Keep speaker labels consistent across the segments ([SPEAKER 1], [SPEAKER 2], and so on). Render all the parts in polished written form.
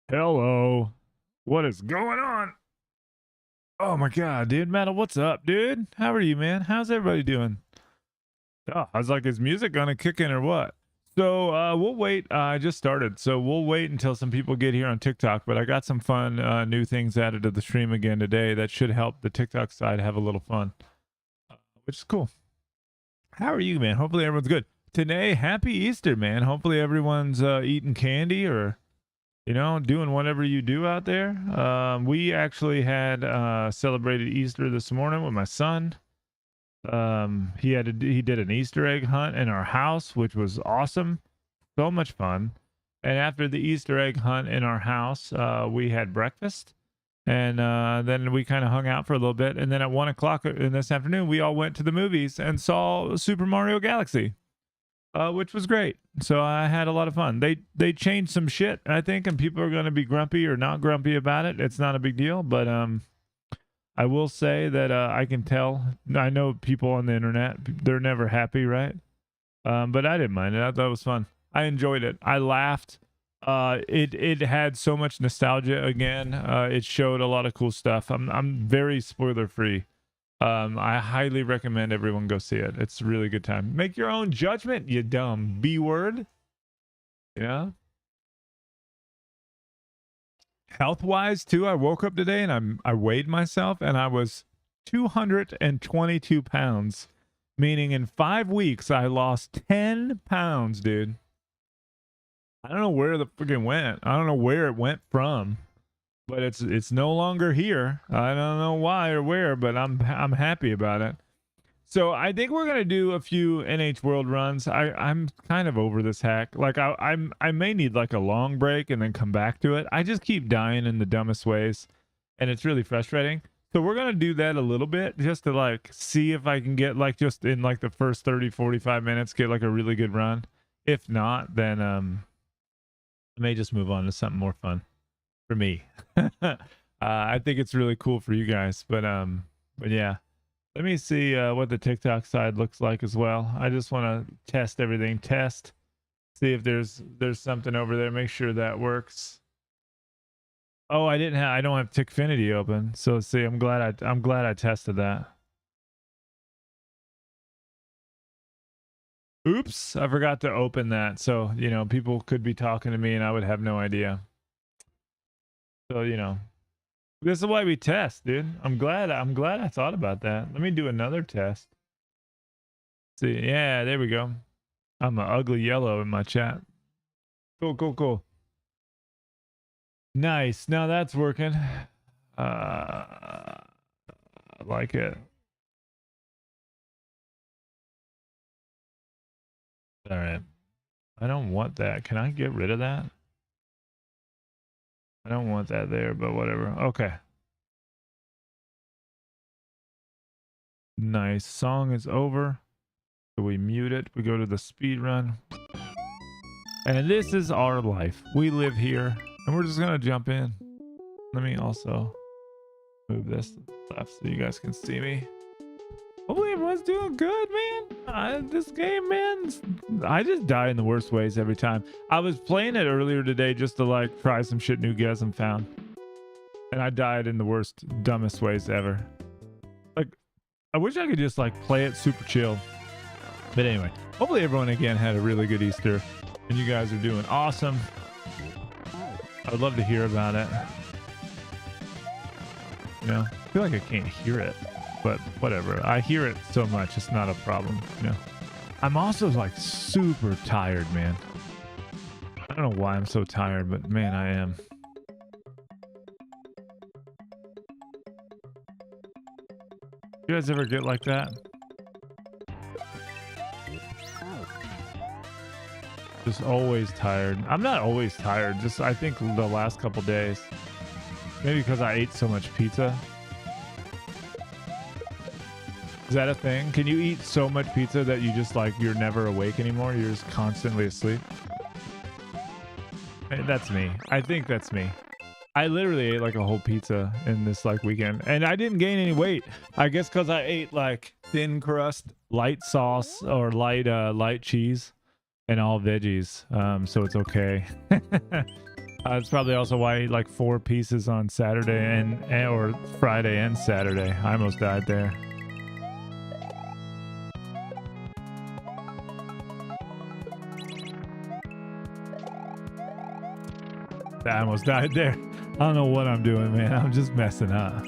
[SPEAKER 1] Hello. What is going on? Oh my god, dude. Metal, what's up, dude? How are you, man? How's everybody doing? Oh, I was like, is music gonna kick in or what? So we'll wait. I just started, so we'll wait until some people get here on TikTok. But I got some fun new things added to the stream again today that should help the TikTok side have a little fun, which is cool. How are you, man? Hopefully everyone's good today. Happy Easter, man. Hopefully everyone's eating candy or doing whatever you do out there. We actually had celebrated Easter this morning with my son. He did an Easter egg hunt in our house, which was awesome, so much fun. And after the Easter egg hunt in our house, we had breakfast, and then we kind of hung out for a little bit. And then at 1 o'clock in this afternoon, we all went to the movies and saw Super Mario Galaxy, which was great. So I had a lot of fun. They changed some shit, I think, and people are going to be grumpy or not grumpy about it. It's not a big deal, but I will say that I can tell. I know people on the internet; they're never happy, right? But I didn't mind it. I thought it was fun. I enjoyed it. I laughed. It had so much nostalgia again. It showed a lot of cool stuff. I'm very spoiler free. I highly recommend everyone go see it. It's a really good time. Make your own judgment, you dumb B word. Yeah. Health wise too, I woke up today and I weighed myself and I was 222 pounds, meaning in 5 weeks I lost 10 pounds, dude. I don't know where the freaking went. I don't know where it went from, but it's no longer here. I don't know why or where, but I'm happy about it. So I think we're gonna do a few NH World runs. I'm kind of over this hack. Like I may need like a long break and then come back to it. I just keep dying in the dumbest ways, and it's really frustrating. So we're gonna do that a little bit just to like see if I can get like just in like the first 30-45 minutes get like a really good run. If not, then I may just move on to something more fun for me. I think it's really cool for you guys, but yeah. Let me see what the TikTok side looks like as well. I just want to test everything. See if there's something over there. Make sure that works. Oh, I don't have Tickfinity open. So see, I'm glad I tested that. Oops, I forgot to open that. So, people could be talking to me and I would have no idea. So, this is why we test, dude. I'm glad I thought about that. Let me do another test. See, yeah, there we go. I'm an ugly yellow in my chat. Cool. Nice. Now that's working. I like it. All right. I don't want that. Can I get rid of that? I don't want that there, but whatever. Okay. Nice. Song is over. So we mute it. We go to the speed run. And this is our life. We live here. And we're just going to jump in. Let me also move this to the left so you guys can see me. Hopefully everyone's doing good, man. This game, man, I just die in the worst ways every time. I was playing it earlier today just to like try some shit new Gasm found. And I died in the worst, dumbest ways ever. Like, I wish I could just like play it super chill. But anyway, hopefully everyone again had a really good Easter. And you guys are doing awesome. I would love to hear about it. I feel like I can't hear it. But whatever, I hear it so much, it's not a problem. I'm also like super tired, man. I don't know why I'm so tired, but man, I am. You guys ever get like that? Just always tired. I'm not always tired, just I think the last couple days. Maybe because I ate so much pizza. Is that a thing? Can you eat so much pizza that you just like, you're never awake anymore? You're just constantly asleep? That's me. I think that's me. I literally ate like a whole pizza in this like weekend and I didn't gain any weight. I guess because I ate like thin crust, light sauce or light cheese and all veggies. So it's okay. It's probably also why I ate like 4 pieces on Saturday and or Friday and Saturday. I almost died there. I almost died there. I don't know what I'm doing, man. I'm just messing up.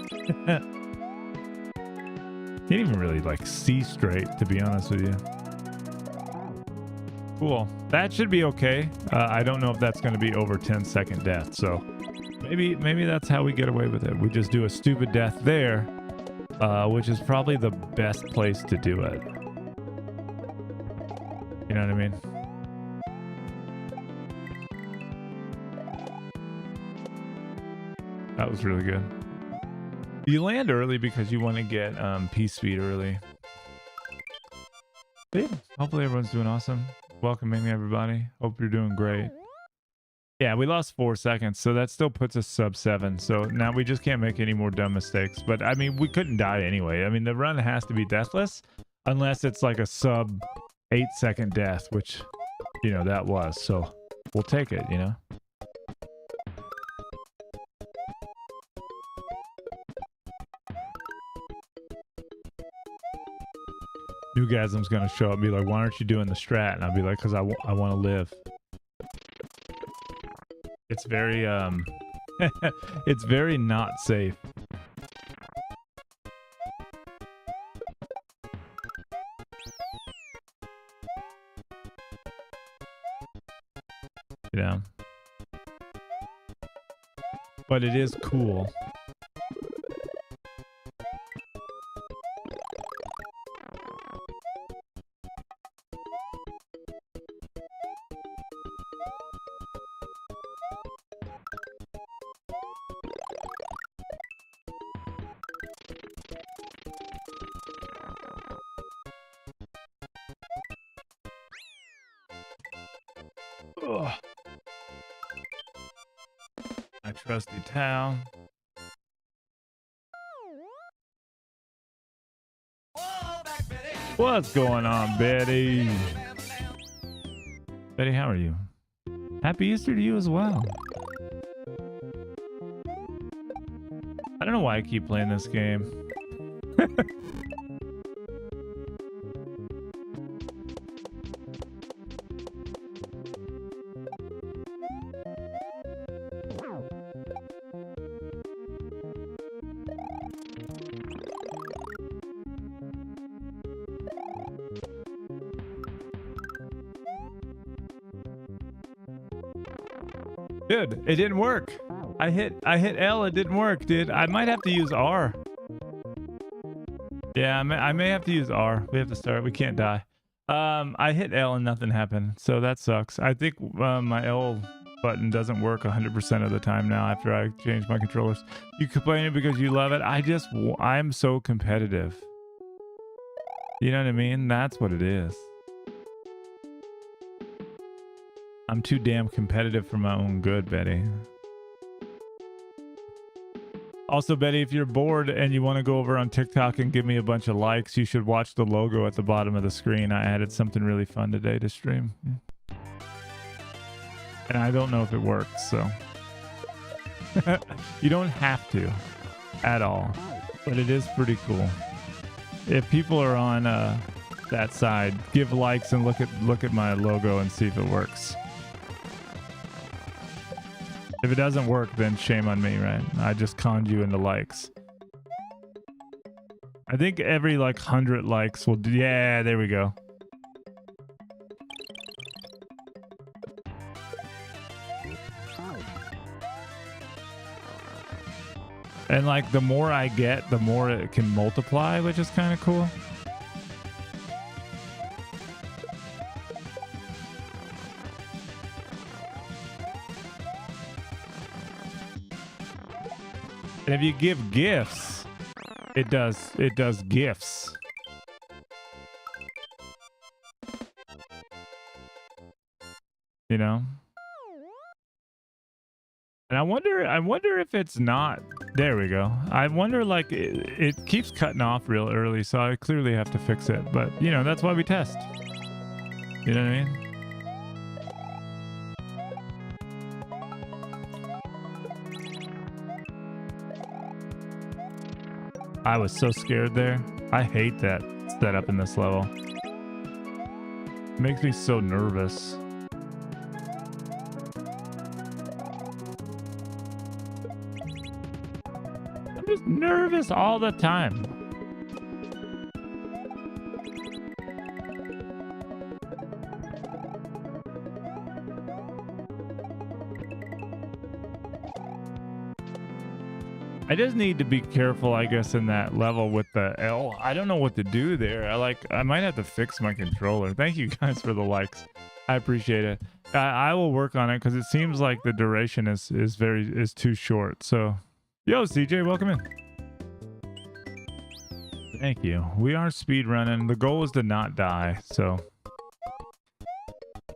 [SPEAKER 1] Can't even really like see straight, to be honest with you. Cool. That should be okay. I don't know if that's going to be over 10-second death, so maybe that's how we get away with it. We just do a stupid death there, which is probably the best place to do it. You know what I mean? That was really good. You land early because you want to get peace speed early. But yeah, hopefully everyone's doing awesome. Welcoming everybody. Hope you're doing great. Yeah, we lost 4 seconds, so that still puts us sub 7. So now we just can't make any more dumb mistakes. But I mean, we couldn't die anyway. I mean, the run has to be deathless unless it's like a sub 8-second death, which, you know, that was. So we'll take it, you know? Newgasm's gonna show up and be like, why aren't you doing the strat? And I'll be like, because I want to live. It's very it's very not safe. You know, but it is cool. Ugh. My trusty towel. What's going on, Betty? Betty, how are you? Happy Easter to you as well. I don't know why I keep playing this game. Dude, it didn't work. I hit L, it didn't work, dude. I might have to use R. Yeah, I may have to use R. We have to start. We can't die. I hit L and nothing happened, so that sucks. I think my L button doesn't work 100% of the time now after I changed my controllers. You complaining because you love it? I'm so competitive. You know what I mean? That's what it is. I'm too damn competitive for my own good, Betty. Also, Betty, if you're bored and you want to go over on TikTok and give me a bunch of likes, you should watch the logo at the bottom of the screen. I added something really fun today to stream. And I don't know if it works, so. You don't have to at all, but it is pretty cool. If people are on that side, give likes and look at my logo and see if it works. If it doesn't work, then shame on me, right? I just conned you into likes. I think every like 100 likes will do. Yeah, there we go. And like the more I get, the more it can multiply, which is kind of cool. And if you give gifts, it does gifts. You know? And I wonder if it's not. There we go. I wonder, like, it keeps cutting off real early, so I clearly have to fix it. But, you know, that's why we test. You know what I mean? I was so scared there. I hate that setup in this level. It makes me so nervous. I'm just nervous all the time. I just need to be careful, I guess, in that level with the L. I don't know what to do there. I might have to fix my controller. Thank you guys for the likes. I appreciate it. I will work on it because it seems like the duration is too short. So, yo, CJ, welcome in. Thank you. We are speed running. The goal is to not die. So,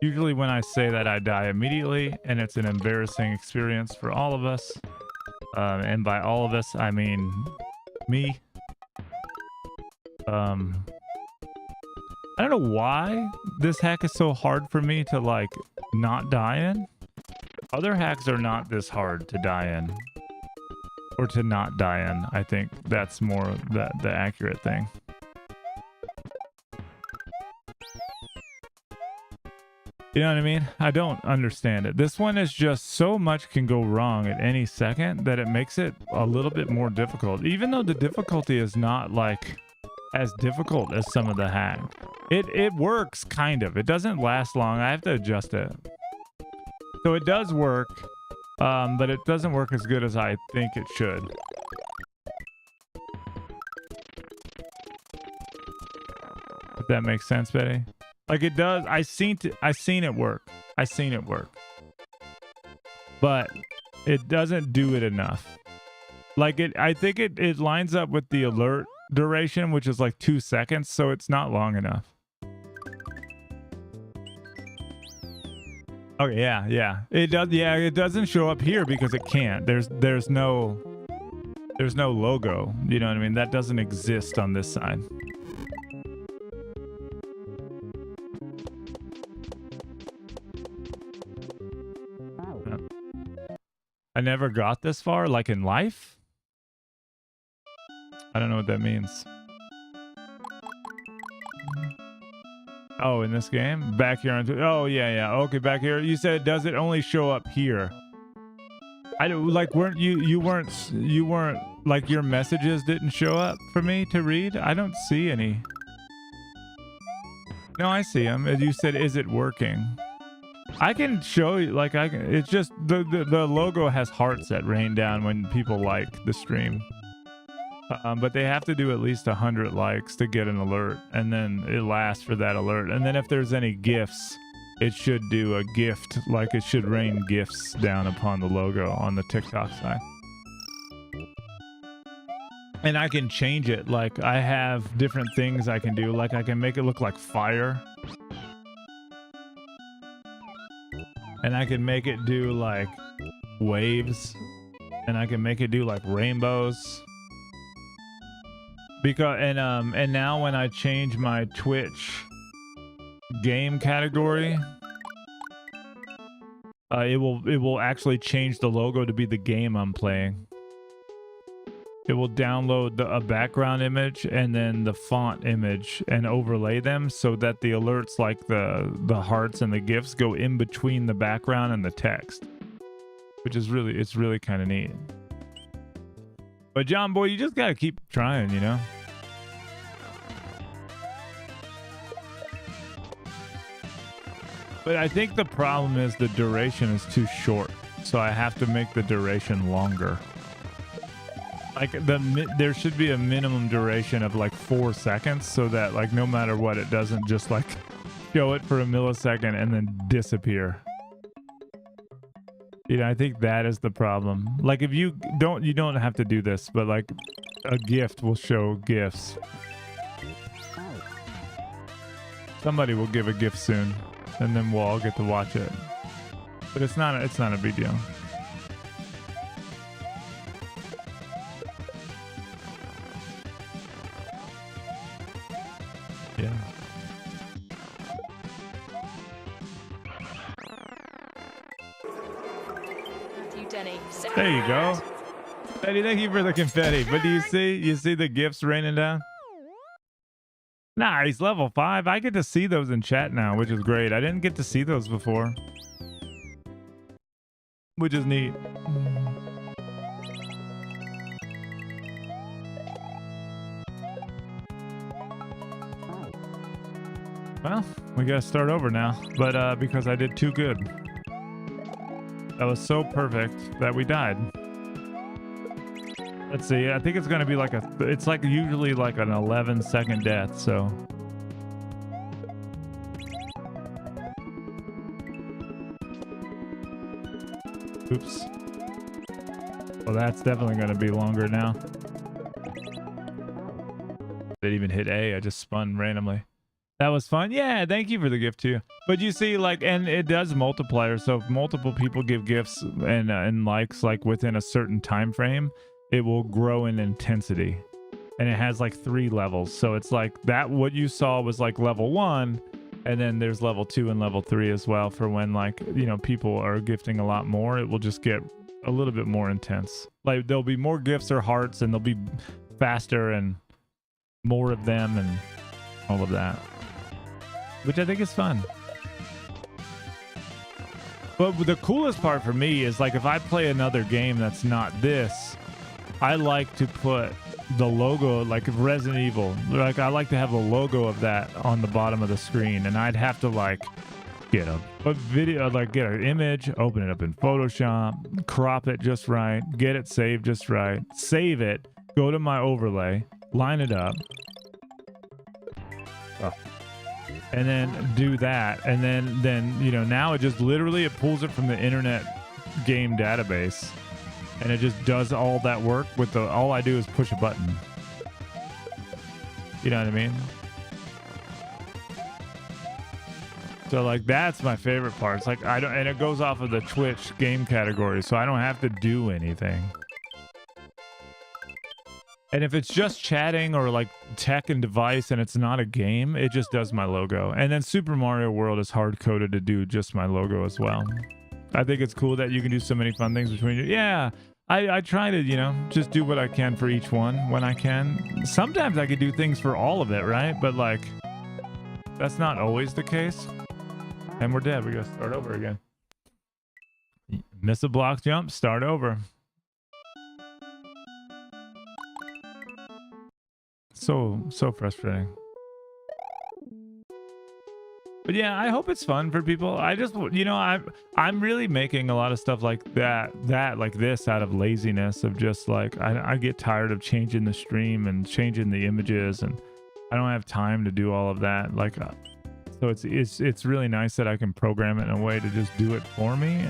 [SPEAKER 1] usually when I say that, I die immediately, and it's an embarrassing experience for all of us. And by all of us, I mean me. I don't know why this hack is so hard for me to like not die in. Other hacks are not this hard to die in or to not die in. I think that's more the accurate thing. You know what I mean? I don't understand it. This one is just so much can go wrong at any second that it makes it a little bit more difficult. Even though the difficulty is not like as difficult as some of the hacks. It works kind of. It doesn't last long. I have to adjust it. So it does work, but it doesn't work as good as I think it should. If that makes sense, Betty. Like it does. I seen it work. But it doesn't do it enough. Like I think it lines up with the alert duration, which is like 2 seconds, so it's not long enough. Okay, yeah. It does. Yeah, it doesn't show up here because it can't. There's no logo. You know what I mean? That doesn't exist on this side. I never got this far, like in life? I don't know what that means. Oh, in this game? Back here on... Oh, yeah. Okay, back here. You said, does it only show up here? I don't... Like, weren't you weren't... Like, your messages didn't show up for me to read? I don't see any. No, I see them. You said, is it working? I can show you, like, it's just the logo has hearts that rain down when people like the stream. But they have to do at least 100 likes to get an alert, and then it lasts for that alert. And then if there's any gifts, it should do a gift, like it should rain gifts down upon the logo on the TikTok side. And I can change it, like I have different things I can do, like I can make it look like fire. And I can make it do like waves, and I can make it do like rainbows. Because and now when I change my Twitch game category, it will actually change the logo to be the game I'm playing. It will download a background image and then the font image and overlay them so that the alerts, like the hearts and the gifs, go in between the background and the text, which is really kind of neat. But John boy, you just gotta keep trying, you know. But I think the problem is the duration is too short, so I have to make the duration longer. Like there should be a minimum duration of like 4 seconds, so that like no matter what, it doesn't just like show it for a millisecond and then disappear. You know, I think that is the problem. Like if you don't have to do this, but like a gift will show gifts. Somebody will give a gift soon, and then we'll all get to watch it. But it's not a big deal. Yeah. There you go. Betty, thank you for the confetti. But do you see the gifts raining down? Nah, he's level 5. I get to see those in chat now, which is great. I didn't get to see those before, which is neat. Well, we gotta start over now, but because I did too good. That was so perfect that we died. Let's see. I think it's gonna be like it's like usually like an 11-second death. So. Oops. Well, that's definitely gonna be longer now. Didn't even hit A. I just spun randomly. That was fun. Yeah, thank you for the gift too. But you see, like, and it does multiplier. So if multiple people give gifts and likes like within a certain time frame, it will grow in intensity. And it has like 3 levels. So it's like that what you saw was like level 1, and then there's level 2 and level 3 as well for when, like, you know, people are gifting a lot more. It will just get a little bit more intense. Like there'll be more gifts or hearts, and they'll be faster and more of them and all of that, which I think is fun. But the coolest part for me is, like, if I play another game that's not this, I like to put the logo, like Resident Evil, like I like to have the logo of that on the bottom of the screen, and I'd have to like get a video, like get an image, open it up in Photoshop, crop it just right, get it saved just right, save it, go to my overlay, line it up, and then do that, and then you know, now it just literally it pulls it from the internet game database, and it just does all that work with the, all I do is push a button. You know what I mean? So like that's my favorite part. It's like I don't, and it goes off of the Twitch game category, so I don't have to do anything. And if it's just chatting or like tech and device and it's not a game, it just does my logo. And then Super Mario World is hard coded to do just my logo as well. I think it's cool that you can do so many fun things between you. Yeah, I try to, you know, just do what I can for each one when I can. Sometimes I could do things for all of it, right? But like, that's not always the case. And we're dead. We gotta start over again. Miss a block jump, start over. So frustrating. But yeah, I hope it's fun for people. I just, you know, I'm really making a lot of stuff like that like this out of laziness, of just like I get tired of changing the stream and changing the images, and I don't have time to do all of that. Like, so it's really nice that I can program it in a way to just do it for me,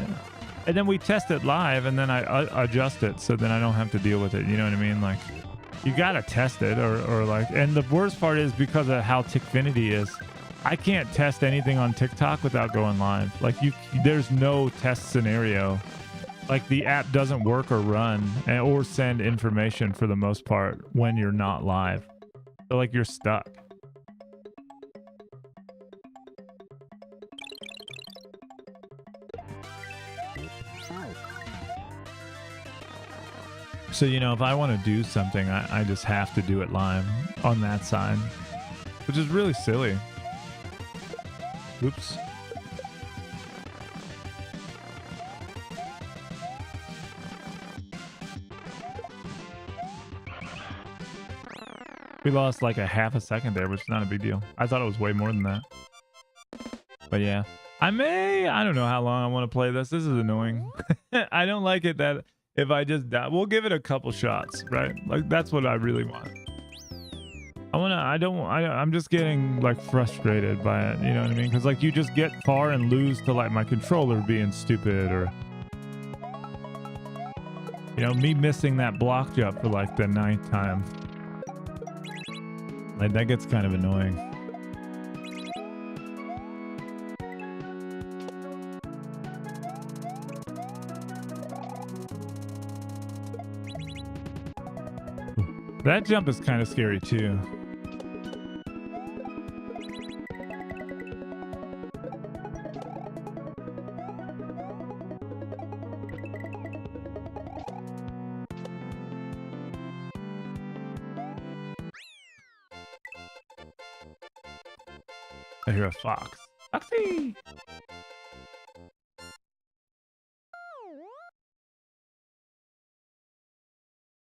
[SPEAKER 1] and then we test it live, and then I adjust it, so then I don't have to deal with it. You know what I mean? Like, you gotta test it, or like, and the worst part is because of how Tickfinity is, I can't test anything on TikTok without going live. Like, there's no test scenario. Like, the app doesn't work or run or send information for the most part when you're not live. So like, you're stuck. So, you know, if I want to do something, I just have to do it live on that side, which is really silly. Oops. We lost like a half a second there, which is not a big deal. I thought it was way more than that. But yeah, I don't know how long I want to play this. This is annoying. I don't like it that if I just die, we'll give it a couple shots, right? Like, that's what I really want. I'm just getting like frustrated by it, you know what I mean? Because like, you just get far and lose to like my controller being stupid, or, you know, me missing that block jump for like the 9th time. Like, that gets kind of annoying. That jump is kind of scary too. I hear a fox. Foxy!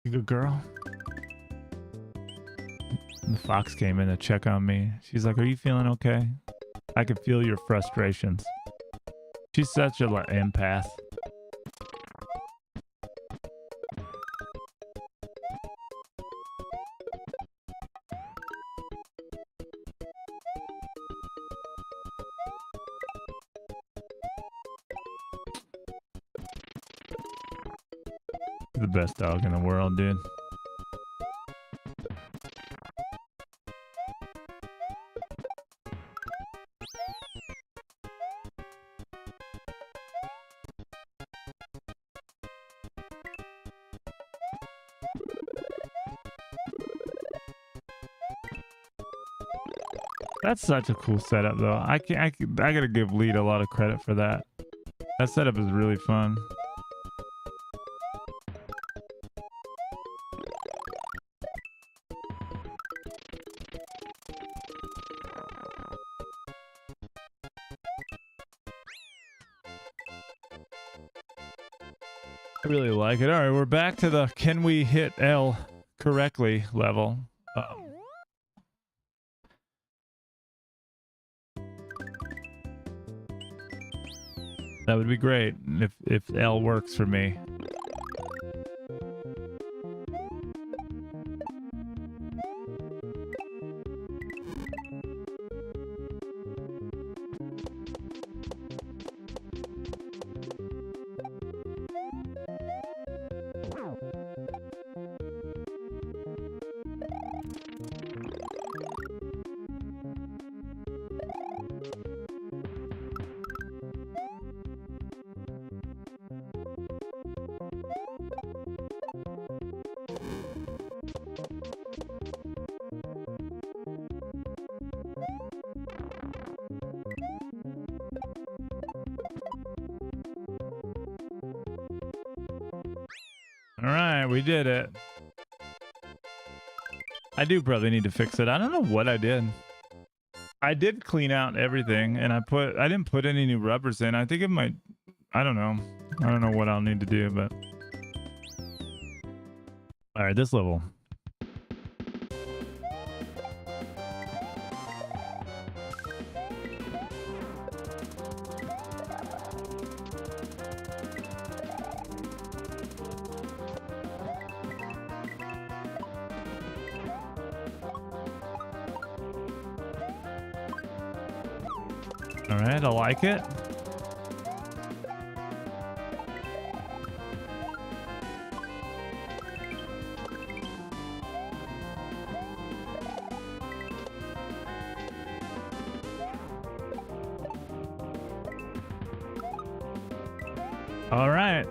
[SPEAKER 1] You good girl? And the fox came in to check on me. She's like, are you feeling okay? I can feel your frustrations. She's such a empath. The best dog in the world, dude. That's such a cool setup, though. I gotta give Lead a lot of credit for that. That setup is really fun. I really like it. All right, we're back to the can we hit L correctly level. That would be great if L works for me. All right, we did it. I do probably need to fix it. I don't know what I did. I did clean out everything, and I didn't put any new rubbers in. I think it might. I don't know. I don't know what I'll need to do, but all right, this level. All right, I like it. All right.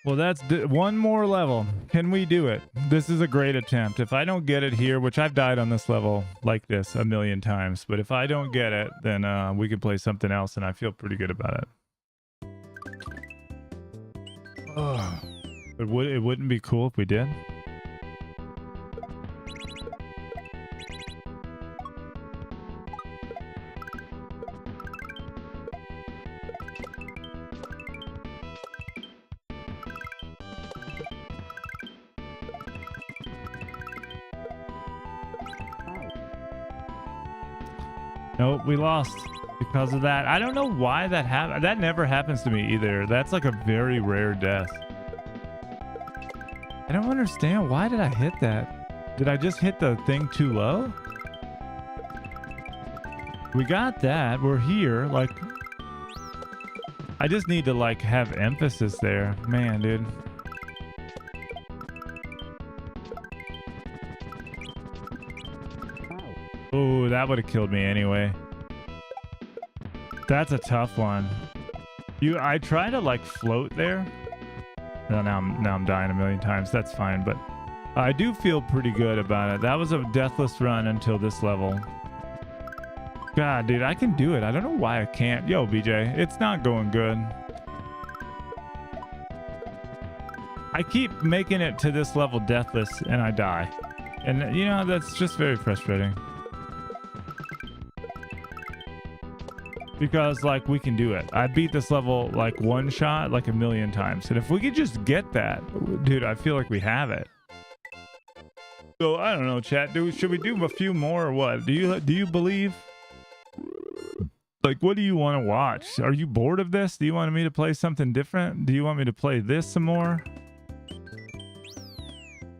[SPEAKER 1] Well, that's one more level. Can we do it? This is a great attempt. If I don't get it here, which I've died on this level like this a million times, but if I don't get it, then we can play something else, and I feel pretty good about it. Oh, it wouldn't be cool if we did. Nope, we lost because of that. I don't know why that happened. That never happens to me either. That's like a very rare death. I don't understand. Why did I hit that? Did I just hit the thing too low? We got that. We're here. Like, I just need to like have emphasis there. Man, dude. Oh, that would have killed me anyway. That's a tough one. I try to like float there. No, now I'm dying a million times. That's fine, but I do feel pretty good about it. That was a deathless run until this level. God, dude, I can do it. I don't know why I can't. Yo, BJ, it's not going good. I keep making it to this level deathless and I die. And you know, that's just very frustrating. because like we can do it. I beat this level like one shot like a million times, and if we could just get that, dude, I feel like we have it. So I don't know, chat. Should we do a few more or what? Do you believe? Like, what do you want to watch? Are you bored of this? Do you want me to play something different? Do you want me to play this some more?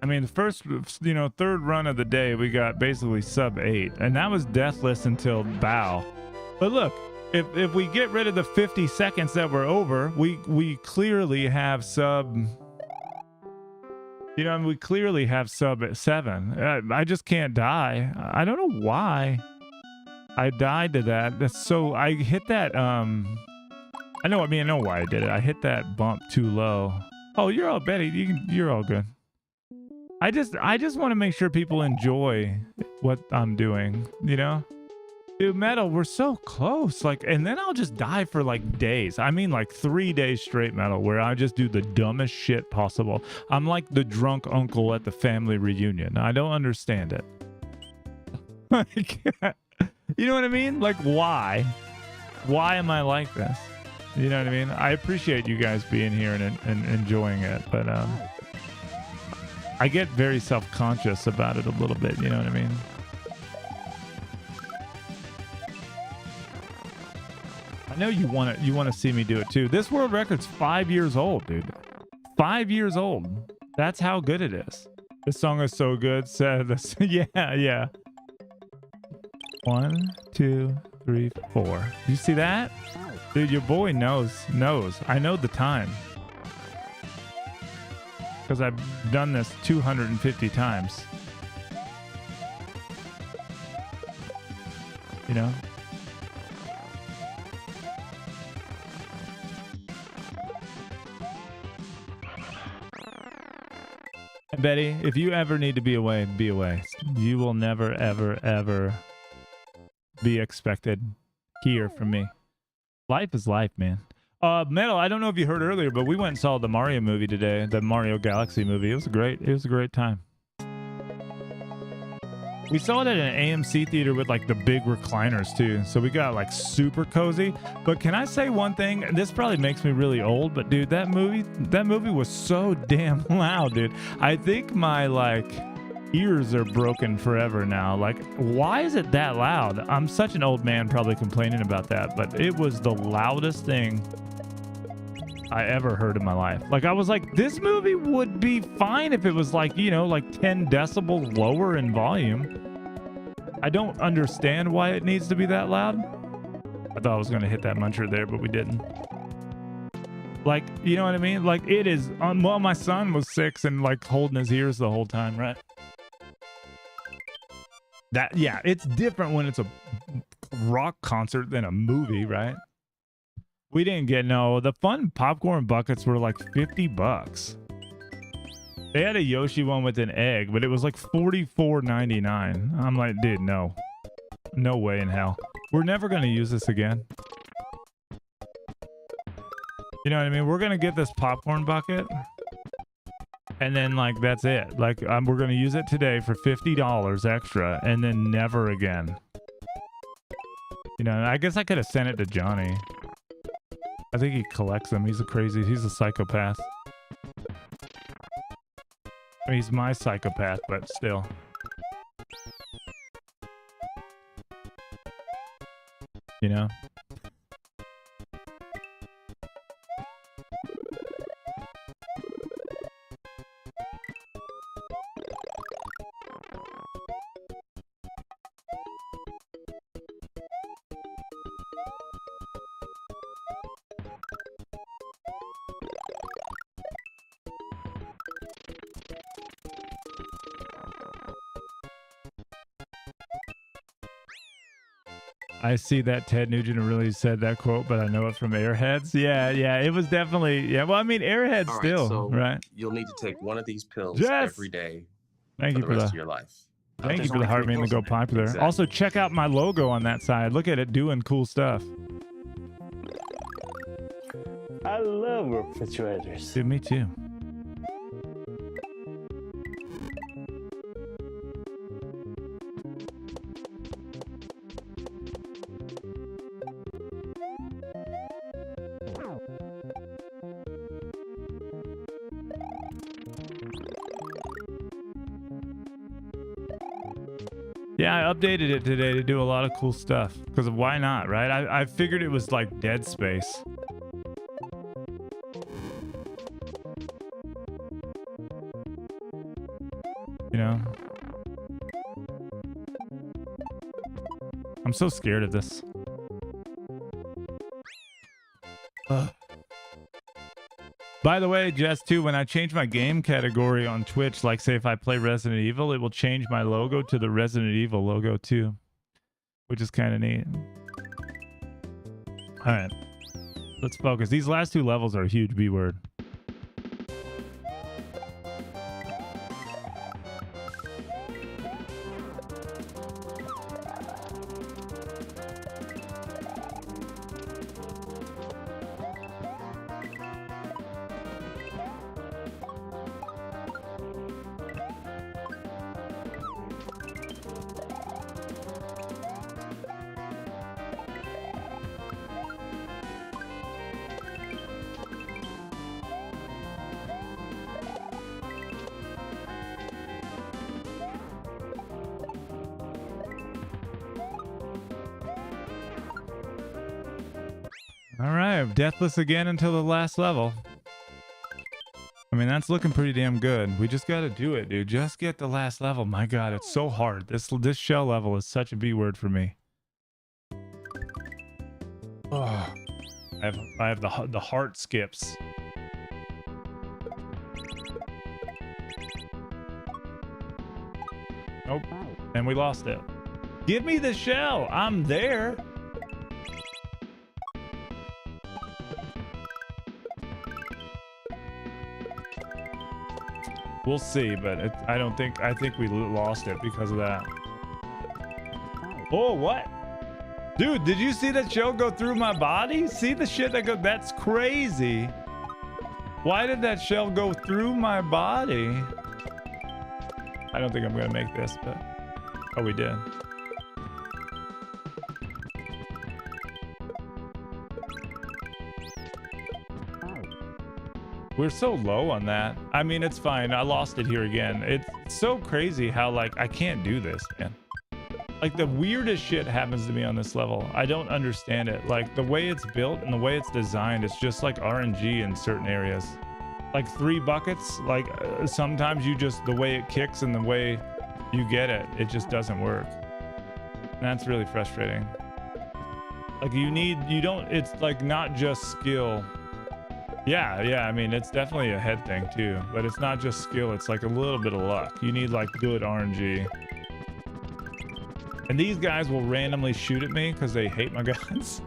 [SPEAKER 1] I mean, the first, third run of the day, we got basically sub 8, and that was deathless until bow. But look, if we get rid of the 50 seconds that were over, we clearly have sub. We clearly have sub 7. I just can't die. I don't know why I died to that. That's so. I hit that. I know why I did it. I hit that bump too low. Oh, you're all Betty. You're all good. I just want to make sure people enjoy what I'm doing. Dude, Metal, we're so close. Like, and then I'll just die for like days. I mean, like 3 days straight, Metal, where I just do the dumbest shit possible. I'm like the drunk uncle at the family reunion. I don't understand it. Like, you know what I mean? Like, why? Why am I like this? You know what I mean? I appreciate you guys being here and enjoying it, but I get very self-conscious about it a little bit. You know what I mean? I know you want to see me do it too. This world record's 5 years old, dude. 5 years old. That's how good it is. This song is so good. Said this. Yeah. 1, 2, 3, 4. You see that? Dude, your boy knows. I know the time. Because I've done this 250 times. You know? Betty, if you ever need to be away, be away. You will never, ever, ever be expected here from me. Life is life, man. Metal, I don't know if you heard earlier, but we went and saw the Mario movie today, the Mario Galaxy movie. It was a great time. We saw it at an AMC theater with like the big recliners too. So we got like super cozy. But can I say one thing? This probably makes me really old, but dude, that movie was so damn loud, dude. I think my like ears are broken forever now. Like, why is it that loud? I'm such an old man probably complaining about that, but it was the loudest thing I ever heard in my life. Like, I was like, this movie would be fine if it was like, like 10 decibels lower in volume. I don't understand why it needs to be that loud. I thought I was going to hit that muncher there, but we didn't. Like, you know what I mean? Like, it is, well, my son was 6 and like holding his ears the whole time, right? Yeah, it's different when it's a rock concert than a movie, right? We didn't get the fun popcorn buckets were like $50. They had a Yoshi one with an egg, but it was like $44.99. I'm like, dude, no way in hell. We're never gonna use this again. You know what I mean? We're gonna get this popcorn bucket, and then like that's it. Like we're gonna use it today for $50 extra, and then never again. I guess I could have sent it to Johnny. I think he collects them. He's a psychopath. I mean, he's my psychopath, but still. You know? I see that Ted Nugent really said that quote, but I know it from Airheads. Yeah, it was definitely, yeah. Well, I mean, Airheads right, still, so right?
[SPEAKER 2] You'll need to take one of these pills every day
[SPEAKER 1] for the rest
[SPEAKER 2] of your life.
[SPEAKER 1] Thank you for the heart mean to go popular. Exactly. Also, check out my logo on that side. Look at it doing cool stuff.
[SPEAKER 3] I love refrigerators.
[SPEAKER 1] Dude, me too. Yeah, I updated it today to do a lot of cool stuff. Because of why not, right? I figured it was like Dead Space. You know? I'm so scared of this. Ugh. By the way, Jess, too, when I change my game category on Twitch, like say if I play Resident Evil, it will change my logo to the Resident Evil logo too, which is kind of neat. All right, let's focus. These last two levels are a huge B word. All right, deathless again until the last level. I mean, that's looking pretty damn good. We just got to do it, dude. Just get the last level. My God, it's so hard. This shell level is such a B word for me. Oh, I have the heart skips. Nope, and we lost it. Give me the shell. I'm there. We'll see, but I think we lost it because of that. Oh, what? Dude, did you see that shell go through my body? See the shit that that's crazy. Why did that shell go through my body? I don't think I'm gonna make this, but oh, we did. We're so low on that. I mean, it's fine. I lost it here again. It's so crazy how, like, I can't do this, man. Like, the weirdest shit happens to me on this level. I don't understand it. Like, the way it's built and the way it's designed, it's just like RNG in certain areas. Like 3 buckets, like sometimes you just, the way it kicks and the way you get it, it just doesn't work. And that's really frustrating. Like, it's like not just skill. Yeah, I mean, it's definitely a head thing too, but it's not just skill, it's like a little bit of luck. You need like good RNG. And these guys will randomly shoot at me because they hate my guns.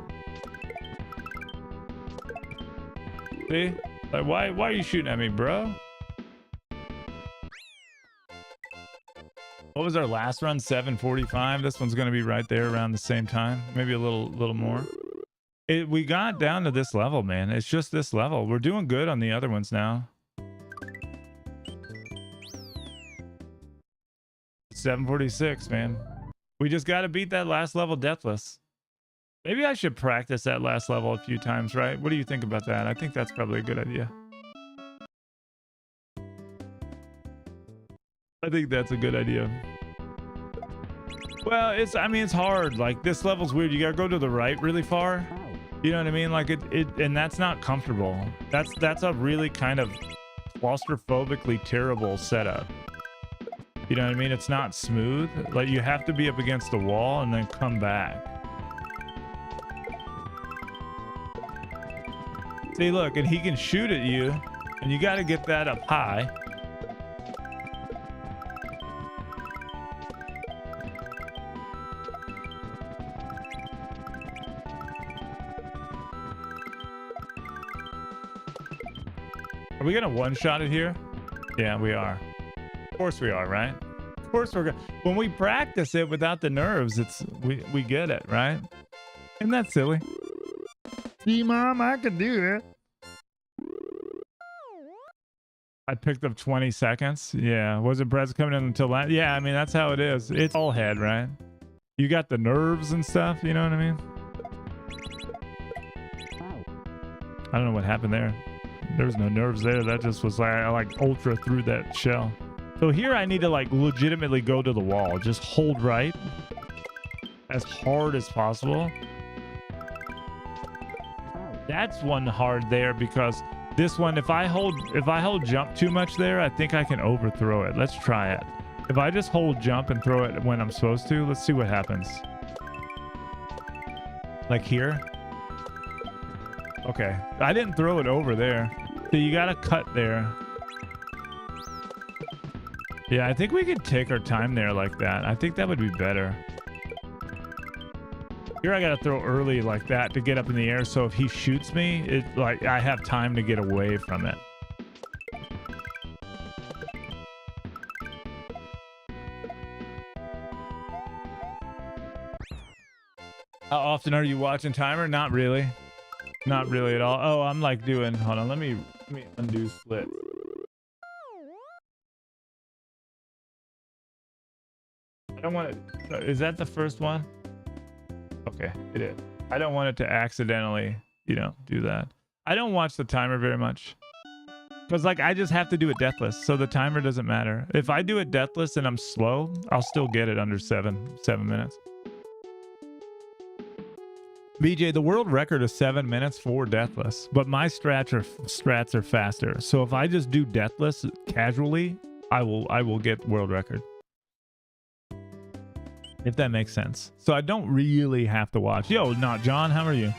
[SPEAKER 1] See? Like, why are you shooting at me, bro? What was our last run? 7:45. This one's gonna be right there around the same time, maybe a little more. We got down to this level, man. It's just this level. We're doing good on the other ones now. 7:46, man. We just got to beat that last level deathless. Maybe I should practice that last level a few times, right? What do you think about that? I think that's probably a good idea. I think that's a good idea. Well, I mean, it's hard. Like, this level's weird. You got to go to the right really far. You know what I mean? Like and that's not comfortable. That's a really kind of claustrophobically terrible setup. You know what I mean? It's not smooth. Like, you have to be up against the wall and then come back. See, look, and he can shoot at you, and you got to get that up high. Are we gonna one-shot it here? Yeah, we are. Of course we are, right? Of course we're gonna. When we practice it without the nerves, we get it, right? Isn't that silly? See, Mom, I can do it. I picked up 20 seconds. Yeah, wasn't Prez coming in until that? Yeah, I mean, that's how it is. It's all head, right? You got the nerves and stuff, you know what I mean? I don't know what happened there. There was no nerves there. That just was like, I like ultra through that shell. So here I need to like legitimately go to the wall. Just hold right as hard as possible. That's one hard there because this one, if I hold jump too much there, I think I can overthrow it. Let's try it. If I just hold jump and throw it when I'm supposed to, let's see what happens. Like here. Okay. I didn't throw it over there. So you gotta cut there. Yeah, I think we could take our time there like that. I think that would be better. Here I gotta throw early like that to get up in the air, so if he shoots me, it like I have time to get away from it. How often are you watching timer? Not really. Not really at all. Oh, I'm like doing, hold on, let me undo split. I don't want it. Is that the first one? Okay, it is. I don't want it to accidentally, you know, do that. I don't watch the timer very much. Because, like, I just have to do it deathless, so the timer doesn't matter. If I do it deathless and I'm slow, I'll still get it under 7 minutes. BJ, the world record is 7 minutes for deathless, but my strats are faster. So if I just do deathless casually, I will get world record. If that makes sense. So I don't really have to watch. Yo, not John, how are you?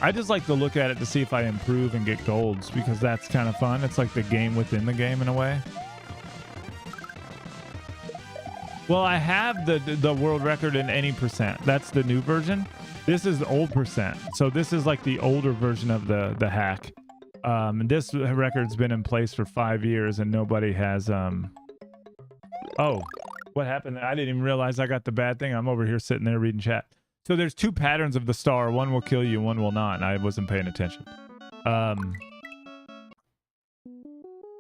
[SPEAKER 1] I just like to look at it to see if I improve and get golds because that's kind of fun. It's like the game within the game in a way. Well, I have the world record in any percent. That's the new version. This is the old percent. So this is like the older version of the hack. And this record's been in place for 5 years and nobody has Oh, what happened? I didn't even realize I got the bad thing. I'm over here sitting there reading chat. So there's 2 patterns of the star. One will kill you, one will not. And I wasn't paying attention.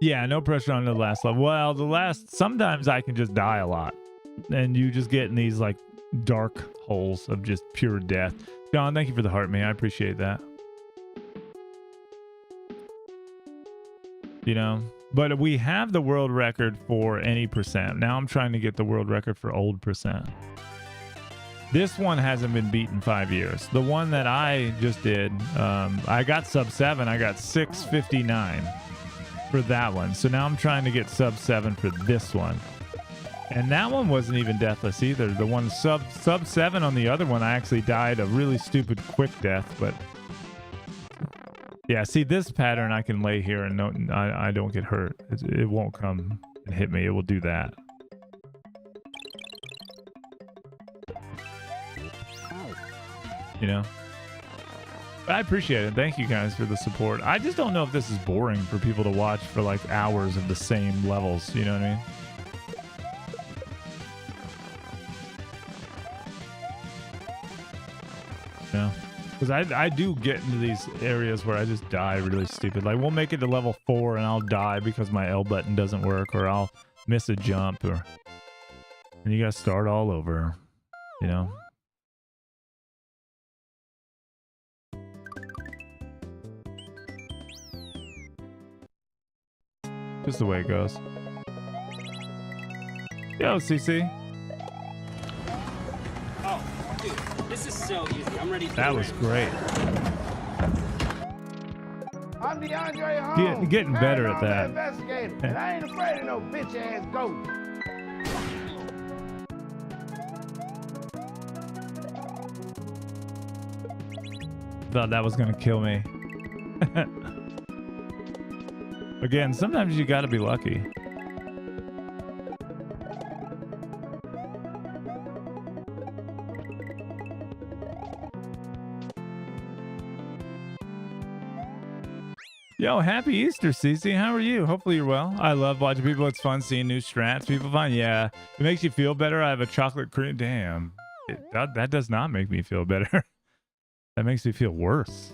[SPEAKER 1] Yeah, no pressure on the last level. Well, sometimes I can just die a lot. And you just get in these like dark holes of just pure death. John, thank you for the heart, man. I appreciate that. You know? But we have the world record for any percent. Now I'm trying to get the world record for old percent. This one hasn't been beat in 5 years. The one that I just did, I got sub 7. I got 659 for that one. So now I'm trying to get sub 7 for this one. And that one wasn't even deathless either. The one sub 7 on the other one, I actually died a really stupid quick death, but yeah, see this pattern I can lay here and I don't get hurt. It won't come and hit me. It will do that. You know? But I appreciate it. Thank you guys for the support. I just don't know if this is boring for people to watch for like hours of the same levels. You know what I mean? Yeah. Because I do get into these areas where I just die really stupid. Like, we'll make it to level 4 and I'll die because my L button doesn't work, or I'll miss a jump, and you gotta start all over, you know? Just the way it goes. Yo, CC.
[SPEAKER 4] Oh, dude, this is so easy. I'm ready for
[SPEAKER 1] That was great.
[SPEAKER 5] I'm DeAndre Holmes.
[SPEAKER 1] Getting better at that.
[SPEAKER 5] Investigator, and I ain't afraid of no bitch ass ghost.
[SPEAKER 1] Thought that was gonna kill me. Again, sometimes you gotta be lucky. Yo, happy Easter, Cece. How are you? Hopefully you're well. I love watching people. It's fun seeing new strats. People find, yeah, it makes you feel better. I have a chocolate cream. Damn, that does not make me feel better. That makes me feel worse.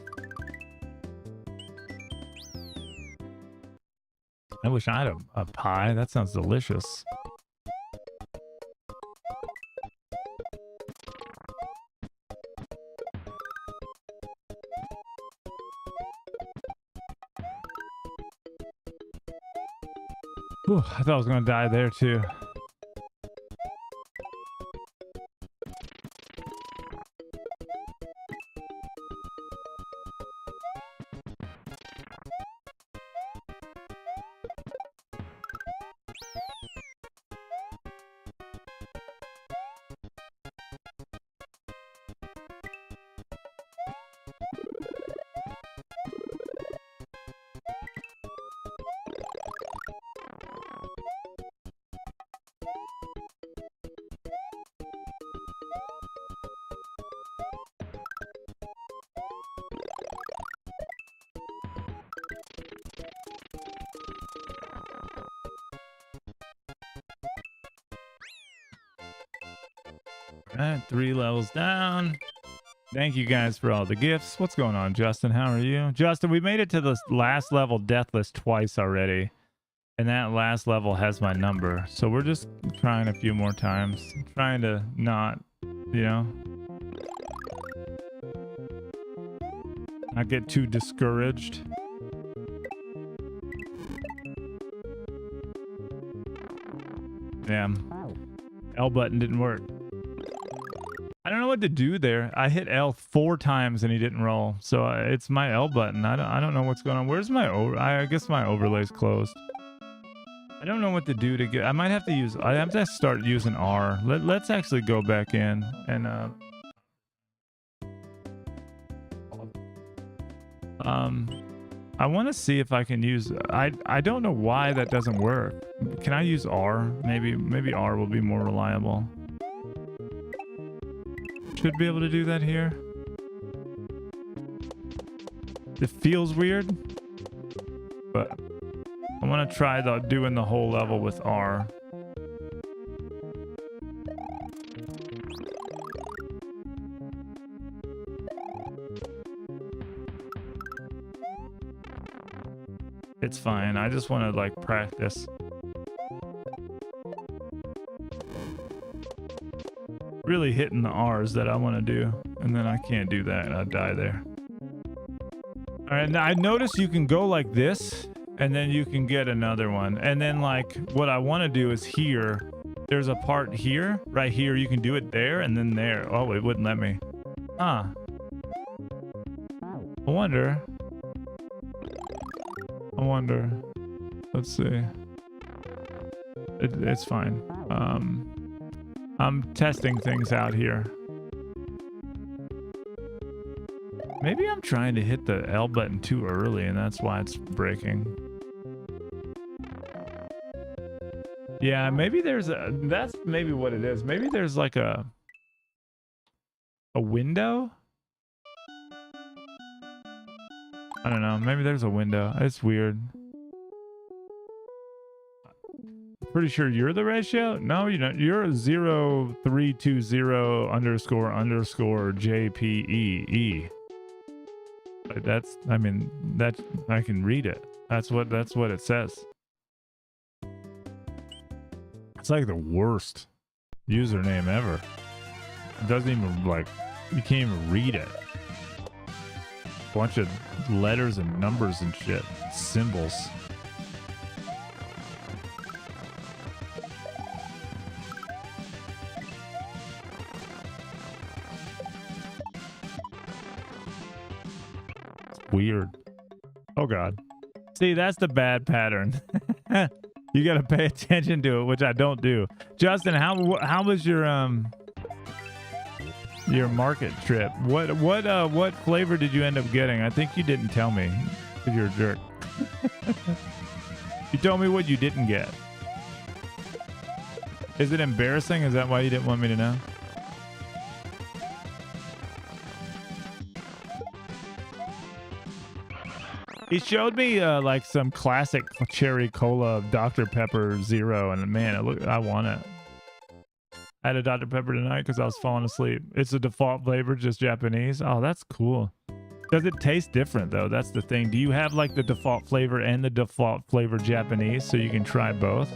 [SPEAKER 1] I wish I had a pie. That sounds delicious. Whew, I thought I was gonna die there too. Alright, 3 levels down. Thank you guys for all the gifts. What's going on, Justin? How are you? Justin, we made it to the last level deathless twice already. And that last level has my number. So we're just trying a few more times. Trying to not, you know, not get too discouraged. Damn. L button didn't work. I don't know what to do there. I hit L 4 times and he didn't roll. So it's my L button. I don't know what's going on. Where's my I guess my overlay's closed. I don't know what to do to get. I might have to use. I have to start using R. Let's actually go back in and I want to see if I can use. I don't know why that doesn't work. Can I use R? Maybe R will be more reliable. Should be able to do that here. It feels weird, but I want to try doing the whole level with R. It's fine. I just want to like practice. Really hitting the R's that I want to do, and then I can't do that. I die there. All right, now I noticed you can go like this, and then you can get another one. And then like what I want to do is here. There's a part here, right here. You can do it there and then there. Oh, it wouldn't let me. Huh. I wonder. Let's see. It's fine. I'm testing things out here. Maybe I'm trying to hit the L button too early and that's why it's breaking. Yeah, maybe there's that's maybe what it is. Maybe there's like a window? I don't know. Maybe there's a window. It's weird. Pretty sure you're the ratio? No, you don't. You're 0320 __JPEE. That's, I mean, that I can read it. That's what it says. It's like the worst username ever. It doesn't even like, you can't even read it. Bunch of letters and numbers and shit. Symbols. Weird. Oh god. See, that's the bad pattern. You gotta pay attention to it, which I don't do. Justin, how was your market trip? What flavor did you end up getting? I think you didn't tell me, because you're a jerk. You told me what you didn't get. Is it embarrassing? Is that why you didn't want me to know? He showed me like some classic cherry cola Dr. Pepper Zero, and man, I want it. I had a Dr. Pepper tonight because I was falling asleep. It's a default flavor, just Japanese. Oh, that's cool. Does it taste different though? That's the thing. Do you have like the default flavor and the default flavor Japanese so you can try both?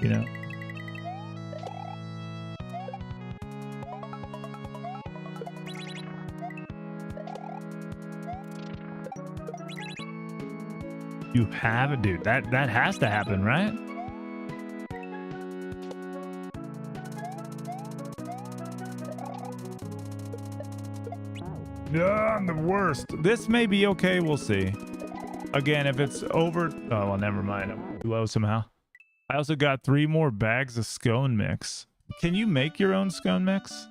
[SPEAKER 1] You know? You have it, dude. That has to happen, right? No, I'm the worst. This may be okay. We'll see. Again, if it's over... Oh, well, never mind. I'm too low somehow. I also got 3 more bags of scone mix. Can you make your own scone mix?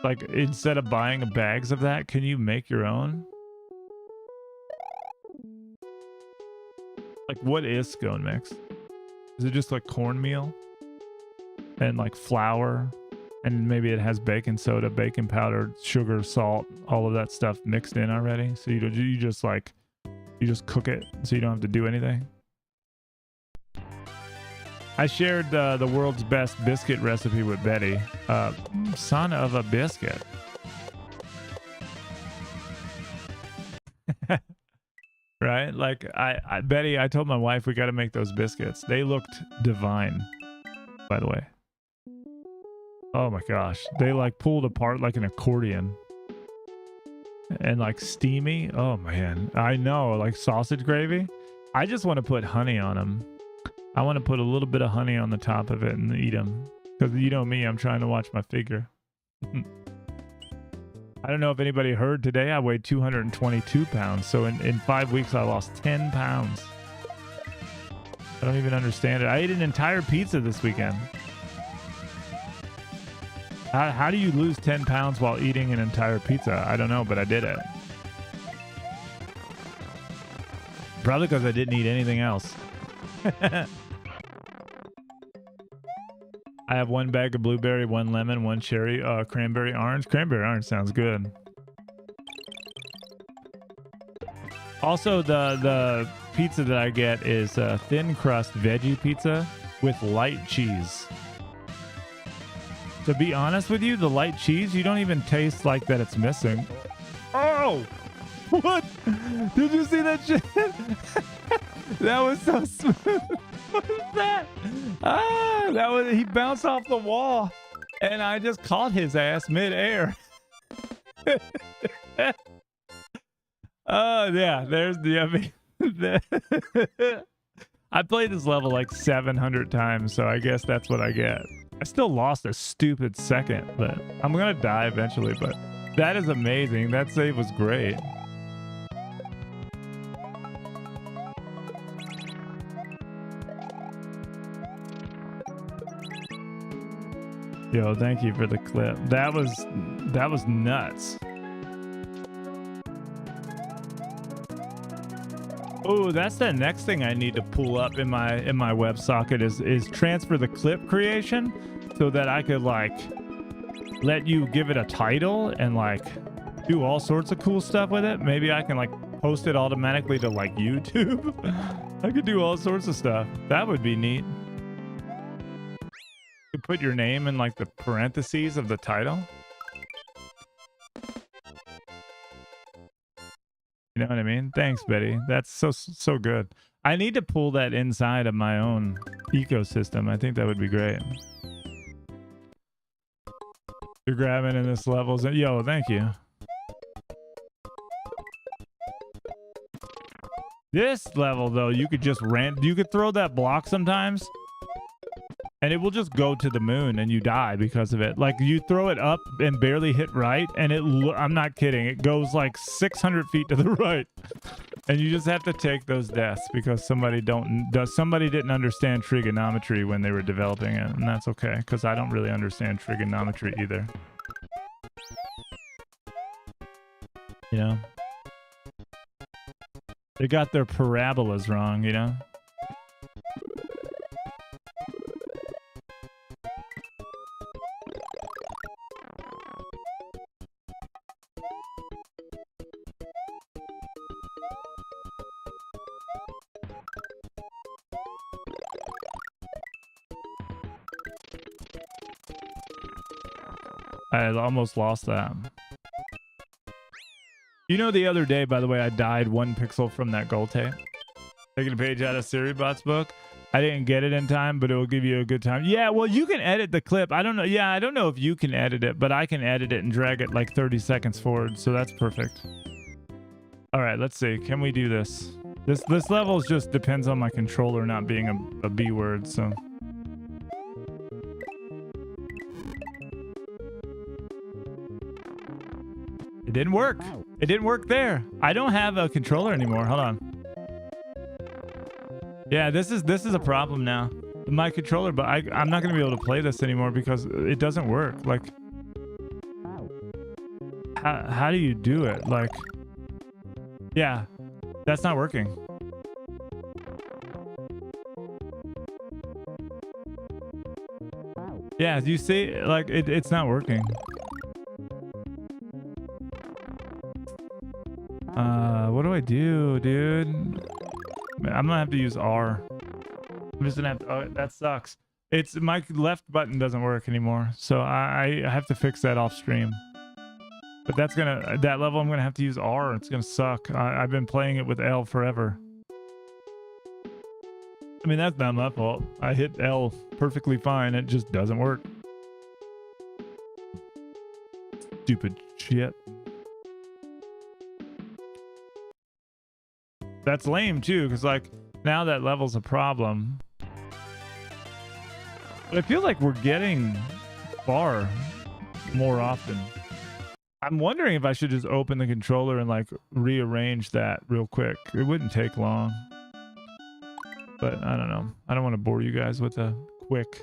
[SPEAKER 1] Like, instead of buying bags of that, can you make your own? Like, what is scone mix? Is it just like cornmeal? And like flour? And maybe it has baking soda, baking powder, sugar, salt, all of that stuff mixed in already. So you just cook it so you don't have to do anything. I shared the world's best biscuit recipe with Betty. Son of a biscuit. Right? Like Betty, I told my wife we got to make those biscuits. They looked divine, by the way. Oh my gosh. They like pulled apart like an accordion. And like steamy. Oh man. I know. Like sausage gravy. I just want to put honey on them. I want to put a little bit of honey on the top of it and eat them. Because you know me, I'm trying to watch my figure. I don't know if anybody heard today. I weighed 222 pounds. So in 5 weeks, I lost 10 pounds. I don't even understand it. I ate an entire pizza this weekend. How do you lose 10 pounds while eating an entire pizza? I don't know, but I did it. Probably because I didn't eat anything else. I have 1 bag of blueberry, 1 lemon, 1 cherry, cranberry orange. Cranberry orange sounds good. Also, the pizza that I get is a thin crust veggie pizza with light cheese. To be honest with you, the light cheese, you don't even taste like that it's missing. Oh! What? Did you see that shit? That was so smooth. What is that? He bounced off the wall and I just caught his ass mid-air. Oh yeah, there's the I played this level like 700 times, so I guess that's what I get. I still lost a stupid second, but I'm gonna die eventually, but that is amazing. That save was great. Yo, thank you for the clip. That was nuts. Oh, that's the next thing I need to pull up in my WebSocket is transfer the clip creation so that I could like let you give it a title and like do all sorts of cool stuff with it. Maybe I can like post it automatically to like YouTube. I could do all sorts of stuff. That would be neat. You put your name in like the parentheses of the title. You know what I mean? Thanks, Betty. That's so good. I need to pull that inside of my own ecosystem. I think that would be great. You're grabbing in this level. Yo, thank you. This level, though, you could just you could throw that block sometimes. And it will just go to the moon and you die because of it. Like you throw it up and barely hit right. And I'm not kidding. It goes like 600 feet to the right. And you just have to take those deaths because somebody didn't understand trigonometry when they were developing it. And that's okay. Because I don't really understand trigonometry either. You know? They got their parabolas wrong, you know? I almost lost that. You know, the other day, by the way, I died 1 pixel from that goal tape. Taking a page out of Siribot's book. I didn't get it in time, but it will give you a good time. Yeah, well, you can edit the clip. I don't know. Yeah, I don't know if you can edit it, but I can edit it and drag it like 30 seconds forward. So that's perfect. All right, let's see. Can we do this? This level just depends on my controller not being a B word, so. It didn't work. It didn't work there. I don't have a controller anymore. Hold on. Yeah, this is a problem now. My controller, but I'm not gonna be able to play this anymore because it doesn't work. Like, how do you do it? Like, yeah, that's not working. Yeah, you see, like it's not working. What do I do, dude? I'm gonna have to use R. I'm just gonna have to, oh, that sucks. It's my left button doesn't work anymore, so I have to fix that off stream. But that level I'm gonna have to use R. It's gonna suck. I've been playing it with L forever. I mean, that's not my fault. I hit L perfectly fine. It just doesn't work. Stupid shit. That's lame too, because like now that level's a problem. But I feel like we're getting far more often. I'm wondering if I should just open the controller and like rearrange that real quick. It wouldn't take long. But I don't know. I don't want to bore you guys with a quick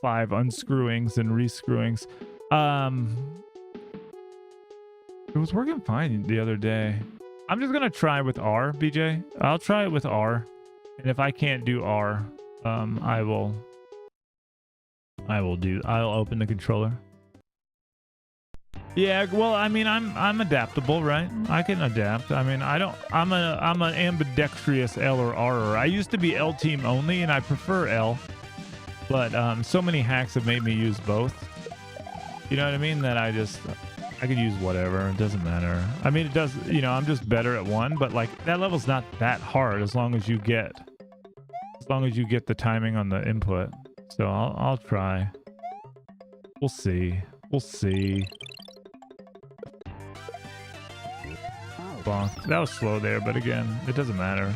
[SPEAKER 1] 5 unscrewings and rescrewings. It was working fine the other day. I'm just gonna try with R, BJ. I'll try it with R, and if I can't do R, I'll open the controller. Yeah, well, I mean, I'm adaptable, right? I can adapt. I mean, I'm an ambidextrous L or R. I used to be L team only, and I prefer L, but so many hacks have made me use both. You know what I mean? That I could use whatever. It doesn't matter. I mean, it does. You know, I'm just better at one, but like that level's not that hard as long as you get the timing on the input. So I'll try. We'll see. We'll see. Bonk. That was slow there, but again, it doesn't matter.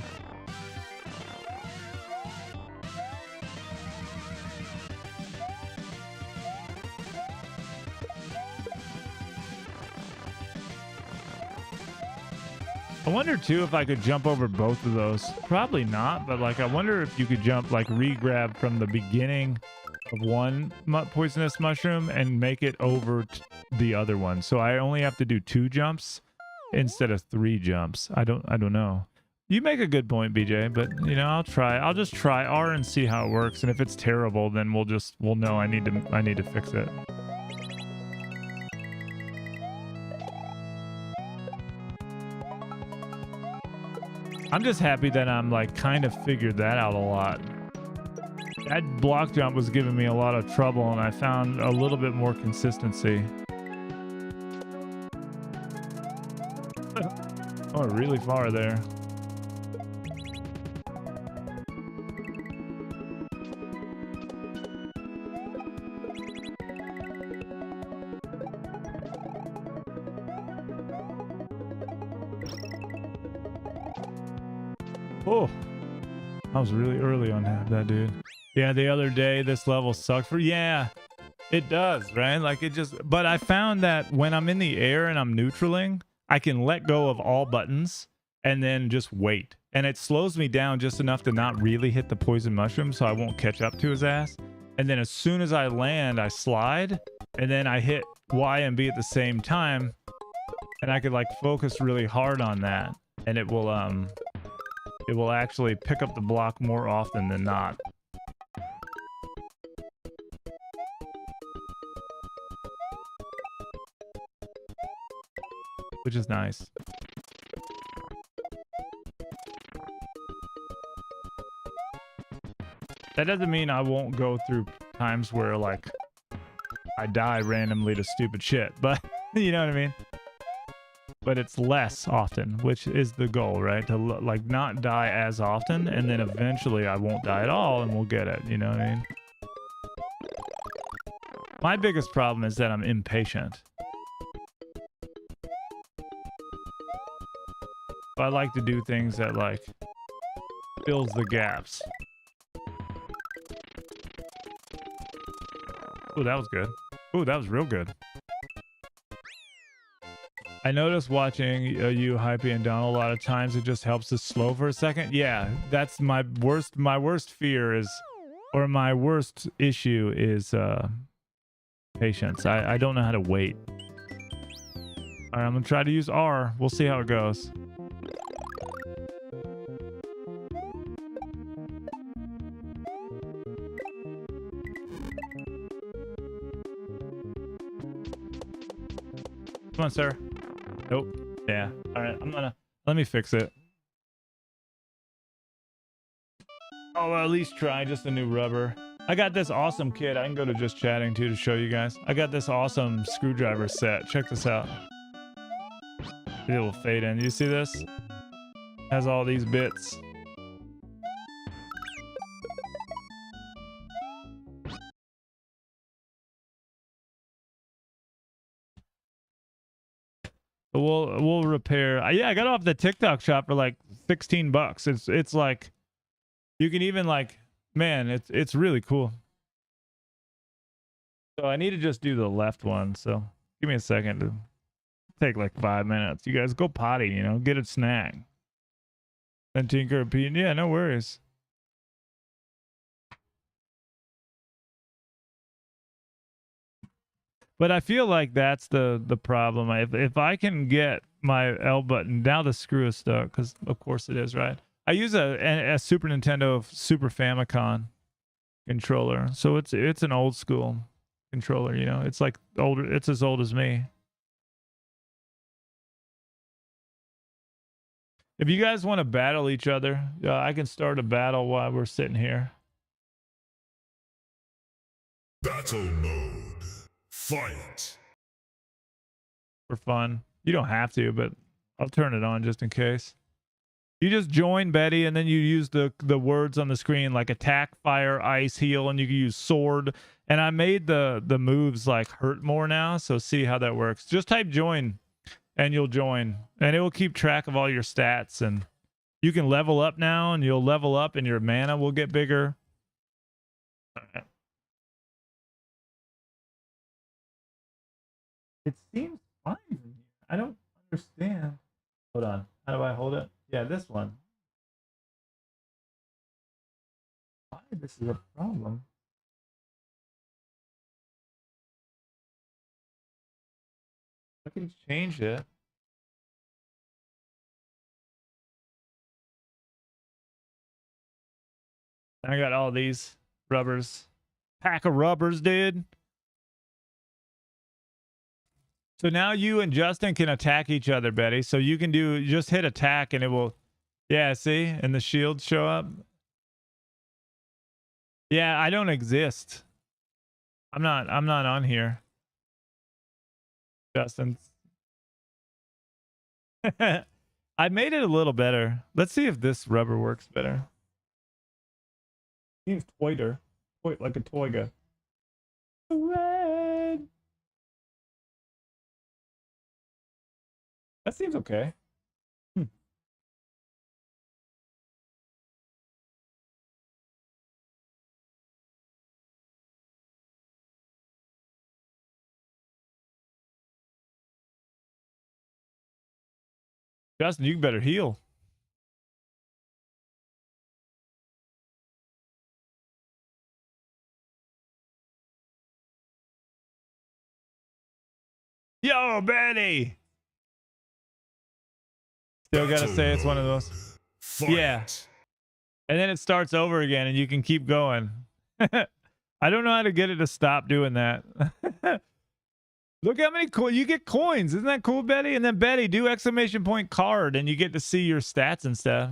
[SPEAKER 1] I wonder too if I could jump over both of those. Probably not, but like I wonder if you could jump, like re-grab from the beginning of one poisonous mushroom and make it over the other one. So I only have to do 2 jumps instead of 3 jumps. I don't know. You make a good point, BJ, but you know, I'll just try R and see how it works. And if it's terrible, then we'll know I need to fix it. I'm just happy that I'm like kind of figured that out a lot. That block jump was giving me a lot of trouble, and I found a little bit more consistency. Oh, really far there. Oh, I was really early on that dude. Yeah, the other day this level sucked for, yeah, it does, right? Like it just, but I found that when I'm in the air and I'm neutraling, I can let go of all buttons and then just wait. And it slows me down just enough to not really hit the poison mushroom so I won't catch up to his ass. And then as soon as I land, I slide and then I hit Y and B at the same time. And I could like focus really hard on that. And it will actually pick up the block more often than not. Which is nice. That doesn't mean I won't go through times where like I die randomly to stupid shit, but you know what I mean? But it's less often, which is the goal, right? To like not die as often, and then eventually I won't die at all and we'll get it, you know what I mean? My biggest problem is that I'm impatient. I like to do things that like fills the gaps. Oh, that was good. Oh, that was real good. I noticed watching you, Hypey, and Donald a lot of times it just helps to slow for a second. Yeah, that's my worst fear is, or my worst issue is patience. I don't know how to wait. All right, I'm gonna try to use R. We'll see how it goes. Come on, sir. Nope. Yeah. All right. Let me fix it. Oh, well, at least try just a new rubber. I got this awesome kit. I can go to just chatting too to show you guys. I got this awesome screwdriver set. Check this out. It will fade in. You see this? Has all these bits. We'll repair. Yeah, I got it off the TikTok shop for like 16 bucks. It's like you can even like, man, it's really cool. So I need to just do the left one. So give me a second to take like 5 minutes. You guys go potty, you know, get a snack. Then tinker and pee. Yeah, no worries. But I feel like that's the problem. If I can get my L button, now the screw is stuck, because of course it is, right? I use a Super Nintendo Super Famicom controller, so it's an old school controller, you know. It's like older. It's as old as me. If you guys want to battle each other, I can start a battle while we're sitting here.
[SPEAKER 6] Battle mode. Fight.
[SPEAKER 1] For fun. You don't have to, but I'll turn it on just in case. You just join Betty, and then you use the words on the screen like attack, fire, ice, heal, and you can use sword. And I made the moves like hurt more now, so see how that works. Just type join, and you'll join, and it will keep track of all your stats. And you can level up now, and you'll level up, and your mana will get bigger. All right. It seems fine. I don't understand. Hold on. How do I hold it? Yeah, this one. Why this is a problem? I can change it. I got all these rubbers. Pack of rubbers, dude. So now you and Justin can attack each other, Betty. So you can just hit attack and it will, yeah, see? And the shields show up. Yeah, I don't exist. I'm not on here. Justin. I made it a little better. Let's see if this rubber works better. Seems toiter. Like a toiga. Red. That seems okay. Justin, you better heal. Yo, Betty! Still gotta say it's one of those.
[SPEAKER 6] Fight.
[SPEAKER 1] Yeah. And then it starts over again and you can keep going. I don't know how to get it to stop doing that. Look how many you get coins. Isn't that cool, Betty? And then Betty, do exclamation point card and you get to see your stats and stuff.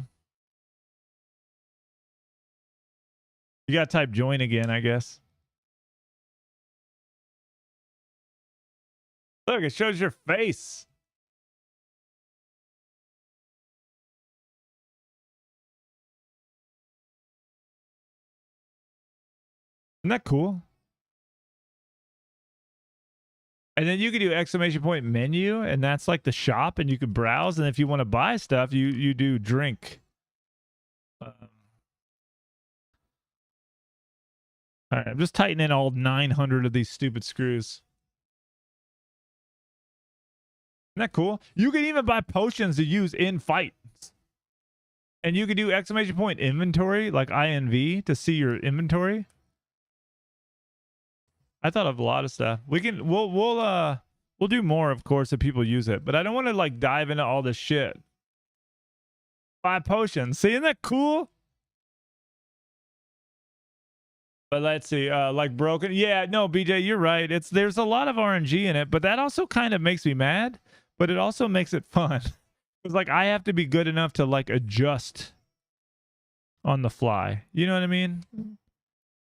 [SPEAKER 1] You gotta type join again, I guess. Look, it shows your face. Isn't that cool? And then you can do exclamation point menu, and that's like the shop, and you can browse. And if you want to buy stuff, you do drink. All right, I'm just tightening all 900 of these stupid screws. Isn't that cool? You can even buy potions to use in fights. And you can do exclamation point inventory, like INV, to see your inventory. I thought of a lot of stuff. We'll do more, of course, if people use it. But I don't want to like dive into all this shit. Buy potions. See, isn't that cool? But let's see, like broken. Yeah, no, BJ, you're right. There's a lot of RNG in it, but that also kind of makes me mad. But it also makes it fun. It's like I have to be good enough to like adjust on the fly. You know what I mean?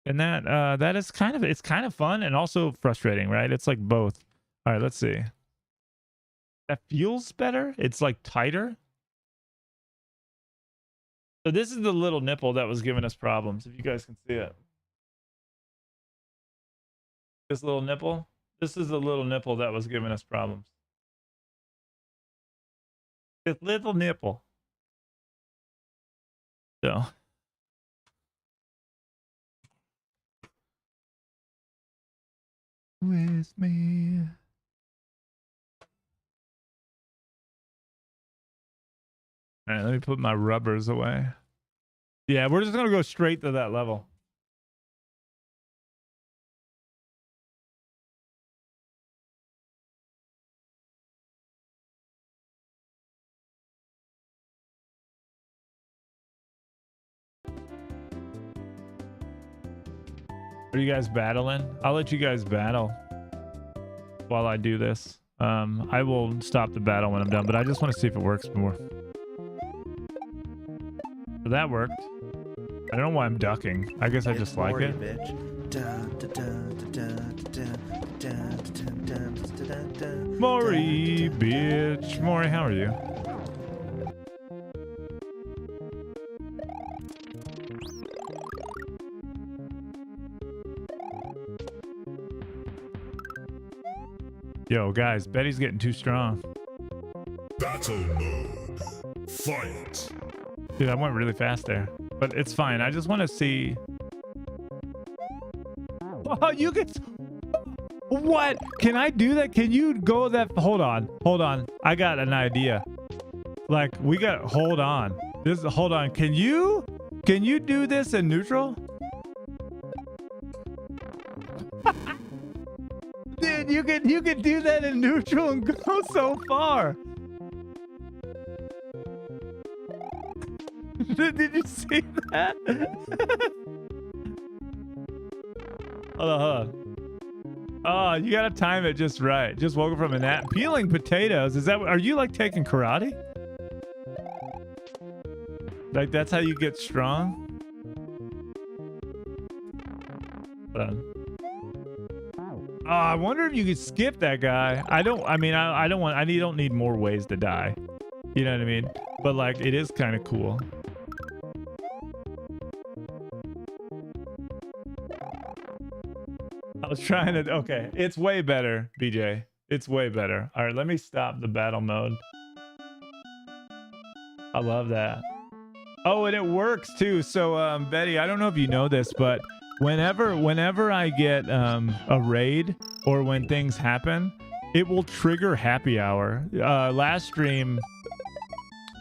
[SPEAKER 1] And that is it's kind of fun and also frustrating, right? It's like both. All right, let's see. That feels better. It's like tighter. So this is the little nipple that was giving us problems. If you guys can see it. This little nipple. This is the little nipple that was giving us problems. This little nipple. So. With me. All right, let me put my rubbers away. Yeah, we're just gonna go straight to that level. Are you guys battling? I'll let you guys battle while I do this. I will stop the battle when I'm done, but I just want to see if it works more. So that worked. I don't know why I'm ducking. I guess I just like it. Maury, bitch. Maury, how are you? Yo, guys, Betty's getting too strong.
[SPEAKER 6] Battle mode. Fight.
[SPEAKER 1] Dude, I went really fast there. But it's fine. I just want to see. Oh, you can. What? Can I do that? Can you go that? Hold on. Hold on. I got an idea. Like, we got. Hold on. Hold on. Can you do this in neutral? Dude, you can do that in neutral and go so far. Did you see that? Hold on. Oh, you gotta time it just right. Just woke up from a nap. Peeling potatoes. Are you like taking karate? Like that's how you get strong? Hold on. Oh, I wonder if you could skip that guy. I don't need more ways to die. You know what I mean? But like, it is kind of cool. I was trying to, okay. It's way better, BJ. It's way better. All right, let me stop the battle mode. I love that. Oh, and it works too. So, Betty, I don't know if you know this, but whenever I get a raid or when things happen, it will trigger happy hour. Last stream,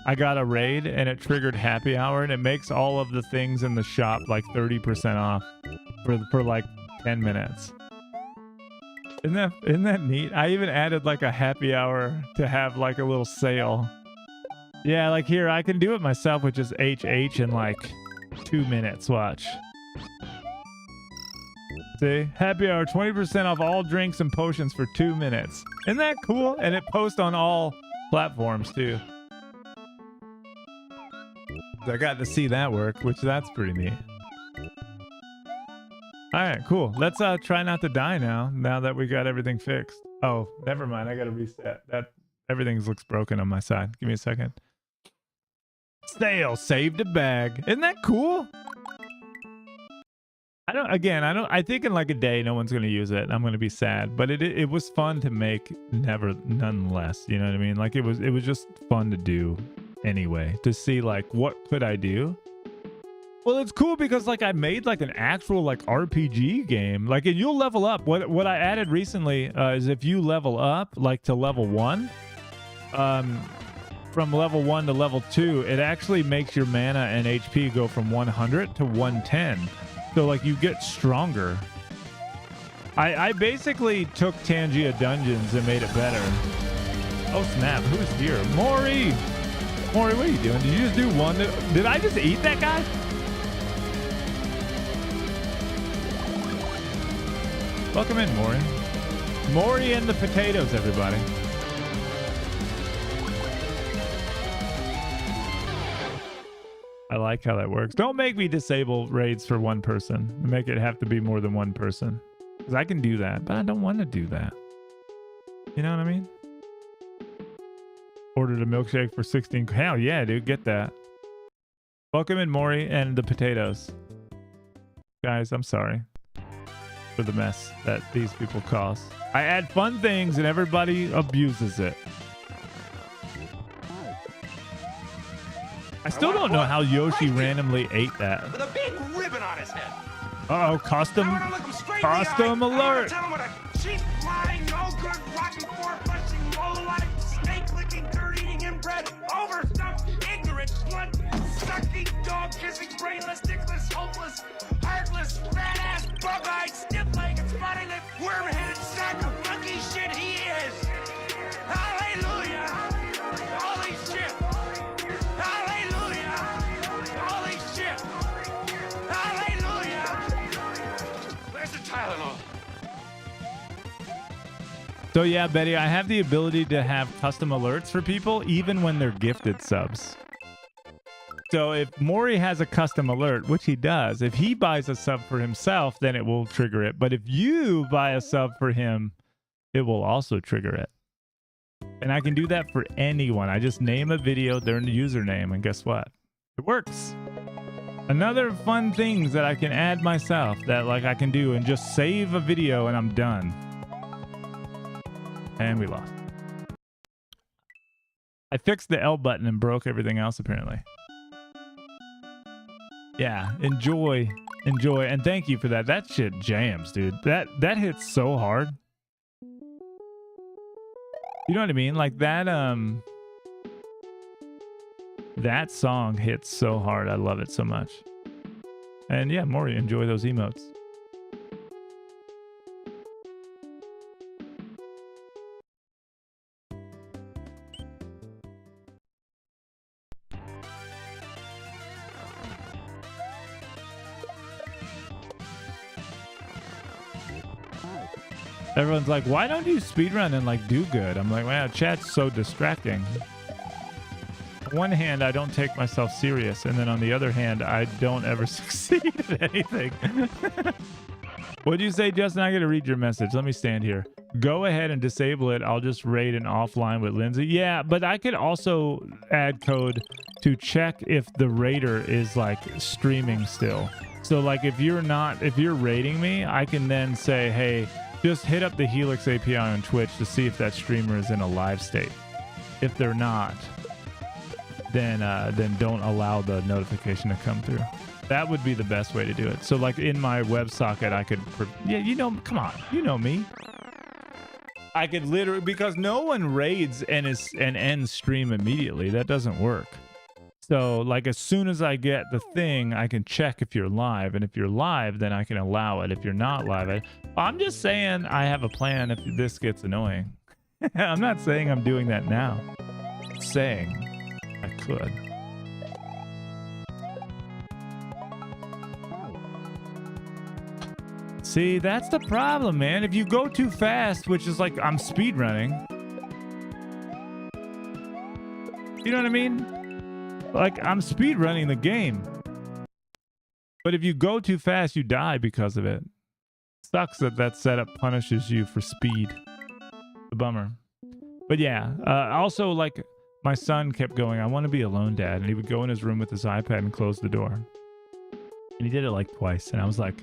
[SPEAKER 1] I got a raid and it triggered happy hour, and it makes all of the things in the shop like 30% off for like 10 minutes. Isn't that neat? I even added like a happy hour to have like a little sale. Yeah, like here, I can do it myself with just HH in like 2 minutes. Watch. See? Happy hour, 20% off all drinks and potions for 2 minutes. Isn't that cool? And it posts on all platforms too. I got to see that work, which that's pretty neat. All right, cool. Let's try not to die now that we got everything fixed. Oh, never mind. I got to reset. Everything looks broken on my side. Give me a second. Stale saved a bag. Isn't that cool? I think in like a day no one's gonna use it and I'm gonna be sad, but it was fun to make nonetheless, you know what I mean? Like it was just fun to do anyway, to see like what could I do. Well, it's cool because like I made like an actual like RPG game, like, and you'll level up. What I added recently is if you level up like to level 1, from level 1 to level 2, it actually makes your mana and HP go from 100 to 110. So like you get stronger. I basically took Tangia Dungeons and made it better. Oh snap, who's here? Maury! Maury, what are you doing? Did you just do one? Did I just eat that guy? Welcome in, Maury. Maury and the potatoes, everybody. I like how that works. Don't make me disable raids for one person. Make it have to be more than one person. Because I can do that, but I don't want to do that. You know what I mean? Ordered a milkshake for 16. Hell yeah, dude. Get that. Welcome in, Maury and the potatoes. Guys, I'm sorry for the mess that these people cause. I add fun things and everybody abuses it. I still don't know how Yoshi randomly ate that.
[SPEAKER 5] With a big ribbon on his head.
[SPEAKER 1] Uh-oh, custom alert.
[SPEAKER 5] Tell him what a cheap, lying, no good, rotten, four-flushing, low-life, snake-licking, dirt-eating, inbred, overstuffed, ignorant, blood-sucking, dog-kissing, brainless, dickless, hopeless, heartless, fat-ass, bug-eyed, stiff-legged, spotty-lipped, worm-headed sack of monkey shit he is. Hallelujah! Holy shit! Hallelujah! Holy shit! Hallelujah! Where's the Tylenol?
[SPEAKER 1] So yeah, Betty, I have the ability to have custom alerts for people even when they're gifted subs. So if Maury has a custom alert, which he does, if he buys a sub for himself, then it will trigger it. But if you buy a sub for him, it will also trigger it. And I can do that for anyone. I just name a video, their username, and guess what? It works. Another fun things that I can add myself that like I can do and just save a video and I'm done. And we lost. I fixed the L button and broke everything else apparently. Yeah, enjoy, and thank you for that. That shit jams, dude. That hits so hard. You know what I mean? Like that that song hits so hard. I love it so much. And yeah, Maury, enjoy those emotes. Everyone's like, why don't you speedrun and like do good? I'm like, wow, chat's so distracting. On one hand, I don't take myself serious, and then on the other hand, I don't ever succeed at anything. What'd you say, Justin? I gotta read your message. Let me stand here. Go ahead and disable it. I'll just raid an offline with Lindsay. Yeah, but I could also add code to check if the raider is like streaming still. So like if you're raiding me, I can then say, hey, just hit up the Helix API on Twitch to see if that streamer is in a live state. If they're not, then don't allow the notification to come through. That would be the best way to do it. So like in my WebSocket, I could, yeah, you know, come on, you know me. I could literally, because no one raids and ends stream immediately. That doesn't work. So like as soon as I get the thing, I can check if you're live. And if you're live, then I can allow it. If you're not live, I'm just saying I have a plan if this gets annoying. I'm not saying I'm doing that now. I'm saying I could. See, that's the problem, man. If you go too fast, which is like I'm speedrunning. You know what I mean? Like, I'm speedrunning the game. But if you go too fast, you die because of it. Sucks that that setup punishes you for speed. A bummer. But yeah, also, like, my son kept going, I want to be alone, Dad. And he would go in his room with his iPad and close the door. And he did it like twice. And I was like,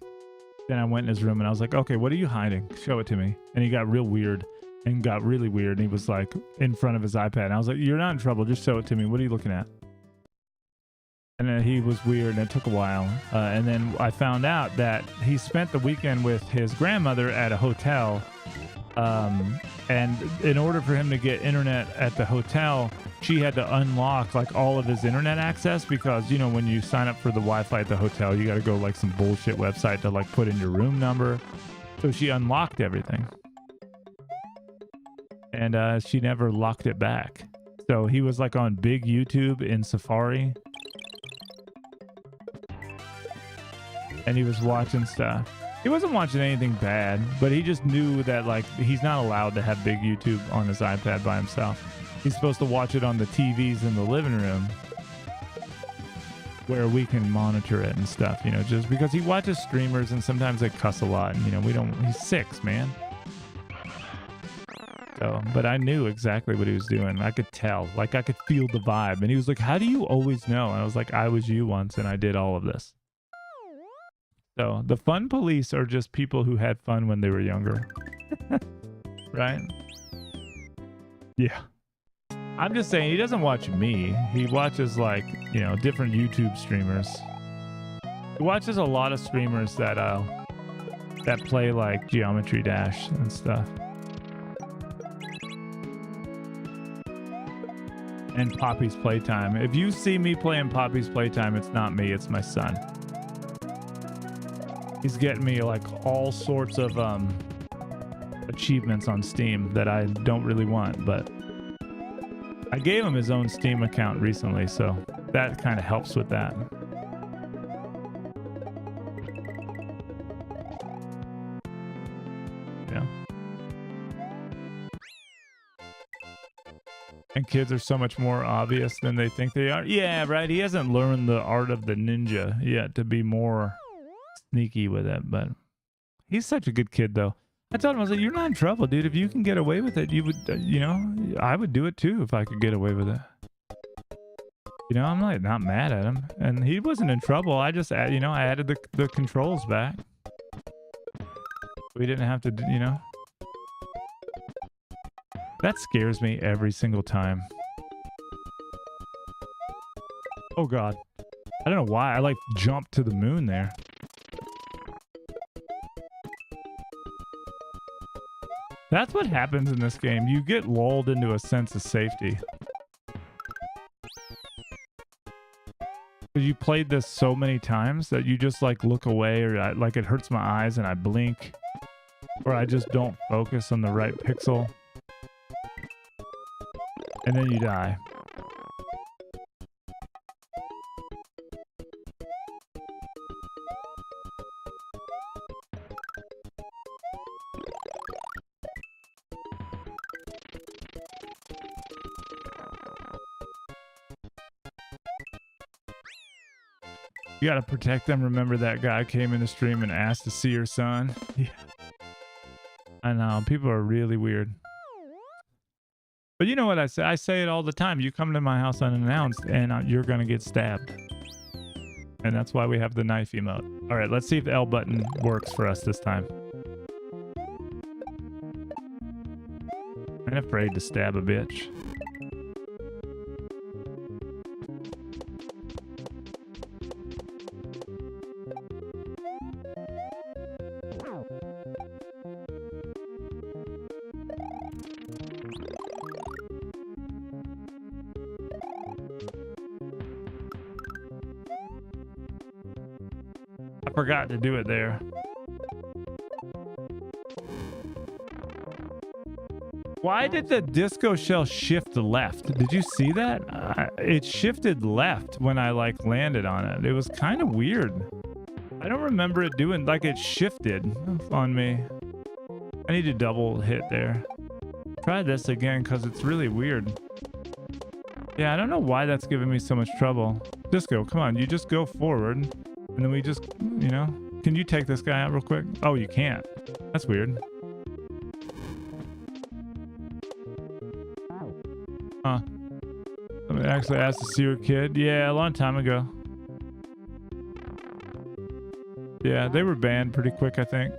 [SPEAKER 1] Then I went in his room and I was like, okay, what are you hiding? Show it to me. And he got real weird and got really weird. And he was like in front of his iPad. And I was like, you're not in trouble. Just show it to me. What are you looking at? And then he was weird and it took a while. And then I found out that he spent the weekend with his grandmother at a hotel. And in order for him to get internet at the hotel, she had to unlock like all of his internet access because, you know, when you sign up for the Wi-Fi at the hotel, you got to go like some bullshit website to like put in your room number. So she unlocked everything. And she never locked it back. So he was like on big YouTube in Safari. And he was watching stuff. He wasn't watching anything bad, but he just knew that like he's not allowed to have big YouTube on his iPad by himself. He's supposed to watch it on the TVs in the living room where we can monitor it and stuff, you know, just because he watches streamers and sometimes they cuss a lot and, you know, he's 6, man. So, but I knew exactly what he was doing. I could tell, like I could feel the vibe. And he was like, how do you always know? And I was like, I was you once and I did all of this. So the fun police are just people who had fun when they were younger. Right? Yeah. I'm just saying he doesn't watch me. He watches like, you know, different YouTube streamers. He watches a lot of streamers that play like Geometry Dash and stuff. And Poppy's Playtime. If you see me playing Poppy's Playtime, it's not me, it's my son. He's getting me like all sorts of achievements on Steam that I don't really want, but I gave him his own Steam account recently, so that kind of helps with that. Yeah. And kids are so much more obvious than they think they are. Yeah, right. He hasn't learned the art of the ninja yet to be more sneaky with it, but he's such a good kid though. I told him, I was like, you're not in trouble, dude. If you can get away with it, you would, you know, I would do it too if I could get away with it. You know, I'm like not mad at him, and he wasn't in trouble. I just, you know, I added the controls back. We didn't have to, you know. That scares me every single time. Oh God, I don't know why I like jumped to the moon there. That's what happens in this game. You get lulled into a sense of safety. You played this so many times that you just like look away, or like it hurts my eyes and I blink, or I just don't focus on the right pixel. And then you die. You gotta protect them. Remember that guy came in the stream and asked to see your son? Yeah. I know, people are really weird. But you know what I say? I say it all the time. You come to my house unannounced and you're gonna get stabbed. And that's why we have the knife emote. All right, let's see if the L button works for us this time. I'm afraid to stab a bitch. Forgot to do it there. Why did the disco shell shift left? Did you see that? It shifted left when I like landed on it. It was kind of weird. I don't remember it doing like it shifted on me. I need to double hit there. Try this again because it's really weird. Yeah, I don't know why that's giving me so much trouble. Disco, come on, you just go forward. And then we just, you know, can you take this guy out real quick? Oh, you can't. That's weird. Huh. Somebody actually asked to see your kid. Yeah, a long time ago. Yeah, they were banned pretty quick, I think.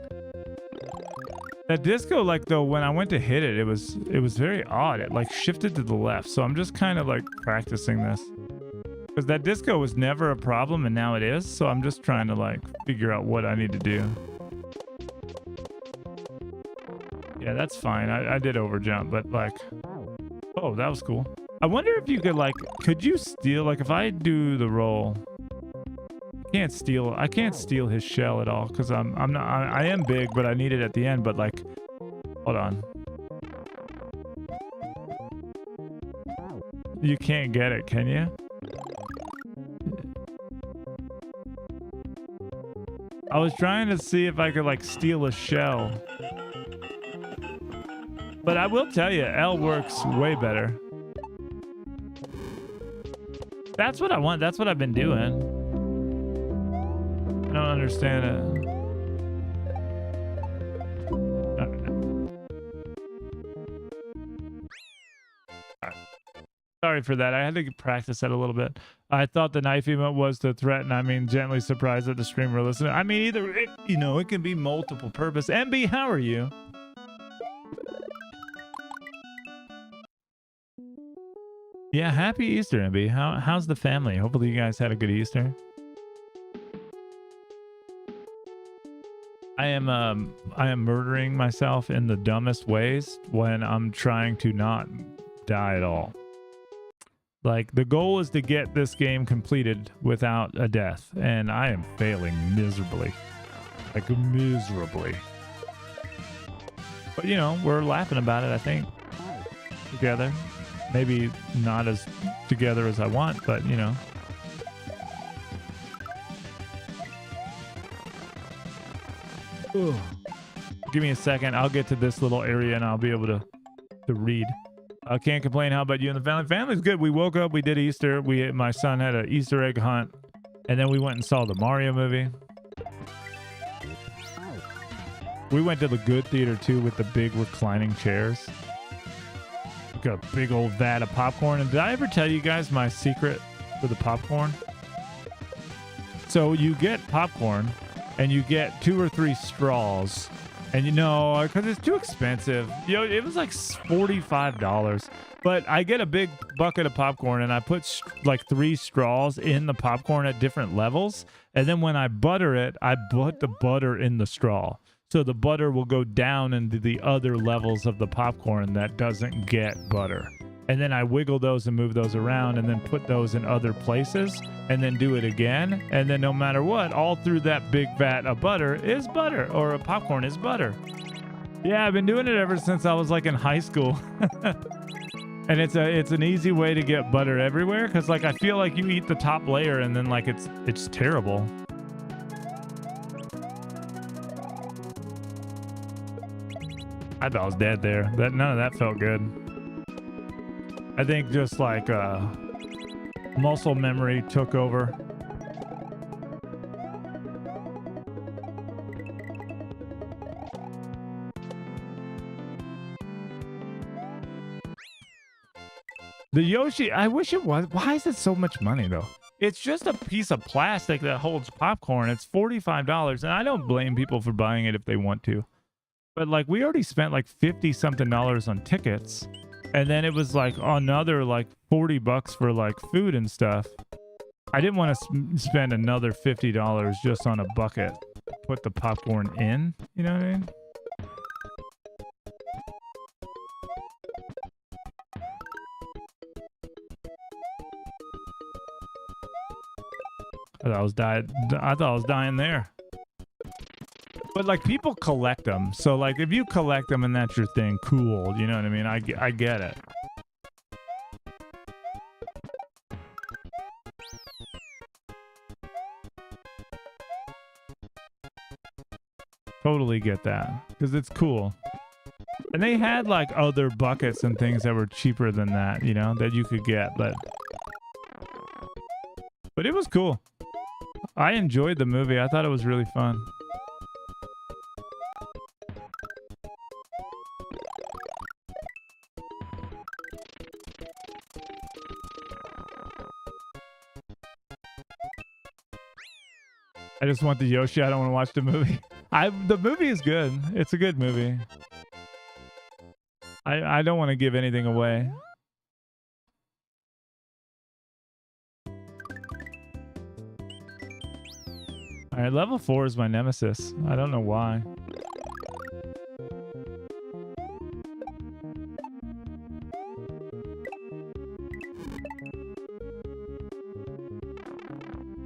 [SPEAKER 1] That disco, like, though, when I went to hit it, it was very odd. It like shifted to the left. So I'm just kind of like practicing this. Because that disco was never a problem and now it is. So I'm just trying to like figure out what I need to do. Yeah, that's fine. I did overjump, but like, oh, that was cool. I wonder if you could like, could you steal, like if I do the roll, I can't steal his shell at all because I am big, but I need it at the end. But like, hold on. You can't get it, can you? I was trying to see if I could like steal a shell. But I will tell you, L works way better. That's what I want. That's what I've been doing. I don't understand it. Right. Sorry for that. I had to practice that a little bit. I thought the knife emote was to threaten. I mean, gently surprised that the streamer listened. I mean, either, it can be multiple purpose. MB, how are you? Yeah, happy Easter, MB. How's the family? Hopefully you guys had a good Easter. I am murdering myself in the dumbest ways when I'm trying to not die at all. Like, the goal is to get this game completed without a death, and I am failing miserably. Like, miserably. But, we're laughing about it, I think. Together. Maybe not as together as I want, but, Ugh. Give me a second. I'll get to this little area and I'll be able to read. I can't complain. How about you and the family? Family's good. We woke up. We did Easter. My son had an Easter egg hunt. And then we went and saw the Mario movie. We went to the good theater too with the big reclining chairs. Got a big old vat of popcorn. And did I ever tell you guys my secret for the popcorn? So you get popcorn and you get 2 or 3 straws. And because it's too expensive. It was like $45. But I get a big bucket of popcorn and I put like 3 straws in the popcorn at different levels. And then when I butter it, I put the butter in the straw. So the butter will go down into the other levels of the popcorn that doesn't get butter. And then I wiggle those and move those around and then put those in other places and then do it again. And then no matter what, all through that big vat of butter is butter, or a popcorn is butter. Yeah, I've been doing it ever since I was like in high school. And it's an easy way to get butter everywhere because like I feel like you eat the top layer and then like it's terrible. I thought I was dead there. None of that felt good. I think just like muscle memory took over. The Yoshi, I wish it was. Why is it so much money though? It's just a piece of plastic that holds popcorn. It's $45, and I don't blame people for buying it if they want to. But like we already spent like $50-something on tickets. And then it was like another like $40 for like food and stuff. I didn't want to spend another $50 just on a bucket. Put the popcorn in, you know what I mean? I thought I was dying there. But like people collect them, so like if you collect them and that's your thing, cool. You know what I mean? I get it. Totally get that because it's cool. And they had like other buckets and things that were cheaper than that, that you could get, but it was cool. I enjoyed the movie. I thought it was really fun. I just want the Yoshi. I don't want to watch the movie. The movie is good. It's a good movie. I don't want to give anything away. All right, level 4 is my nemesis. I don't know why.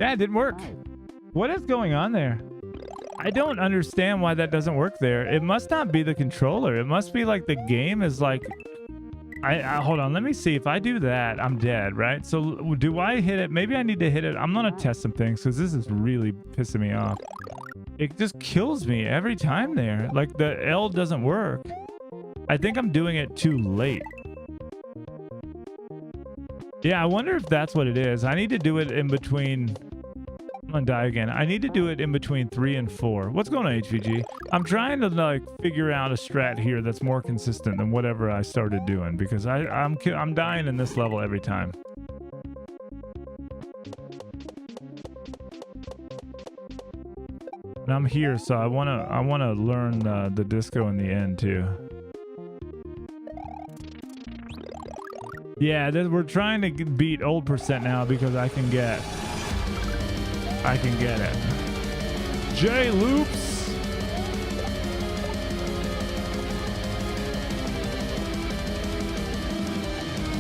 [SPEAKER 1] Yeah, it didn't work. What is going on there? I don't understand why that doesn't work there. It must not be the controller. It must be like the game is like... I hold on, let me see. If I do that, I'm dead, right? So do I hit it? Maybe I need to hit it. I'm gonna test some things because this is really pissing me off. It just kills me every time there. Like the L doesn't work. I think I'm doing it too late. Yeah, I wonder if that's what it is. I need to do it in between... I'm gonna die again. I need to do it in between 3 and 4. What's going on, HVG? I'm trying to like figure out a strat here that's more consistent than whatever I started doing because I'm dying in this level every time. And I'm here, so I wanna learn the disco in the end too. Yeah, we're trying to beat old percent now because I can get it. J Loops.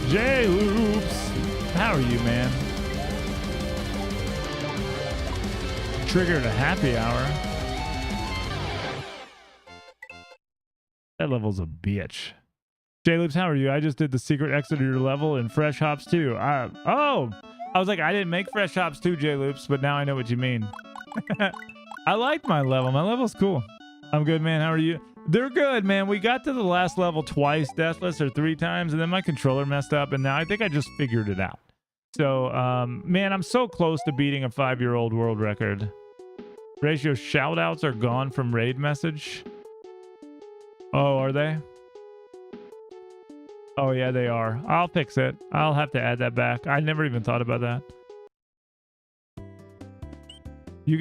[SPEAKER 1] J Loops. How are you, man? Triggered a happy hour. That level's a bitch. J Loops, how are you? I just did the secret exit of your level in Fresh Hops 2. Oh! I was like, I didn't make Fresh Hops 2, J Loops, but now I know what you mean. I like my level. My level's cool. I'm good, man. How are you? They're good, man. We got to the last level twice, deathless, or 3 times, and then my controller messed up, and now I think I just figured it out. So, man, I'm so close to beating a 5-year-old world record. Ratio shoutouts are gone from raid message. Oh, are they? Oh, yeah, they are. I'll fix it. I'll have to add that back. I never even thought about that. You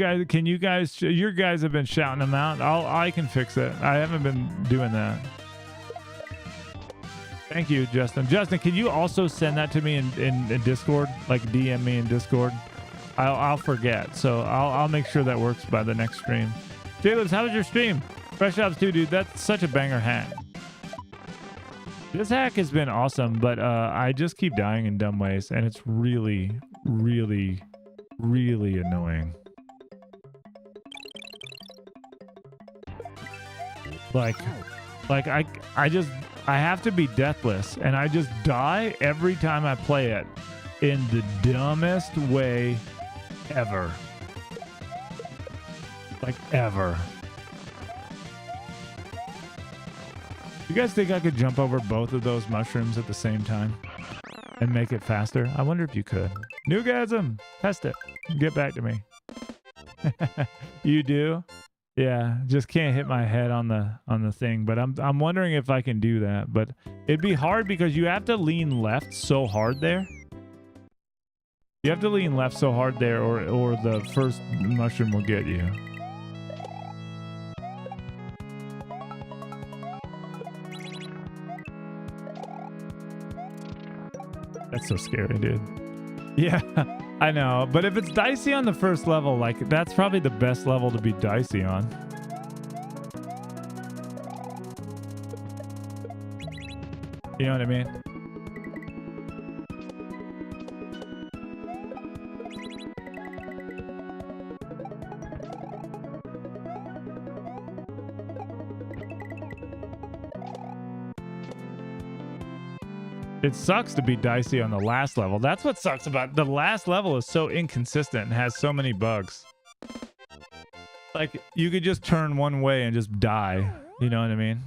[SPEAKER 1] guys, your guys have been shouting them out. I can fix it. I haven't been doing that. Thank you, Justin. Justin, can you also send that to me in Discord? Like DM me in Discord? I'll forget. So I'll make sure that works by the next stream. J-Libs, how was your stream? Fresh Ops 2, dude. That's such a banger hack. This hack has been awesome, but I just keep dying in dumb ways, and it's really, really, really annoying. Like I have to be deathless, and I just die every time I play it in the dumbest way ever. Like ever. You guys think I could jump over both of those mushrooms at the same time and make it faster? I wonder if you could. Newgasm, test it. Get back to me. You do? Yeah, just can't hit my head on the thing, but I'm wondering if I can do that. But it'd be hard because you have to lean left so hard there. You have to lean left so hard there, or the first mushroom will get you. That's so scary, dude. Yeah, I know. But if it's dicey on the first level, like, that's probably the best level to be dicey on. You know what I mean? It sucks to be dicey on the last level. That's what sucks about the last level is so inconsistent and has so many bugs. Like, you could just turn one way and just die. You know what I mean?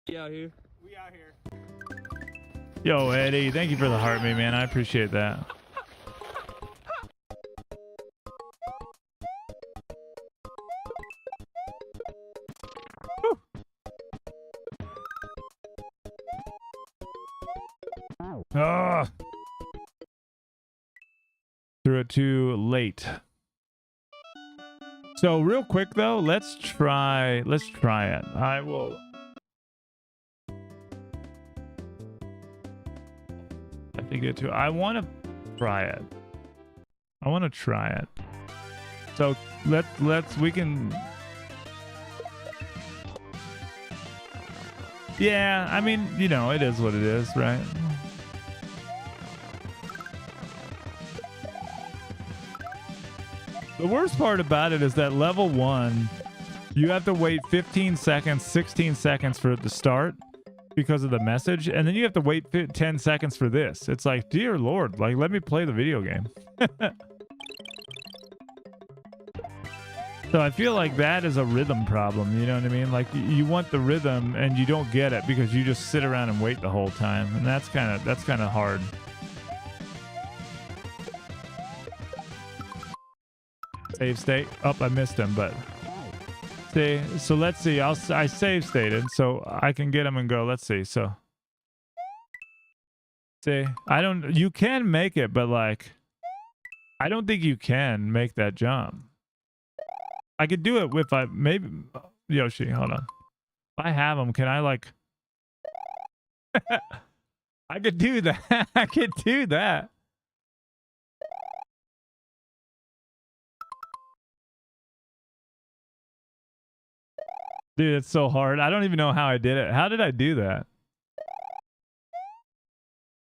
[SPEAKER 4] We out here.
[SPEAKER 1] Yo, Eddie, thank you for the heart, man. I appreciate that. Threw it too late. So real quick though, let's try it. I will. I think it too. I want to try it. I want to try it. So we can. Yeah, I mean, you know, it is what it is, right? The worst part about it is that level 1, you have to wait 15 seconds, 16 seconds for it to start because of the message, and then you have to wait 10 seconds for this. It's like, dear Lord, like, let me play the video game. So I feel like that is a rhythm problem, you know what I mean? Like, you want the rhythm and you don't get it because you just sit around and wait the whole time, and that's kind of hard. Save state. Oh, I missed him, but see. So let's see. I save stated, so I can get him and go. Let's see. So see, you can make it, but like, I don't think you can make that jump. I could do it if maybe Yoshi. Hold on. If I have him, can I like? I could do that. I could do that. Dude, it's so hard. I don't even know how I did it. How did I do that?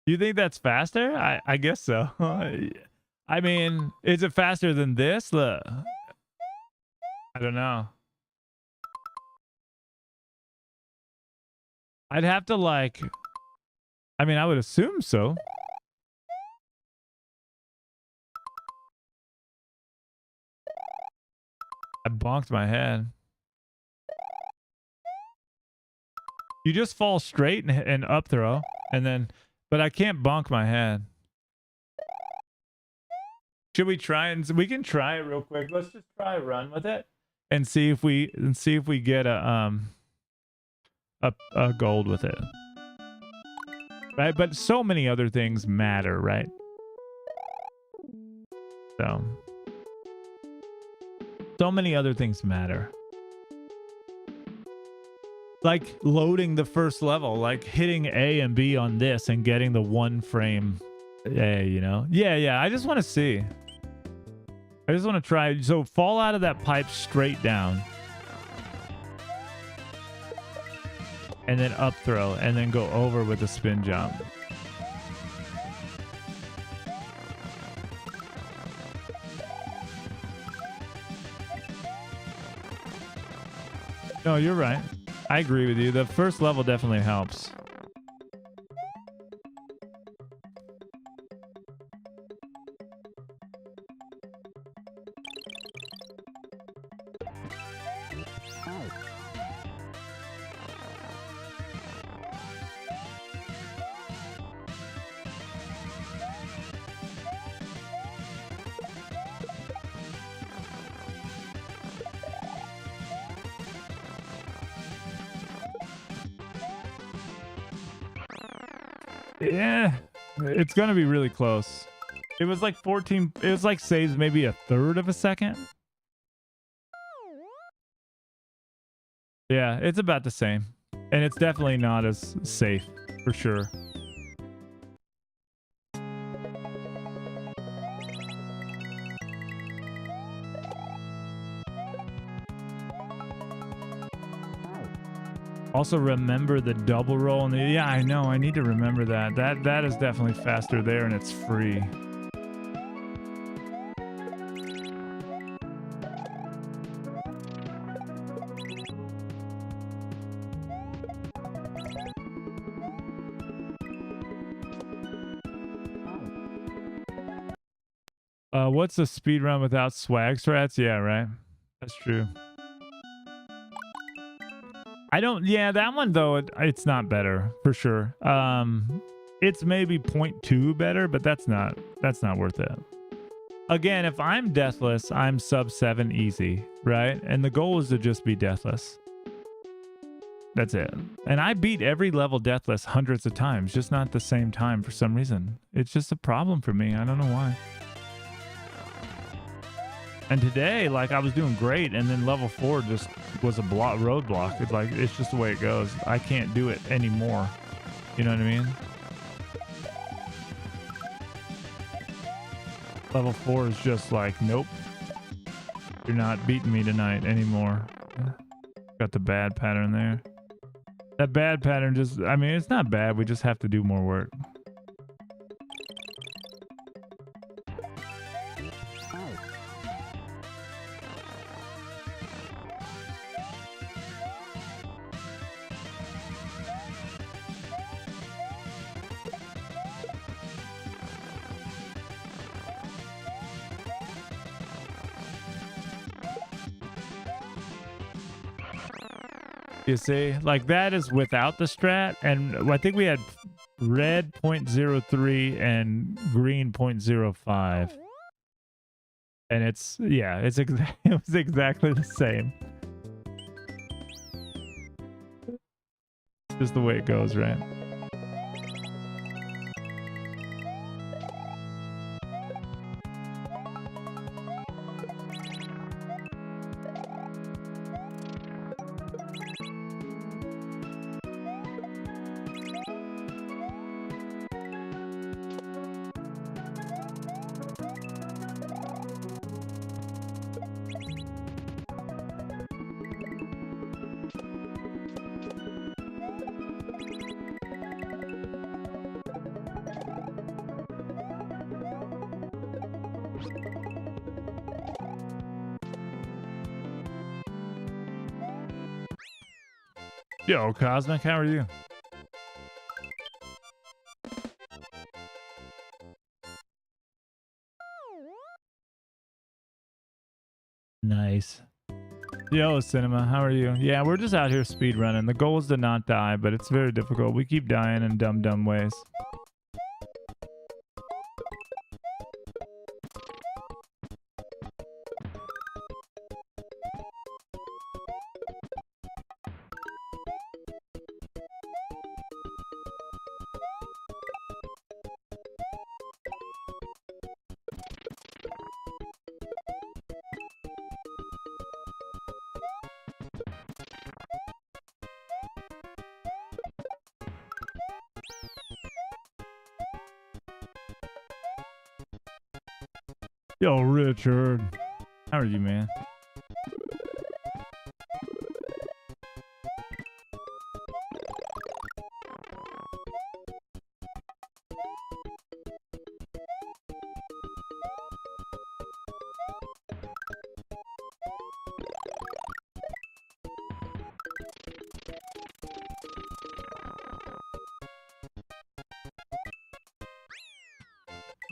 [SPEAKER 1] You think that's faster? I guess so. I mean, is it faster than this? Look. I don't know. I'd have to like... I mean, I would assume so. I bonked my head. You just fall straight and up throw, and then, but I can't bonk my head. Should we try we can try it real quick. Let's just try a run with it and see if we get a gold with it. Right? But so many other things matter, right? So many other things matter. Like loading the first level, like hitting A and B on this and getting the 1 frame A, you know? Yeah, I just want to see. I just want to try. So fall out of that pipe straight down. And then up throw, and then go over with a spin jump. No, you're right. I agree with you. The first level definitely helps. Yeah, it's gonna be really close. It was like 14. It was like saves maybe 1/3 of a second. Yeah, it's about the same, and it's definitely not as safe for sure. Also remember the double roll. And yeah, I know. I need to remember that. That is definitely faster there, and it's free. What's a speed run without swag strats? Yeah, right. That's true. I don't, yeah, that one though, it's not better for sure. It's maybe 0.2 better, but that's not worth it. Again, if I'm deathless, I'm sub 7 easy, right? And the goal is to just be deathless. That's it. And I beat every level deathless hundreds of times, just not the same time for some reason. It's just a problem for me. I don't know why. And today, like, I was doing great, and then level 4 just was a roadblock. It's like, it's just the way it goes. I can't do it anymore. You know what I mean? Level 4 is just like, nope. You're not beating me tonight anymore. Got the bad pattern there. That bad pattern just, I mean, it's not bad. We just have to do more work. You see, like that is without the strat, and I think we had red 0.03 and green 0.05, and it's, yeah, it's it was exactly the same. Just the way it goes, right? Yo, Cosmic, how are you? Nice. Yo, Cinema, how are you? Yeah, we're just out here speed running. The goal is to not die, but it's very difficult. We keep dying in dumb ways. Yo, Richard. How are you, man?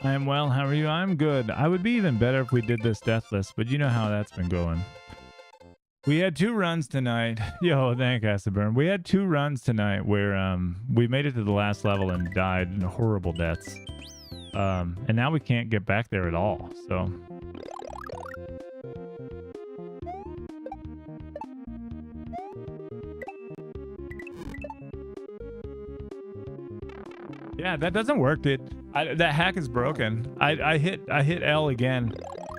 [SPEAKER 1] I am well. How are you? I'm good. I would be even better if we did this deathless, but you know how that's been going. We had 2 runs tonight. Yo, thank Acid We had 2 runs tonight where we made it to the last level and died in horrible deaths. And now we can't get back there at all. So yeah, that doesn't work, dude. That hack is broken. I hit L again.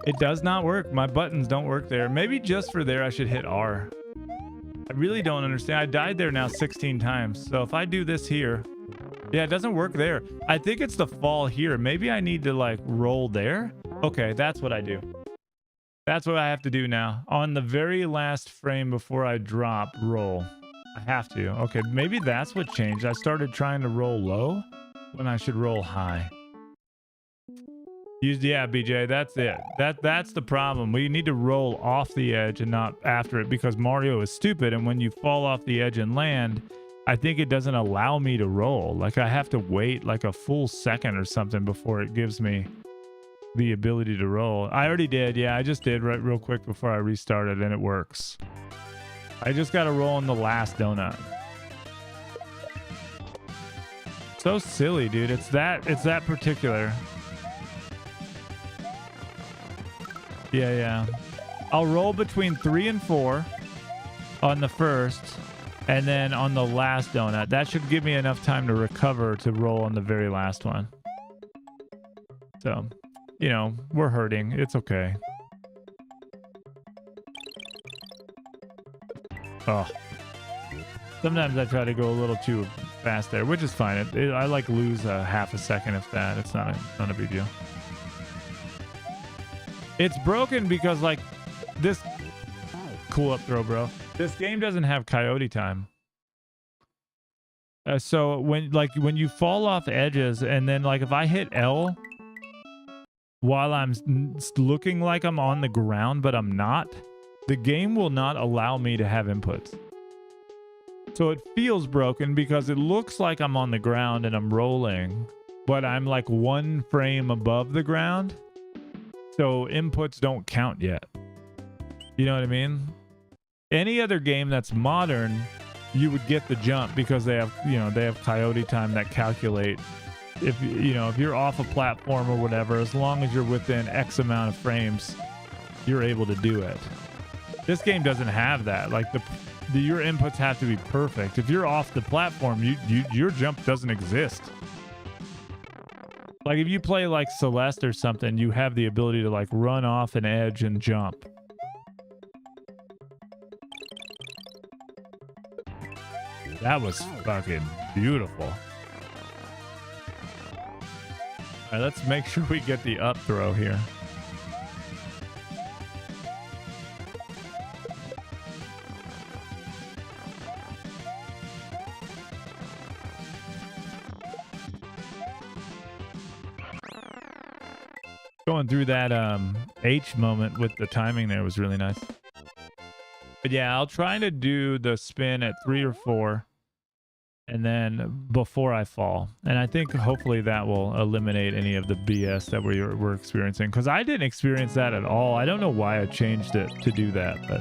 [SPEAKER 1] It does not work. My buttons don't work there. Maybe just for there I should hit R. I really don't understand. I died there now 16 times. So if I do this here, yeah, it doesn't work there. I think it's the fall here. Maybe I need to like roll there. Okay, that's what I do. That's what I have to do now. On the very last frame before I drop, roll. I have to. Okay, maybe that's what changed. I started trying to roll low when I should roll high. Yeah, BJ, that's it. That's the problem. We need to roll off the edge and not after it, because Mario is stupid, and when you fall off the edge and land, I think it doesn't allow me to roll. Like I have to wait like a full second or something before it gives me the ability to roll. I already did. Yeah, I just did right real quick before I restarted, and it works. I just got to roll in the last donut. So silly, dude. It's that particular. Yeah. I'll roll between 3 and 4 on the first, and then on the last donut. That should give me enough time to recover to roll on the very last one. So, you know, we're hurting. It's okay. Oh. Sometimes I try to go a little too fast there, which is fine. I like lose a half a second if that. It's not a big deal. It's broken because like this cool up throw, bro. This game doesn't have coyote time. So when you fall off edges and then like if I hit L while I'm looking like I'm on the ground but I'm not, the game will not allow me to have inputs. So it feels broken because it looks like I'm on the ground and I'm rolling, but I'm like 1 frame above the ground. So inputs don't count yet. You know what I mean? Any other game that's modern, you would get the jump because they have, they have coyote time that calculate if you're off a platform or whatever, as long as you're within X amount of frames, you're able to do it. This game doesn't have that. Like your inputs have to be perfect. If you're off the platform, your jump doesn't exist. Like if you play like Celeste or something, you have the ability to like run off an edge and jump. That was fucking beautiful. All right, let's make sure we get the up throw here. Going through that H moment with the timing there was really nice. But yeah, I'll try to do the spin at 3 or 4 and then before I fall. And I think hopefully that will eliminate any of the BS that we're experiencing, because I didn't experience that at all. I don't know why I changed it to do that, but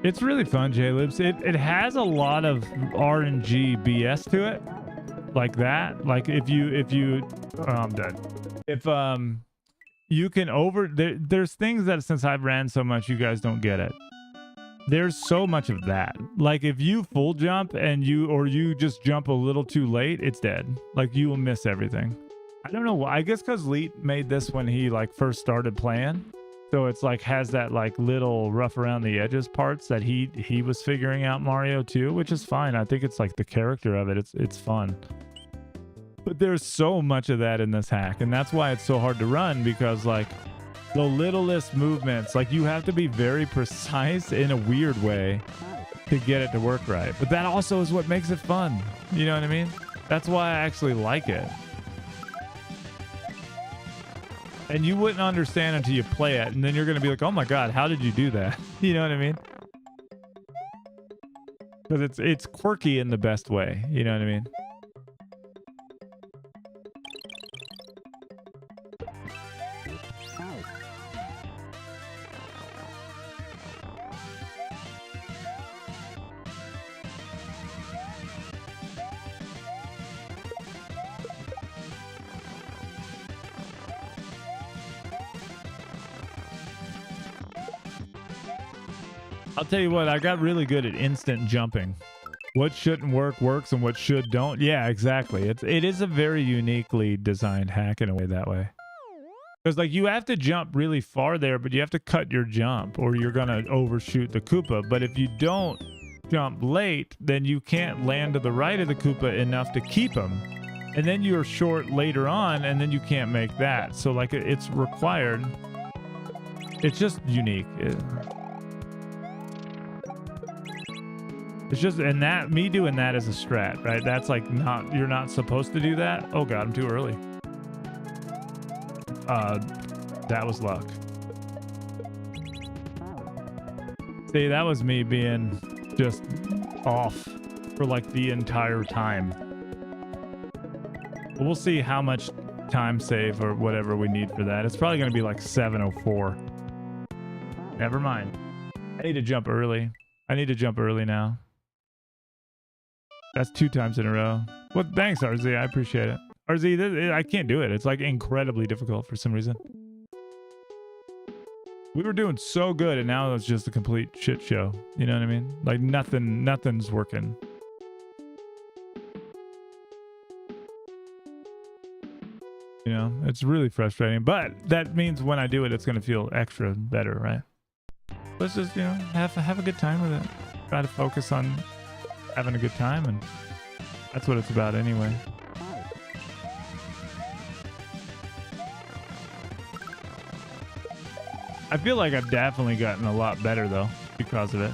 [SPEAKER 1] it's really fun, J-Libs. It has a lot of RNG BS to it, like that. Like if you I'm dead. If you can there's things that since I've ran so much, you guys don't get it. There's so much of that. Like if you full jump and you just jump a little too late, it's dead. Like you will miss everything. I don't know why. I guess because Leet made this when he like first started playing. So it's like has that like little rough around the edges parts that he was figuring out Mario too, which is fine. I think it's like the character of it. It's fun. But there's so much of that in this hack, and that's why it's so hard to run, because like the littlest movements, like you have to be very precise in a weird way to get it to work right. But that also is what makes it fun. You know what I mean? That's why I actually like it. And you wouldn't understand until you play it, and then you're going to be like, oh my god, how did you do that? You know what I mean? Because it's quirky in the best way. You know what I mean? I'll tell you what, I got really good at instant jumping. What shouldn't work works and what should don't. Yeah, exactly. It is a very uniquely designed hack in a way that way. Because like you have to jump really far there, but you have to cut your jump or you're going to overshoot the Koopa. But if you don't jump late, then you can't land to the right of the Koopa enough to keep him. And then you're short later on and then you can't make that. So like it's required. It's just unique. It's just, and that, me doing that is a strat, right? That's like not, you're not supposed to do that. Oh god, I'm too early. That was luck. See, that was me being just off for like the entire time. But we'll see how much time save or whatever we need for that. It's probably going to be like 7:04. Never mind. I need to jump early. I need to jump early now. That's 2 times in a row. Well, thanks, RZ. I appreciate it. RZ, I can't do it. It's like incredibly difficult for some reason. We were doing so good, and now it's just a complete shit show. You know what I mean? Like nothing's working. You know, it's really frustrating. But that means when I do it, it's gonna feel extra better, right? Let's just, you know, have a good time with it. Try to focus on having a good time, and that's what it's about anyway. I feel like I've definitely gotten a lot better though because of it.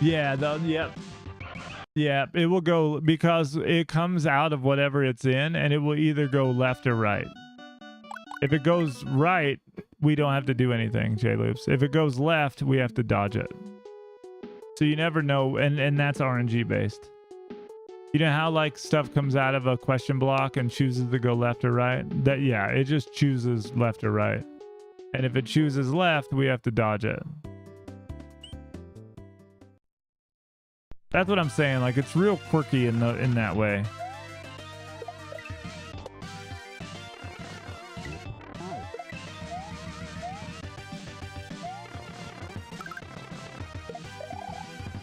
[SPEAKER 1] Yeah, yeah, it will go because it comes out of whatever it's in, and it will either go left or right. If it goes right, we don't have to do anything, J-Loops. If it goes left, we have to dodge it. So you never know, and that's RNG based. You know how like stuff comes out of a question block and chooses to go left or right? That, yeah, it just chooses left or right. And if it chooses left, we have to dodge it. That's what I'm saying. Like, it's real quirky in that way.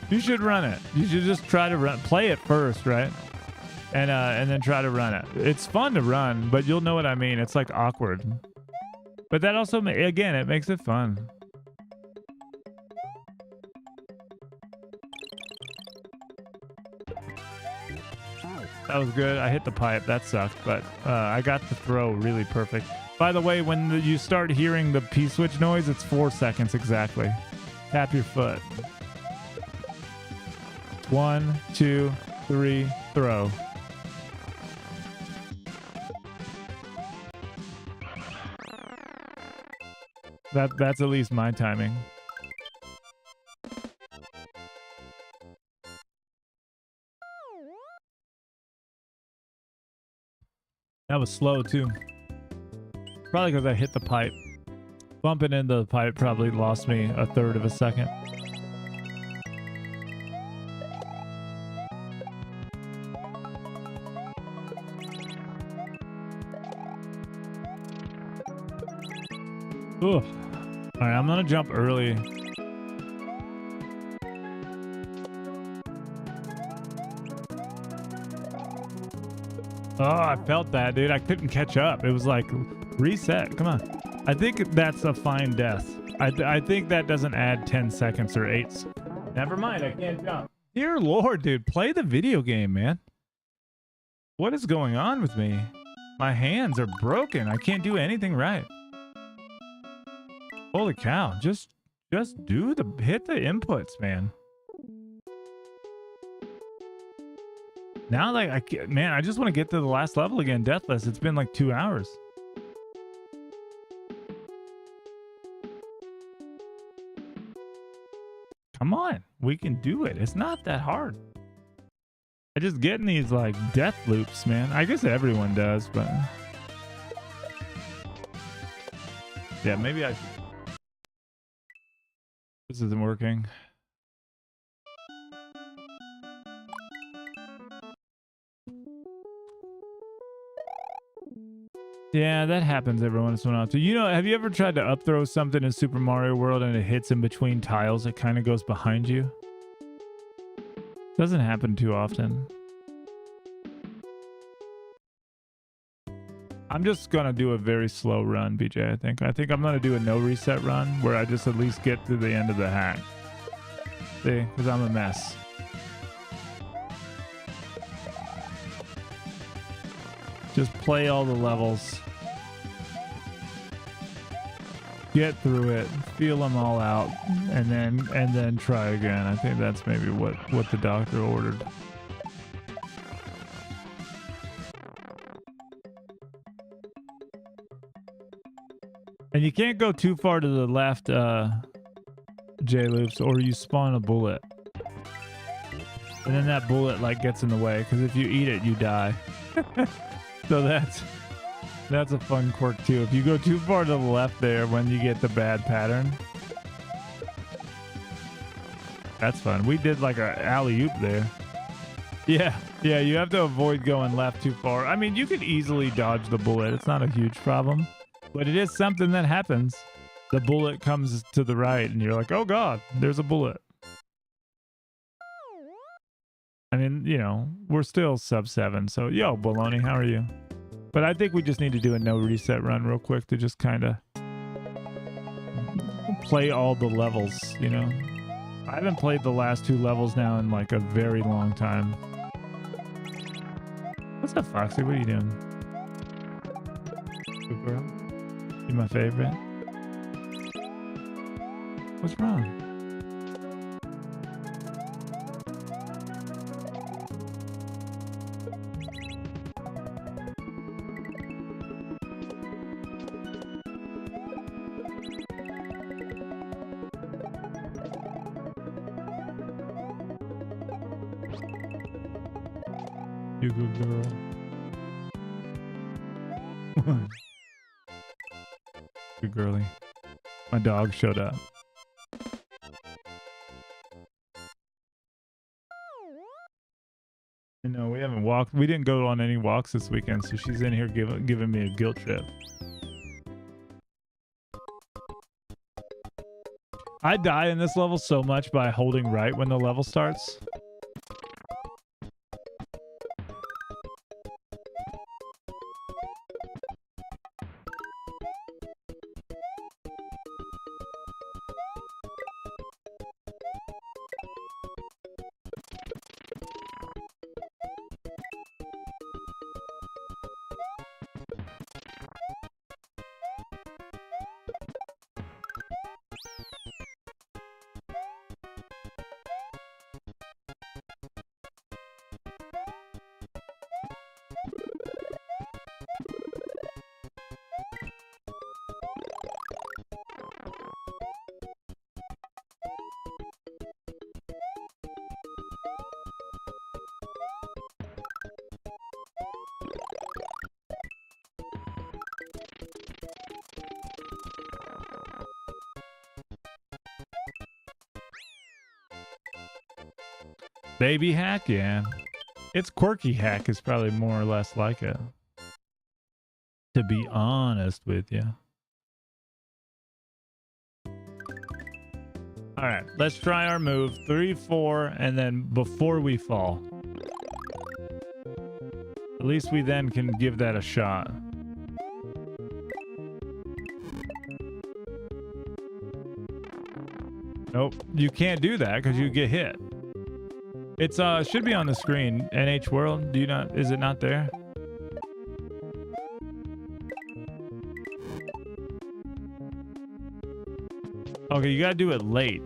[SPEAKER 1] You should run it. You should just try to play it first, right? And then try to run it. It's fun to run, but you'll know what I mean. It's like awkward. But that also, again, it makes it fun. That was good. I hit the pipe. That sucked, but I got the throw really perfect. By the way, when you start hearing the P-switch noise, it's 4 seconds exactly. Tap your foot. 1, 2, 3, throw. That's at least my timing. That was slow too. Probably because I hit the pipe. Bumping into the pipe probably lost me 1/3 of a second. Ugh. Alright, I'm gonna jump early. Oh, I felt that, dude. I couldn't catch up. It was like, reset. Come on. I think that's a fine death. I think that doesn't add 10 seconds or 8. Never mind, I can't jump. Dear Lord, dude. Play the video game, man. What is going on with me? My hands are broken. I can't do anything right. Holy cow. Just hit the inputs, man. Now, like, I just want to get to the last level again, Deathless. It's been like 2 hours. Come on, we can do it. It's not that hard. I just get in these like death loops, man. I guess everyone does, but yeah, maybe I. This isn't working. Yeah, that happens every once in a while. So, you know, have you ever tried to up throw something in Super Mario World and it hits in between tiles? It kind of goes behind you. Doesn't happen too often. I'm just gonna do a very slow run, BJ. I think I'm gonna do a no reset run where I just at least get to the end of the hack. See, because I'm a mess. Just play all the levels. Get through it, feel them all out, and then try again. I think that's maybe what the doctor ordered. And you can't go too far to the left, J-Loops, or you spawn a bullet. And then that bullet like gets in the way, because if you eat it, you die. So that's a fun quirk too. If you go too far to the left there when you get the bad pattern. That's fun. We did like a alley-oop there. Yeah, you have to avoid going left too far. I mean, you could easily dodge the bullet. It's not a huge problem. But it is something that happens. The bullet comes to the right and you're like, oh God, there's a bullet. I mean, you know, we're still sub 7. So, yo, Baloney, how are you? But I think we just need to do a no reset run real quick to just kind of play all the levels, you know? I haven't played the last 2 levels now in like a very long time. What's up, Foxy? What are you doing? Good girl. You my favorite? What's wrong? You good girl. Good girly. My dog showed up. You know, we haven't walked. We didn't go on any walks this weekend, so she's in here giving me a guilt trip. I die in this level so much by holding right when the level starts. Baby hack, yeah. It's quirky hack is probably more or less like it. To be honest with you. All right, let's try our move. 3, 4, and then before we fall. At least we then can give that a shot. Nope, you can't do that because you get hit. It's should be on the screen. NH World, do you not? Is it not there? Okay, you gotta do it late.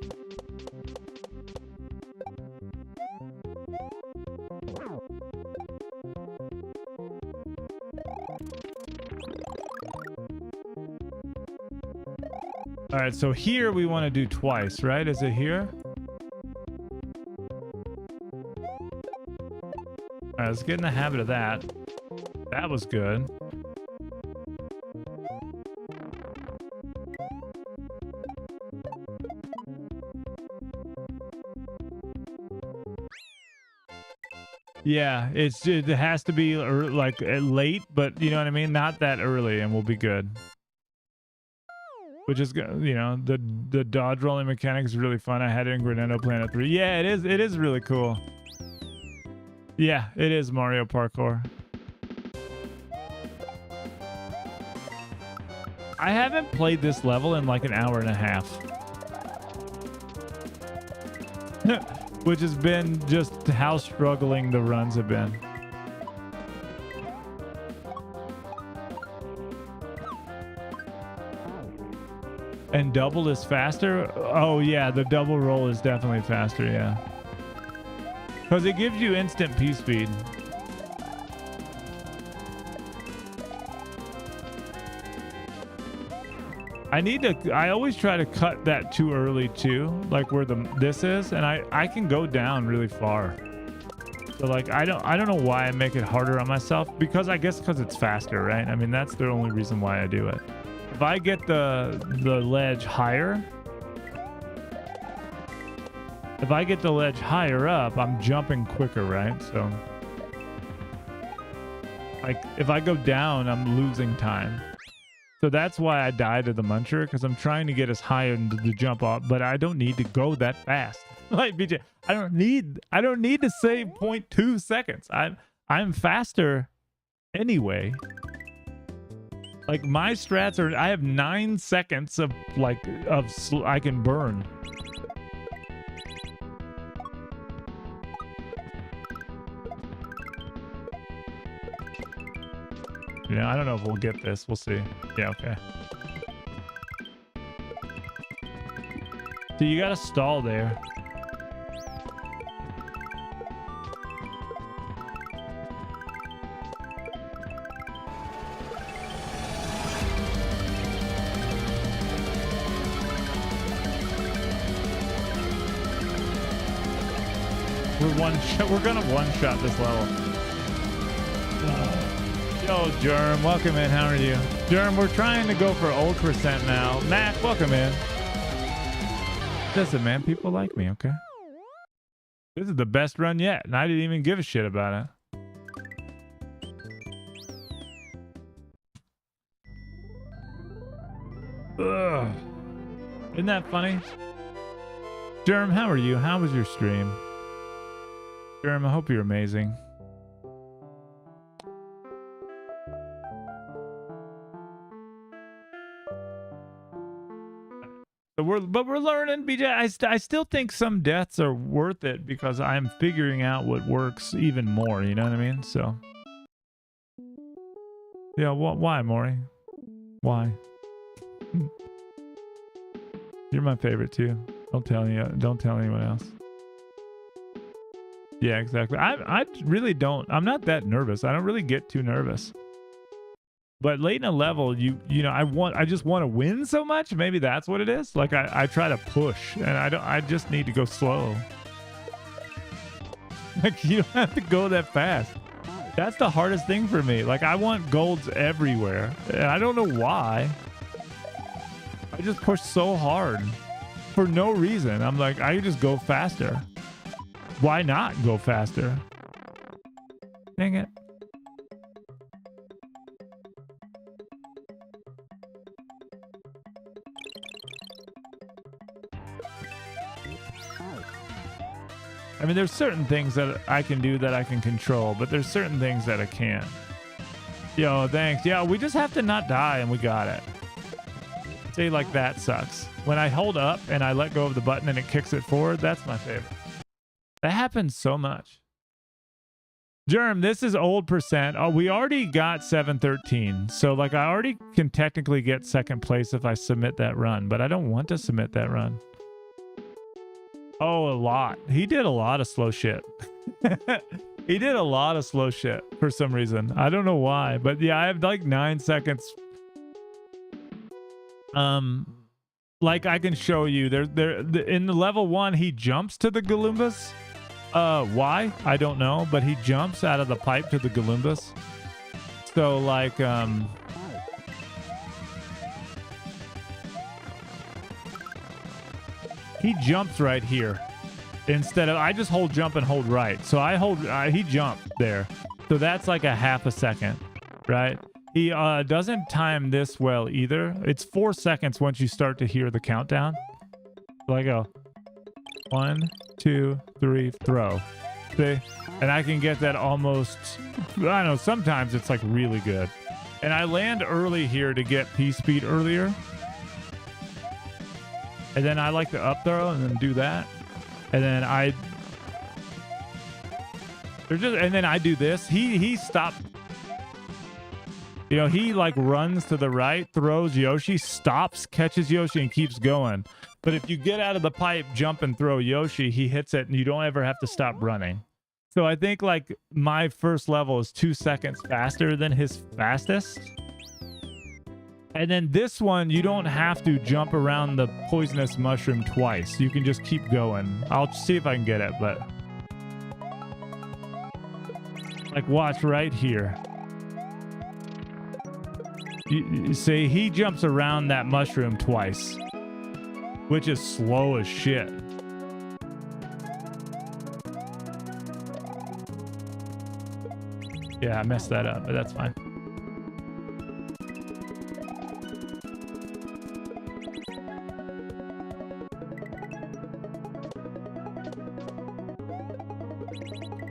[SPEAKER 1] All right, so here we want to do twice, right? Is it here? All right, let's get in the habit of that. That was good. Yeah, it has to be like late, but you know what I mean? Not that early, and we'll be good. Which is, you know, the dodge rolling mechanic is really fun. I had it in Granado Planet 3. Yeah, it is really cool. Yeah, it is Mario Parkour. I haven't played this level in like an hour and a half. Which has been just how struggling the runs have been. And double is faster? Oh yeah, the double roll is definitely faster, yeah. Because it gives you instant P speed. I always try to cut that too early too, like where this is, and I can go down really far. So like I don't know why I make it harder on myself, because I guess because it's faster, right? I mean, that's the only reason why I do it. If I get the ledge higher, if I get the ledge higher up, I'm jumping quicker, right? So like if I go down, I'm losing time. So that's why I die to the muncher, because I'm trying to get as high into the jump off, but I don't need to go that fast. Like BJ, I don't need to save 0.2 seconds. I'm faster anyway. Like my strats are, I have 9 seconds of I can burn. Yeah, I don't know if we'll get this. We'll see. Yeah, okay. So you gotta stall there. We're gonna one-shot this level. Yo, Germ, welcome in. How are you? Germ, we're trying to go for old percent now. Matt, welcome in. Listen, man, people like me, okay? This is the best run yet, and I didn't even give a shit about it. Ugh. Isn't that funny? Germ, how are you? How was your stream? Germ, I hope you're amazing. But we're learning, BJ. I still think some deaths are worth it because I'm figuring out what works even more. You know what I mean? So, yeah. Why, Maury? Why? You're my favorite too. Don't tell anyone else. Yeah, exactly. I really don't. I'm not that nervous. I don't really get too nervous. But late in a level, you know, I just want to win so much. Maybe that's what it is. Like I try to push, and I just need to go slow. Like you don't have to go that fast. That's the hardest thing for me. Like I want golds everywhere, and I don't know why. I just push so hard for no reason. I'm like, I could just go faster. Why not go faster? Dang it. I mean, there's certain things that I can do that I can control, but there's certain things that I can't. Yo, thanks. Yeah, we just have to not die, and we got it. Say like that sucks. When I hold up and I let go of the button and it kicks it forward, that's my favorite. That happens so much. Germ, this is old percent. Oh, we already got 713. So like I already can technically get second place if I submit that run, but I don't want to submit that run. Oh, a lot. He did a lot of slow shit. He did a lot of slow shit for some reason. I don't know why, but yeah, I have like 9 seconds. Like I can show you in the level 1, he jumps to the Galoombas. Why? I don't know, but he jumps out of the pipe to the Galoombas. So like, he jumps right here instead of, I just hold jump and hold right. So I hold, he jumped there. So that's like a half a second, right? He doesn't time this well either. It's 4 seconds once you start to hear the countdown. So I go 1, 2, 3, throw. See? And I can get that almost, I don't know, sometimes it's like really good. And I land early here to get P-speed earlier. And then I like to up throw and then do that. And then and then I do this. He stopped. You know, he like runs to the right, throws Yoshi, stops, catches Yoshi, and keeps going. But if you get out of the pipe, jump and throw Yoshi, he hits it and you don't ever have to stop running. So I think like my first level is 2 seconds faster than his fastest. And then this one, you don't have to jump around the poisonous mushroom twice. You can just keep going. I'll see if I can get it, but... Like, watch right here. You see, he jumps around that mushroom twice, which is slow as shit. Yeah, I messed that up, but that's fine.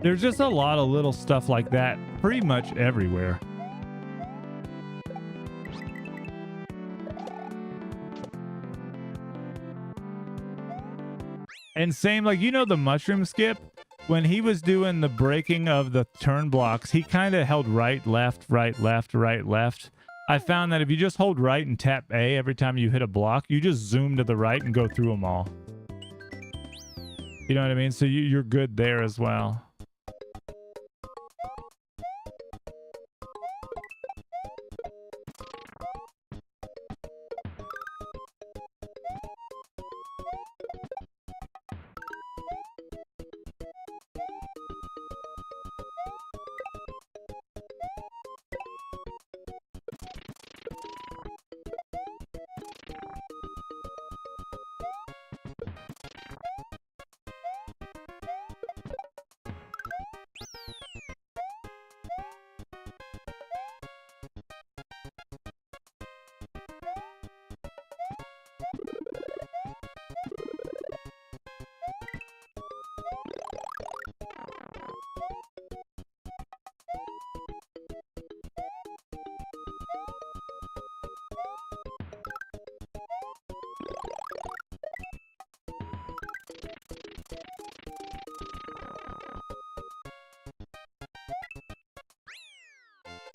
[SPEAKER 1] There's just a lot of little stuff like that pretty much everywhere. And same, like, you know, the mushroom skip, when he was doing the breaking of the turn blocks, he kind of held right, left, right, left, right, left. I found that if you just hold right and tap A every time you hit a block, you just zoom to the right and go through them all. You know what I mean? So you're good there as well.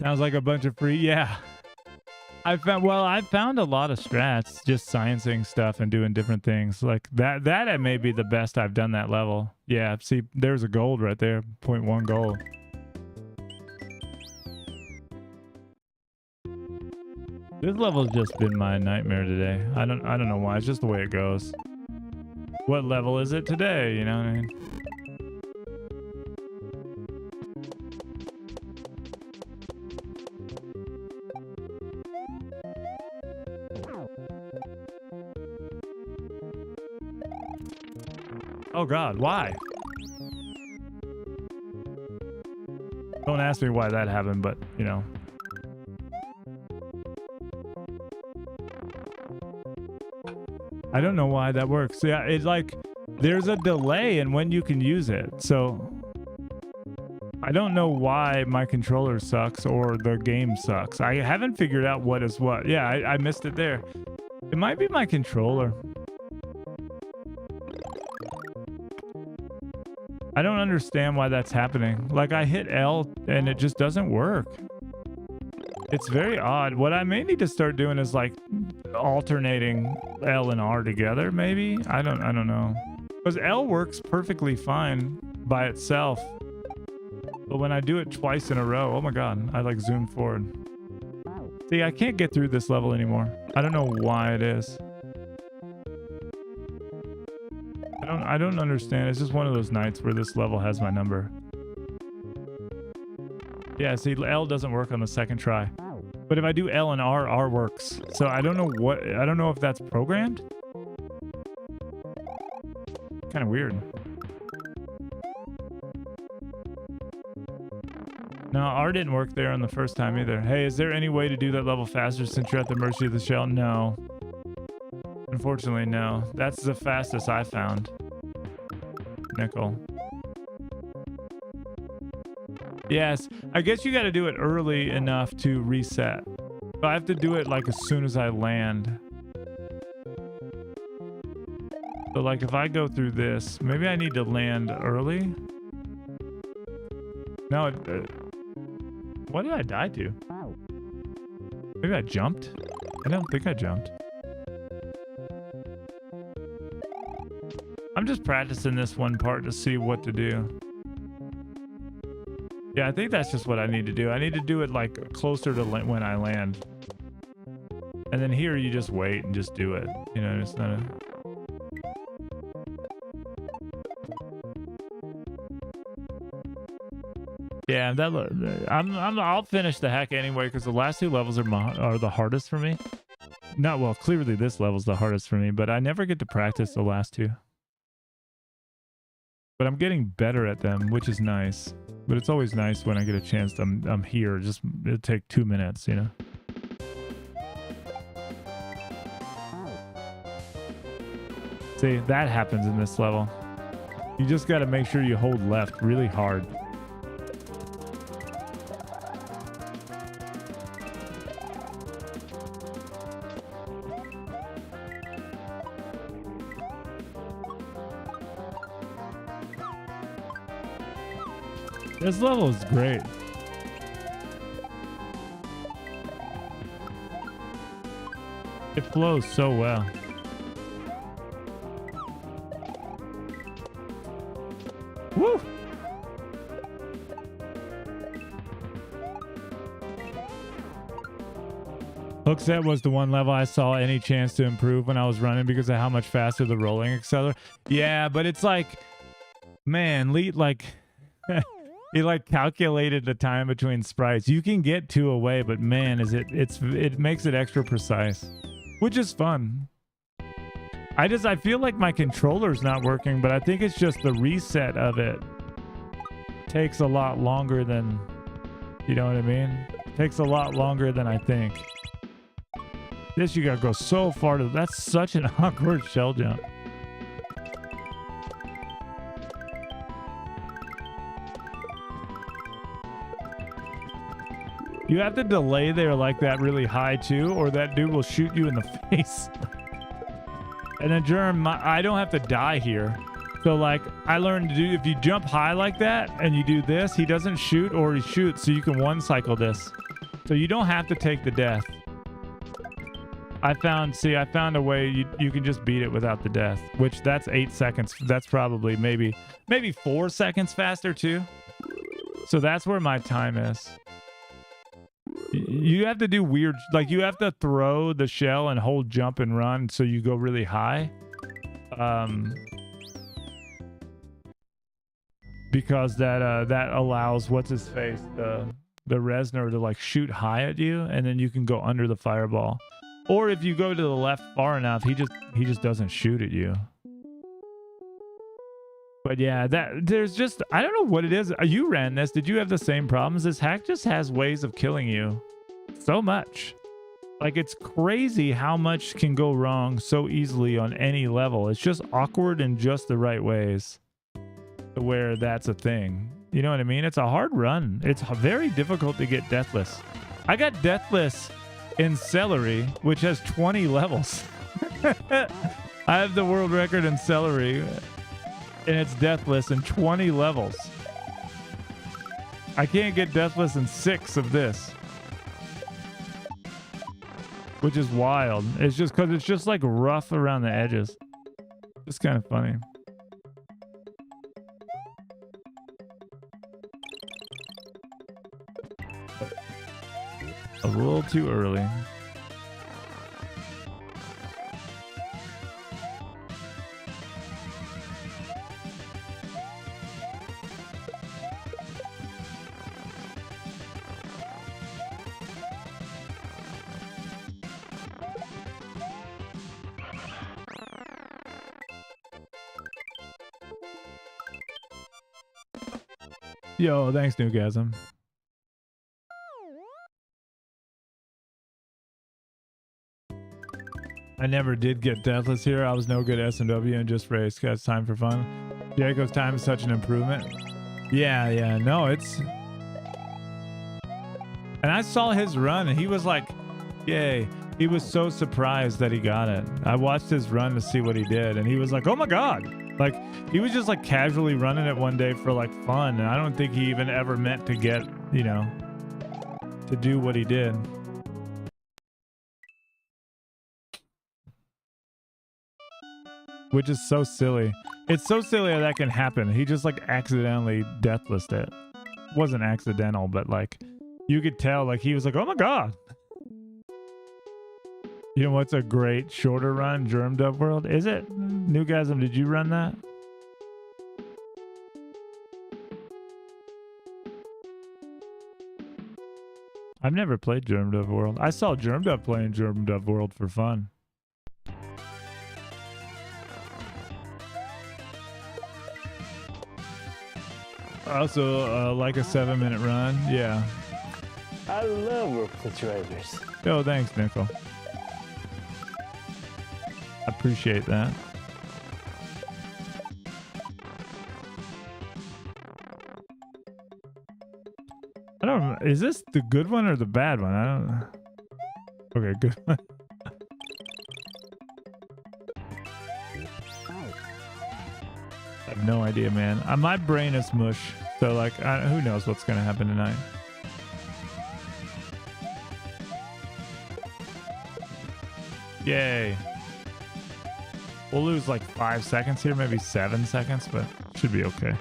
[SPEAKER 1] Sounds like a bunch of free. Yeah. I found a lot of strats just sciencing stuff and doing different things like that. That may be the best I've done that level. Yeah. See, there's a gold right there. 0.1 gold. This level's just been my nightmare today. I don't know why. It's just the way it goes. What level is it today? You know what I mean? Oh God, why? Don't ask me why that happened, but you know. I don't know why that works. Yeah, it's like there's a delay in when you can use it. So I don't know why my controller sucks or the game sucks. I haven't figured out what is what. Yeah, I missed it there. It might be my controller. I don't understand why that's happening. Like, I hit L and it just doesn't work. It's very odd. What I may need to start doing is like alternating L and R together, maybe. I don't know. Because L works perfectly fine by itself. But when I do it twice in a row, oh my God, I like zoomed forward. See, I can't get through this level anymore. I don't know why it is. I don't understand. It's just one of those nights where this level has my number. Yeah, see, L doesn't work on the second try. But if I do L and R, R works. So I don't know if that's programmed. Kind of weird. No, R didn't work there on the first time either. Hey, is there any way to do that level faster since you're at the mercy of the shell? No. Unfortunately, no. That's the fastest I found. Nickel. Yes, I guess you got to do it early enough to reset. So I have to do it like as soon as I land. So like if I go through this, maybe I need to land early. No, what did I die to? Maybe I jumped? I don't think I jumped. I'm just practicing this one part to see what to do. Yeah, I think that's just what I need to do. I need to do it like closer to when I land. And then here you just wait and just do it. You know, it's not a... Yeah, I'll finish the hack anyway because the last 2 levels are the hardest for me. Not well, clearly this level's the hardest for me, but I never get to practice the last 2. But I'm getting better at them, which is nice. But it's always nice when I get a chance to, I'm here. Just it'll take 2 minutes, you know. See, that happens in this level. You just got to make sure you hold left really hard. This level is great. It flows so well. Woo! Hookset was the one level I saw any chance to improve when I was running because of how much faster the rolling accelerator. Yeah, but it's like, man, like he like calculated the time between sprites. You can get 2 away, but man, it makes it extra precise, which is fun. I feel like my controller's not working, but I think it's just the reset of it takes a lot longer than, you know what I mean? Takes a lot longer than I think. This you gotta go so far to, that's such an awkward shell jump. You have to delay there like that really high too, or that dude will shoot you in the face. And then Germ, I don't have to die here. So like I learned to do, if you jump high like that and you do this, he doesn't shoot or he shoots, so you can 1-cycle this. So you don't have to take the death. I found a way you can just beat it without the death, which that's 8 seconds. That's probably maybe 4 seconds faster too. So that's where my time is. You have to do weird, like you have to throw the shell and hold jump and run so you go really high. Because that allows what's his face, the Resner to like shoot high at you, and then you can go under the fireball. Or if you go to the left far enough, he just doesn't shoot at you. But yeah, there's just, I don't know what it is. You ran this. Did you have the same problems? This hack just has ways of killing you so much. Like, it's crazy how much can go wrong so easily on any level. It's just awkward in just the right ways to where that's a thing. You know what I mean? It's a hard run. It's very difficult to get deathless. I got deathless in Celery, which has 20 levels. I have the world record in Celery, and it's deathless in 20 levels. I can't get deathless in 6 of this, which is wild. It's just because it's just like rough around the edges. It's kind of funny. A little too early. Yo, thanks, Newgasm. I never did get deathless here. I was no good SMW and just raced. Got time for fun. Jacob's time is such an improvement. Yeah, no, it's... And I saw his run and he was like, yay. He was so surprised that he got it. I watched his run to see what he did and he was like, oh my God. Like, he was just like casually running it one day for like fun. And I don't think he even ever meant to get, you know, to do what he did. Which is so silly. It's so silly how that can happen. He just like accidentally deathlessed it. It wasn't accidental, but like you could tell like he was like, oh my God. You know what's a great shorter run? Germ Dove World. Is it? Newgasm, did you run that? I've never played Germ Dove World. I saw Germ Dove playing Germ Dove World for fun. Also, like a 7-minute run. Yeah.
[SPEAKER 3] I love refrigerators.
[SPEAKER 1] Oh, thanks, Nickel. Appreciate that. I don't. Is this the good one or the bad one? I don't. Okay, good one. I have no idea, man. My brain is mush, so like, who knows what's gonna happen tonight? Yay! We'll lose like 5 seconds here, maybe 7 seconds, but should be okay.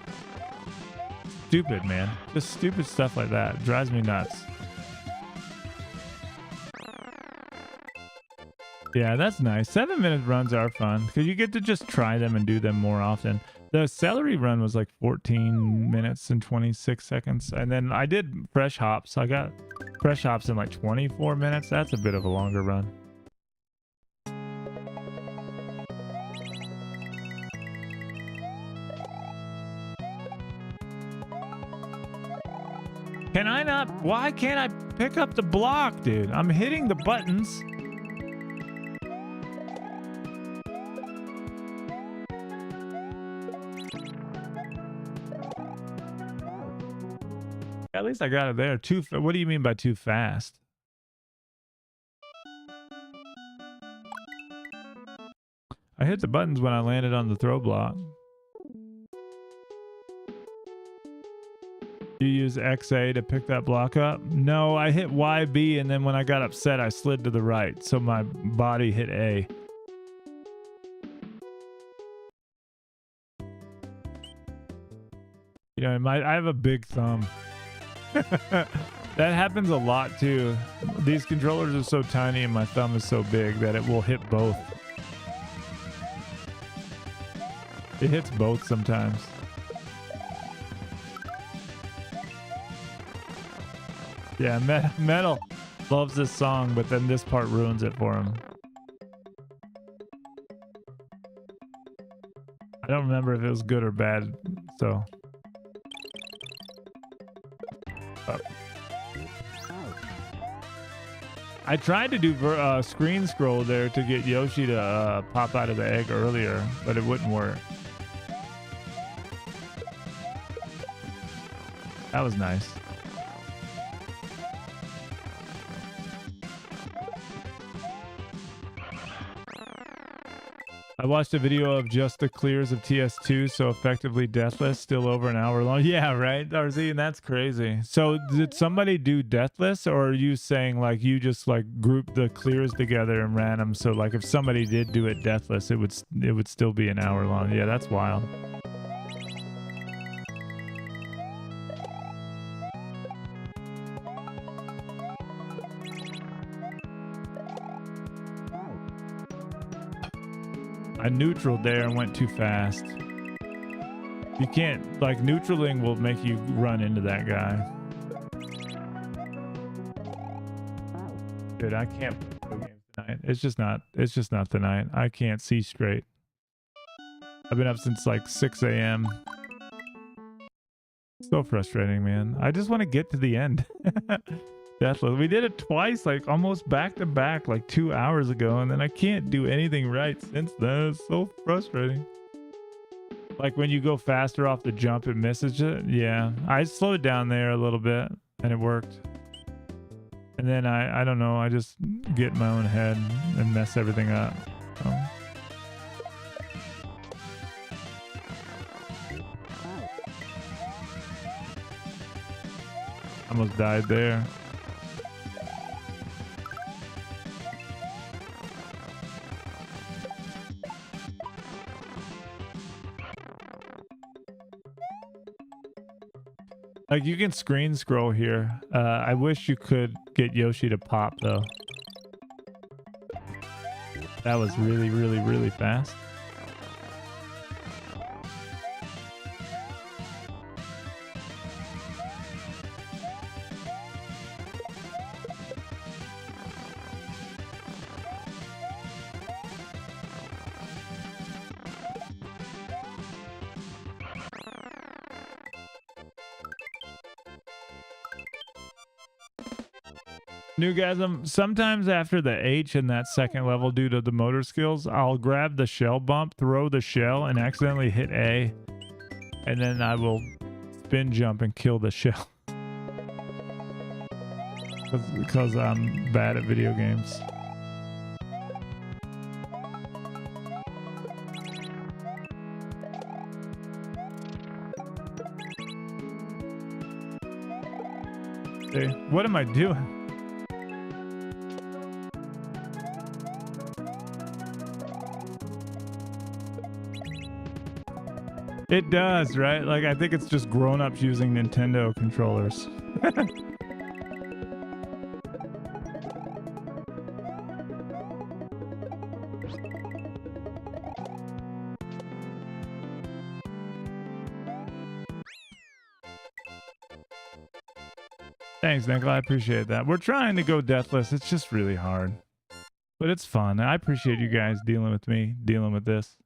[SPEAKER 1] Stupid, man. Just stupid stuff like that drives me nuts. Yeah, that's nice. 7-minute runs are fun because you get to just try them and do them more often. The celery run was like 14 minutes and 26 seconds. And then I did fresh hops. I got fresh hops in like 24 minutes. That's a bit of a longer run. Can I not? Why can't I pick up the block, dude? I'm hitting the buttons. At least I got it there. What do you mean by too fast? I hit the buttons when I landed on the throw block. You use XA to pick that block up? No, I hit YB and then when I got upset, I slid to the right. So my body hit A. You know, I have a big thumb. That happens a lot too. These controllers are so tiny and my thumb is so big that it will hit both. It hits both sometimes. Yeah, Metal loves this song, but then this part ruins it for him. I don't remember if it was good or bad, so. I tried to do screen scroll there to get Yoshi to pop out of the egg earlier, but it wouldn't work. That was nice. I watched a video of just the clears of TS2, so effectively deathless, still over an hour long. Yeah, right, RZ, and that's crazy. So did somebody do deathless, or are you saying like you just like grouped the clears together and ran them? So like if somebody did do it deathless, it would still be an hour long. Yeah, that's wild. I neutraled there and went too fast. You can't, like, neutraling will make you run into that guy. Dude, I can't play video games tonight. It's just not the night. I can't see straight. I've been up since like 6 a.m. So frustrating, man. I just want to get to the end. Deathloop. We did it twice, like almost back to back, like 2 hours ago, and then I can't do anything right since then. It's so frustrating. Like when you go faster off the jump, it misses it. Yeah, I slowed down there a little bit, and it worked. And then I don't know, I just get in my own head and mess everything up. So. Almost died there. Like you can screen scroll here. I wish you could get Yoshi to pop though. That was really, really, really fast. Newgasm, sometimes after the H in that second level due to the motor skills, I'll grab the shell bump, throw the shell, and accidentally hit A. And then I will spin jump and kill the shell. Because I'm bad at video games. Hey, what am I doing? It does, right? Like, I think it's just grown-ups using Nintendo controllers. Thanks, Nickel. I appreciate that. We're trying to go deathless. It's just really hard. But it's fun. I appreciate you guys dealing with me, dealing with this.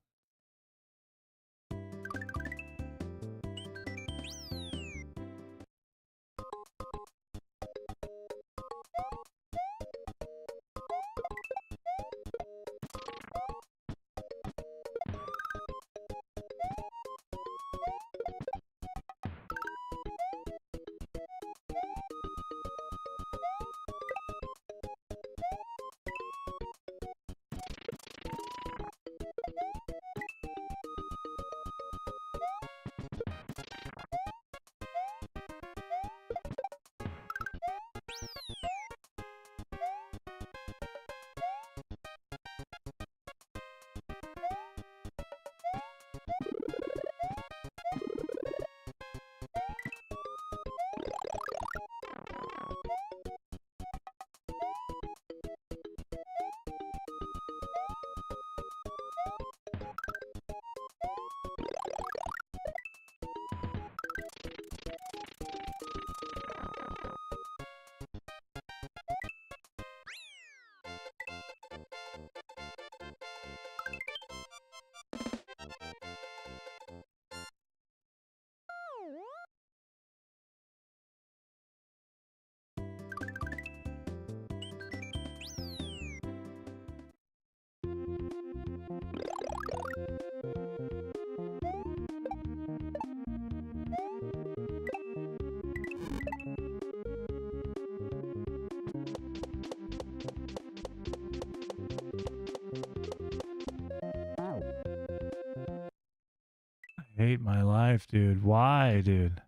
[SPEAKER 1] Hate my life, dude. Why, dude?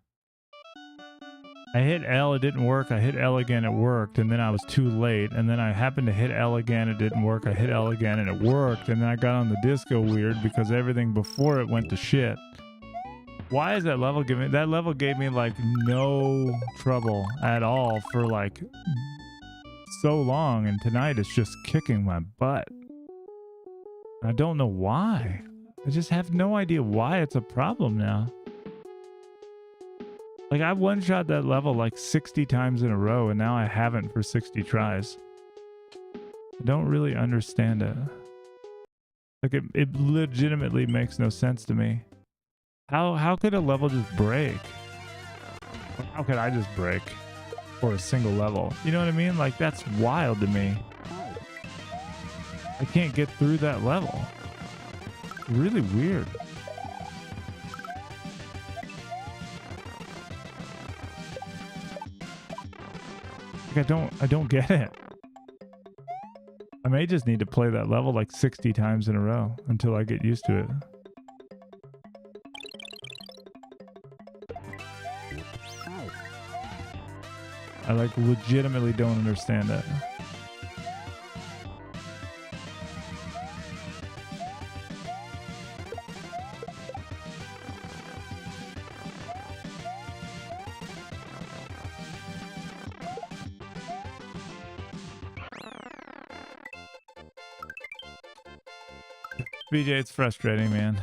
[SPEAKER 1] I hit L, it didn't work. I hit L again, it worked, and then I was too late. And then I happened to hit L again, it didn't work. I hit L again, and it worked. And then I got on the disco weird because everything before it went to shit. Why is that level giving? That level gave me like no trouble at all for like so long, and tonight it's just kicking my butt. I don't know why. I just have no idea why it's a problem now. Like, I one-shot that level like 60 times in a row, and now I haven't for 60 tries. I don't really understand it. Like, it legitimately makes no sense to me. How could a level just break? How could I just break for a single level? You know what I mean? Like, that's wild to me. I can't get through that level. Really weird. Like, I don't get it. I may just need to play that level like 60 times in a row until I get used to it. I like legitimately don't understand it. BJ, it's frustrating, man.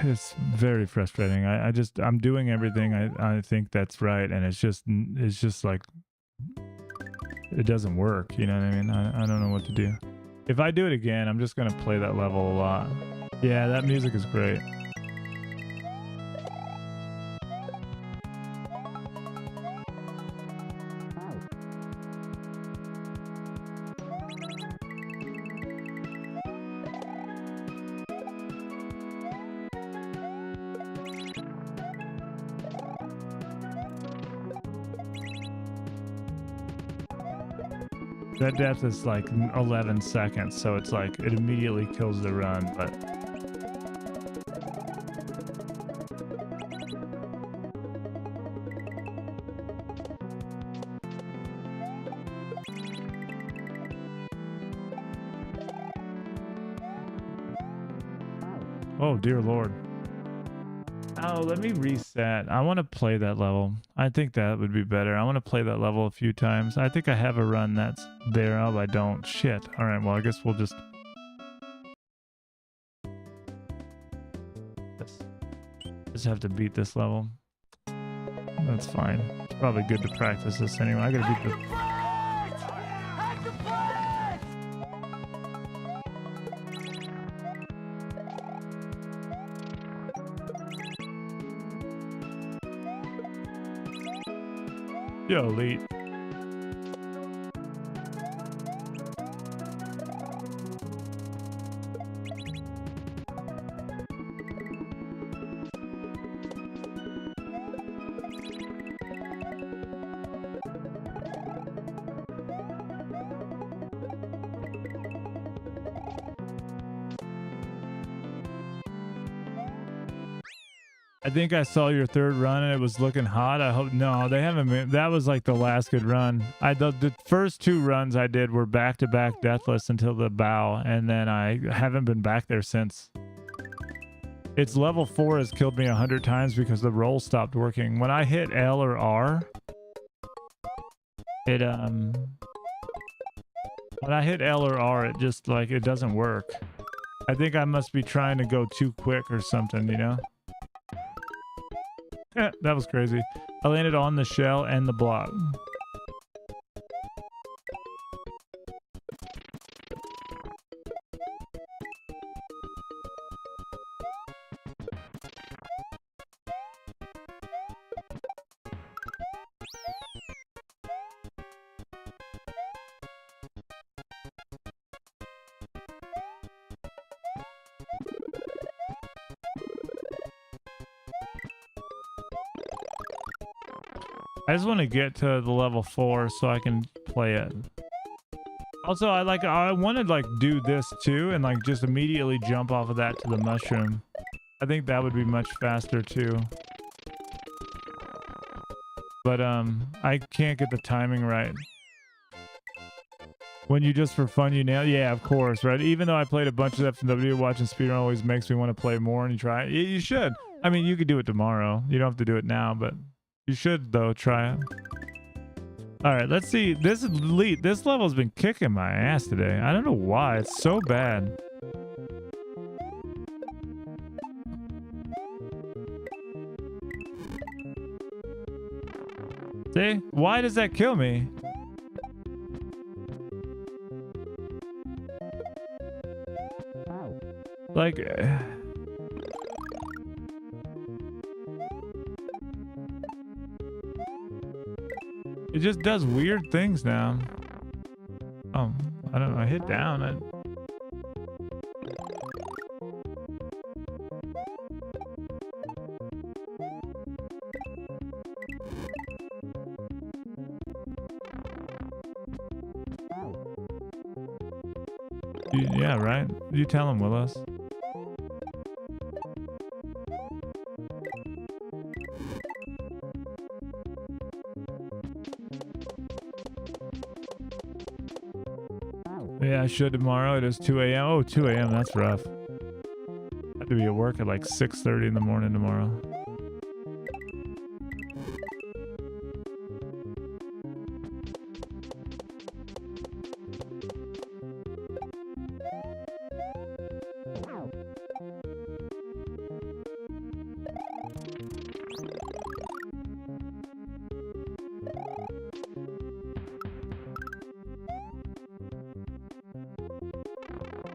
[SPEAKER 1] It's very frustrating. I'm doing everything I think that's right, and it's just like it doesn't work. You know what I mean? I don't know what to do. If I do it again, I'm just gonna play that level a lot. Yeah, that music is great. That death is like 11 seconds, so it's like it immediately kills the run, but oh dear Lord. Oh, let me reset. I want to play that level. I think that would be better. I want to play that level a few times. I think I have a run that's there. Oh, I don't. Shit. All right, well, I guess we'll just have to beat this level. That's fine. It's probably good to practice this anyway. I gotta beat the... Yo, elite. I think I saw your third run and it was looking hot. I hope no, they haven't been, that was like the last good run. The first two runs I did were back-to-back deathless until the bow, and then I haven't been back there since. Its level 4 has killed me 100 times because the roll stopped working. When I hit L or R, it when I hit L or R, it just like it doesn't work. I think I must be trying to go too quick or something, you know? That was crazy. I landed on the shell and the block. I just want to get to the level 4 so I can play it. Also, I want to like do this too and like just immediately jump off of that to the mushroom. I think that would be much faster too. But I can't get the timing right. When you just for fun you nail, yeah, of course, right? Even though I played a bunch of FMW, watching speedrun always makes me want to play more, and you try it. You should. I mean, you could do it tomorrow. You don't have to do it now, but you should though try it. All right, let's see. This elite. This level's been kicking my ass today. I don't know why. It's so bad. See? Why does that kill me? Like... it just does weird things now. Oh, I don't know. I hit down. Yeah, right? You tell him, Willis. Yeah, I should tomorrow. It is 2 a.m. Oh, 2 a.m. That's rough. I have to be at work at like 6:30 in the morning tomorrow.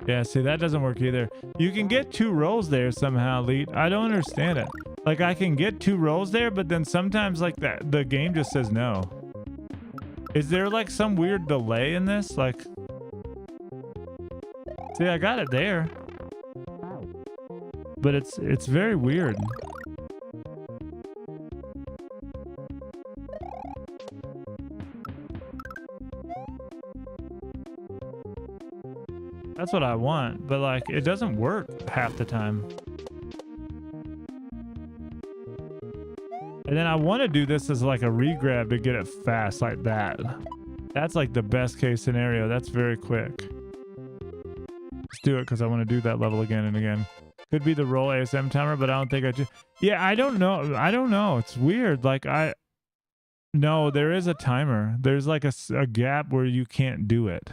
[SPEAKER 1] Yeah, see, that doesn't work either. You can get 2 rolls there somehow, Elite. I don't understand it. Like, I can get 2 rolls there, but then sometimes, like, the game just says no. Is there, like, some weird delay in this? Like, see, I got it there. But it's very weird. That's what I want, but like it doesn't work half the time. And then I want to do this as like a regrab to get it fast like that. That's like the best case scenario. That's very quick. Let's do it because I want to do that level again and again. Could be the roll ASM timer, but I don't think I do. Yeah, I don't know. I don't know. It's weird. Like no, there is a timer. There's like a gap where you can't do it.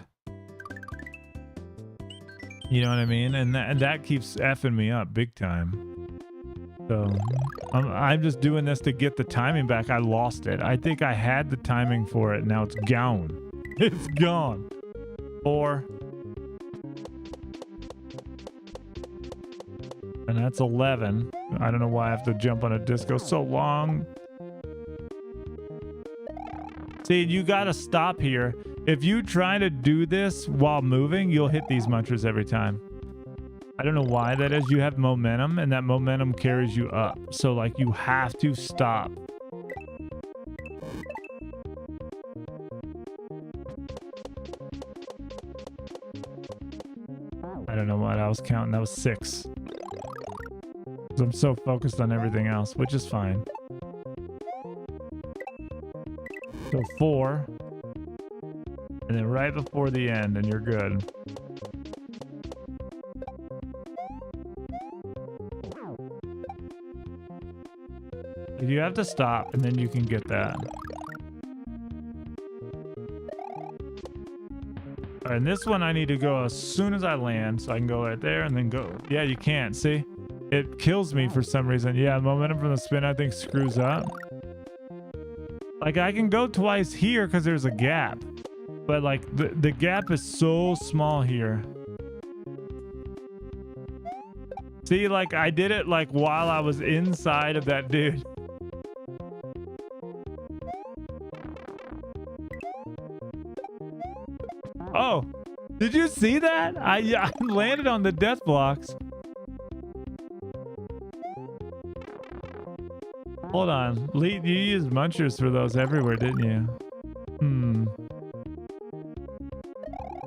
[SPEAKER 1] You know what I mean? And that keeps effing me up big time. So I'm just doing this to get the timing back. I lost it. I think I had the timing for it. Now it's gone. It's gone. 4. And that's 11. I don't know why I have to jump on a disco so long. See, you gotta stop here. If you try to do this while moving, you'll hit these munchers every time. I don't know why that is. You have momentum, and that momentum carries you up. So, like, you have to stop. I don't know what I was counting. That was 6. I'm so focused on everything else, which is fine. So 4. And then right before the end, and you're good. You have to stop, and then you can get that. All right, and this one I need to go as soon as I land, so I can go right there and then go. Yeah, you can't, see? It kills me for some reason. Yeah, momentum from the spin, I think, screws up. Like, I can go twice here because there's a gap. But like the gap is so small here. See, like I did it like while I was inside of that dude. Oh, did you see that? I landed on the death blocks. Hold on. Lee, you used munchers for those everywhere, didn't you?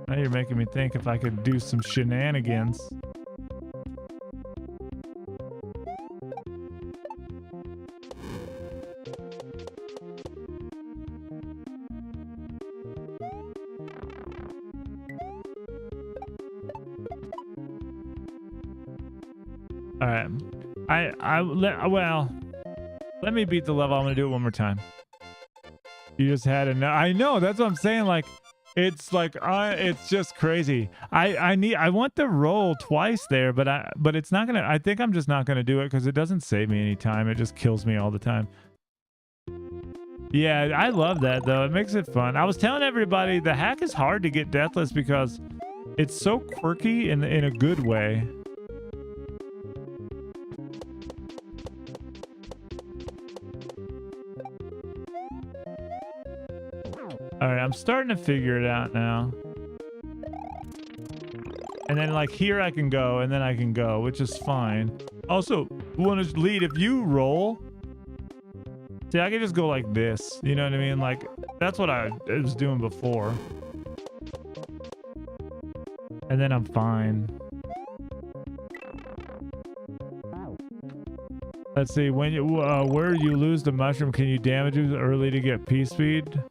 [SPEAKER 1] Now you're making me think if I could do some shenanigans. All right. Well, let me beat the level. I'm going to do it one more time. You just had enough. I know. That's what I'm saying. Like, it's like, it's just crazy. I want the roll twice there, but it's not going to, I think I'm just not going to do it because it doesn't save me any time. It just kills me all the time. Yeah, I love that though. It makes it fun. I was telling everybody the hack is hard to get deathless because it's so quirky in a good way. All right, I'm starting to figure it out now. And then like here I can go and then I can go, which is fine. Also, want to lead if you roll. See, I can just go like this. You know what I mean? Like that's what I was doing before. And then I'm fine. Let's see, when you where you lose the mushroom, can you damage it early to get P speed?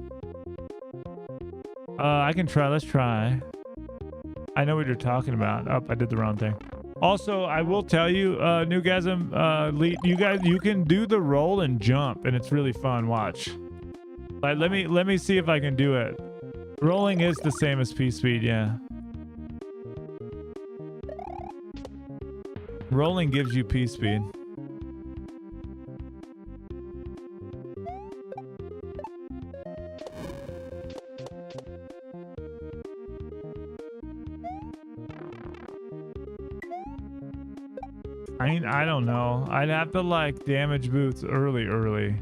[SPEAKER 1] I can try. Let's try. I know what you're talking about. Oh, I did the wrong thing. Also, I will tell you, Newgasm, you guys, you can do the roll and jump, and it's really fun. Watch. Like, let me see if I can do it. Rolling is the same as P speed, yeah. Rolling gives you P speed. I don't know. I'd have to like damage boots early.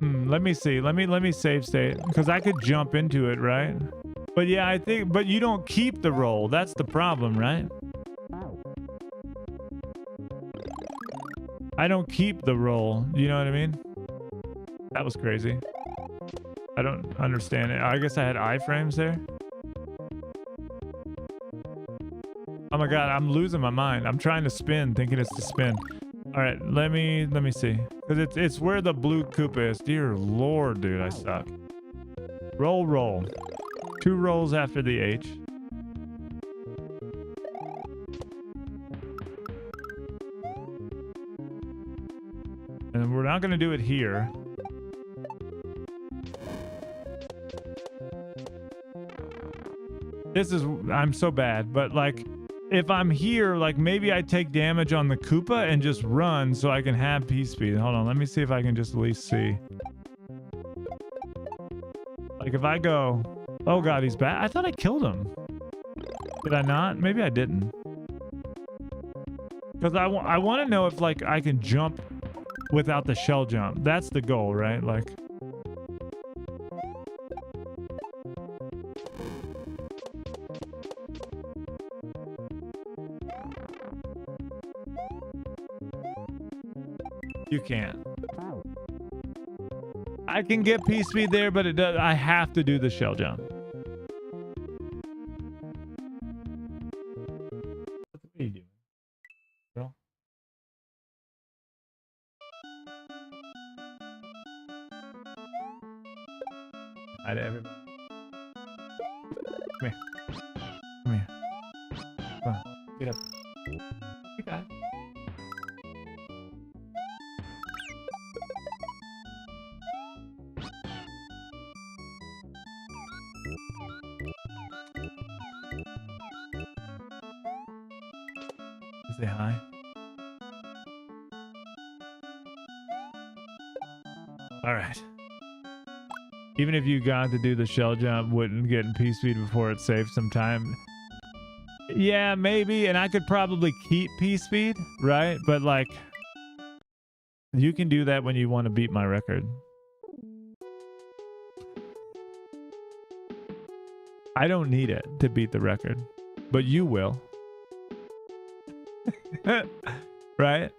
[SPEAKER 1] Let me see. Let me save state because I could jump into it, right? But yeah, I think. But you don't keep the roll. That's the problem, right? I don't keep the roll. You know what I mean? That was crazy. I don't understand it. I guess I had iframes there. Oh my god, I'm losing my mind. I'm trying to spin, thinking it's to spin. All right, let me see, because it's where the blue Koopa is. Dear Lord, dude, I suck. Roll. 2 rolls after the H. And we're not gonna do it here. I'm so bad, but like if I'm here, like maybe I take damage on the Koopa and just run so I can have P-Speed. Hold on, let me see if I can just at least see. Like if I go, oh god, he's back. I thought I killed him. Did I not? Maybe I didn't. Because I want to know if like I can jump without the shell jump. That's the goal, right? Like you can't. I can get P-Speed there, but it does. I have to do the shell jump. What are you doing, girl? Hi to everybody. Come here. Come here. Come on. Get up. You got it. Say hi. All right. Even if you got to do the shell jump, wouldn't get in P-Speed before it saved some time. Yeah, maybe. And I could probably keep P-Speed, right? But like, you can do that when you want to beat my record. I don't need it to beat the record, but you will. Right?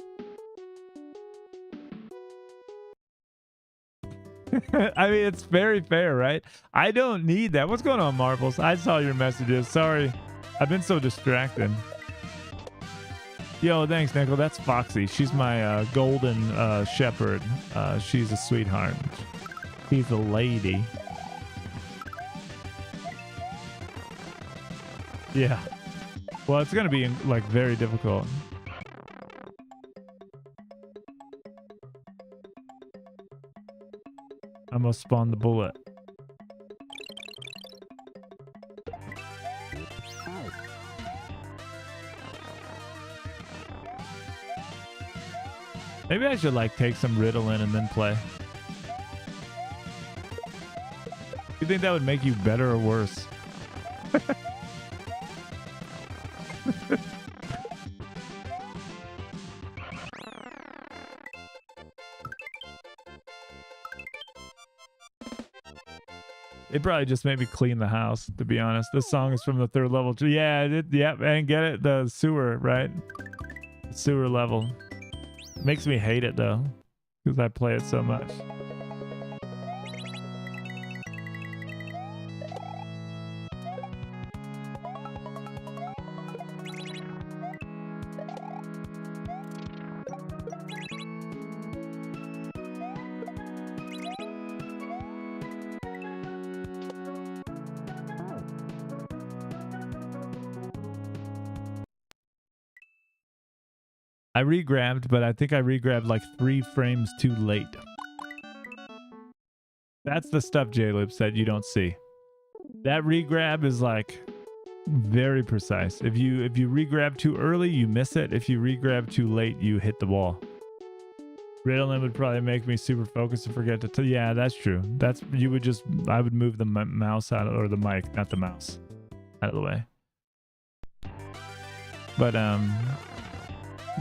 [SPEAKER 1] I mean, it's very fair, right? I don't need that. What's going on, Marbles? I saw your messages. Sorry. I've been so distracted. Yo, thanks, Nickel. That's Foxy. She's my golden shepherd. She's a sweetheart. She's a lady. Yeah. Well, it's going to be like very difficult. I'm going to spawn the bullet. Maybe I should like take some Ritalin and then play. You think that would make you better or worse? It probably just made me clean the house, to be honest. This song is from the 3rd level. Yeah, and get it? The sewer, right? The sewer level. It makes me hate it, though, because I play it so much. I regrabbed, but I think I regrabbed like 3 frames too late. That's the stuff J-Lib said you don't see. That regrab is like very precise. If you regrab too early, you miss it. If you regrab too late, you hit the wall. Ritalin would probably make me super focused and forget to yeah, that's true. I would move the mouse out, or the mic, not the mouse, out of the way. But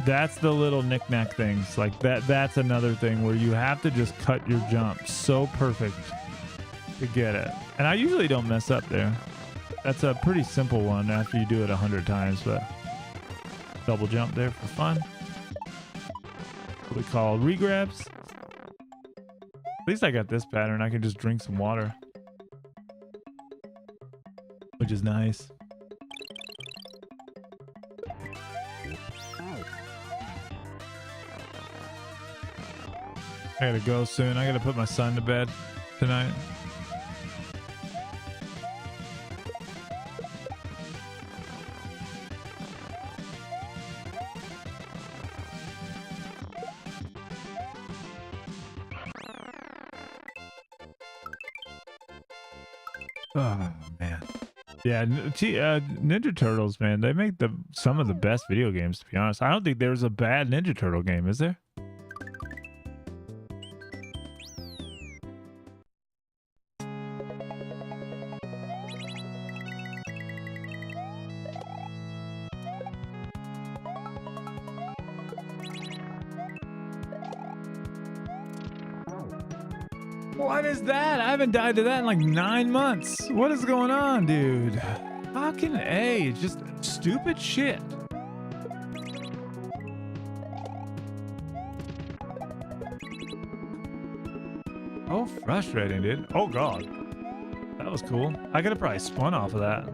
[SPEAKER 1] That's the little knick-knack things. Like that's another thing where you have to just cut your jump so perfect to get it. And I usually don't mess up there. That's a pretty simple one after you do it 100 times, but double jump there for fun. What we call regrabs. At least I got this pattern. I can just drink some water, which is nice. I gotta go soon. I gotta put my son to bed tonight. Oh man, yeah. Ninja Turtles, man, they make some of the best video games. To be honest, I don't think there's a bad Ninja Turtle game, is there? What is that? I haven't died to that in like 9 months. What is going on, dude? Fucking A. It's just stupid shit. Oh, frustrating, dude. Oh, God. That was cool. I could have probably spun off of that.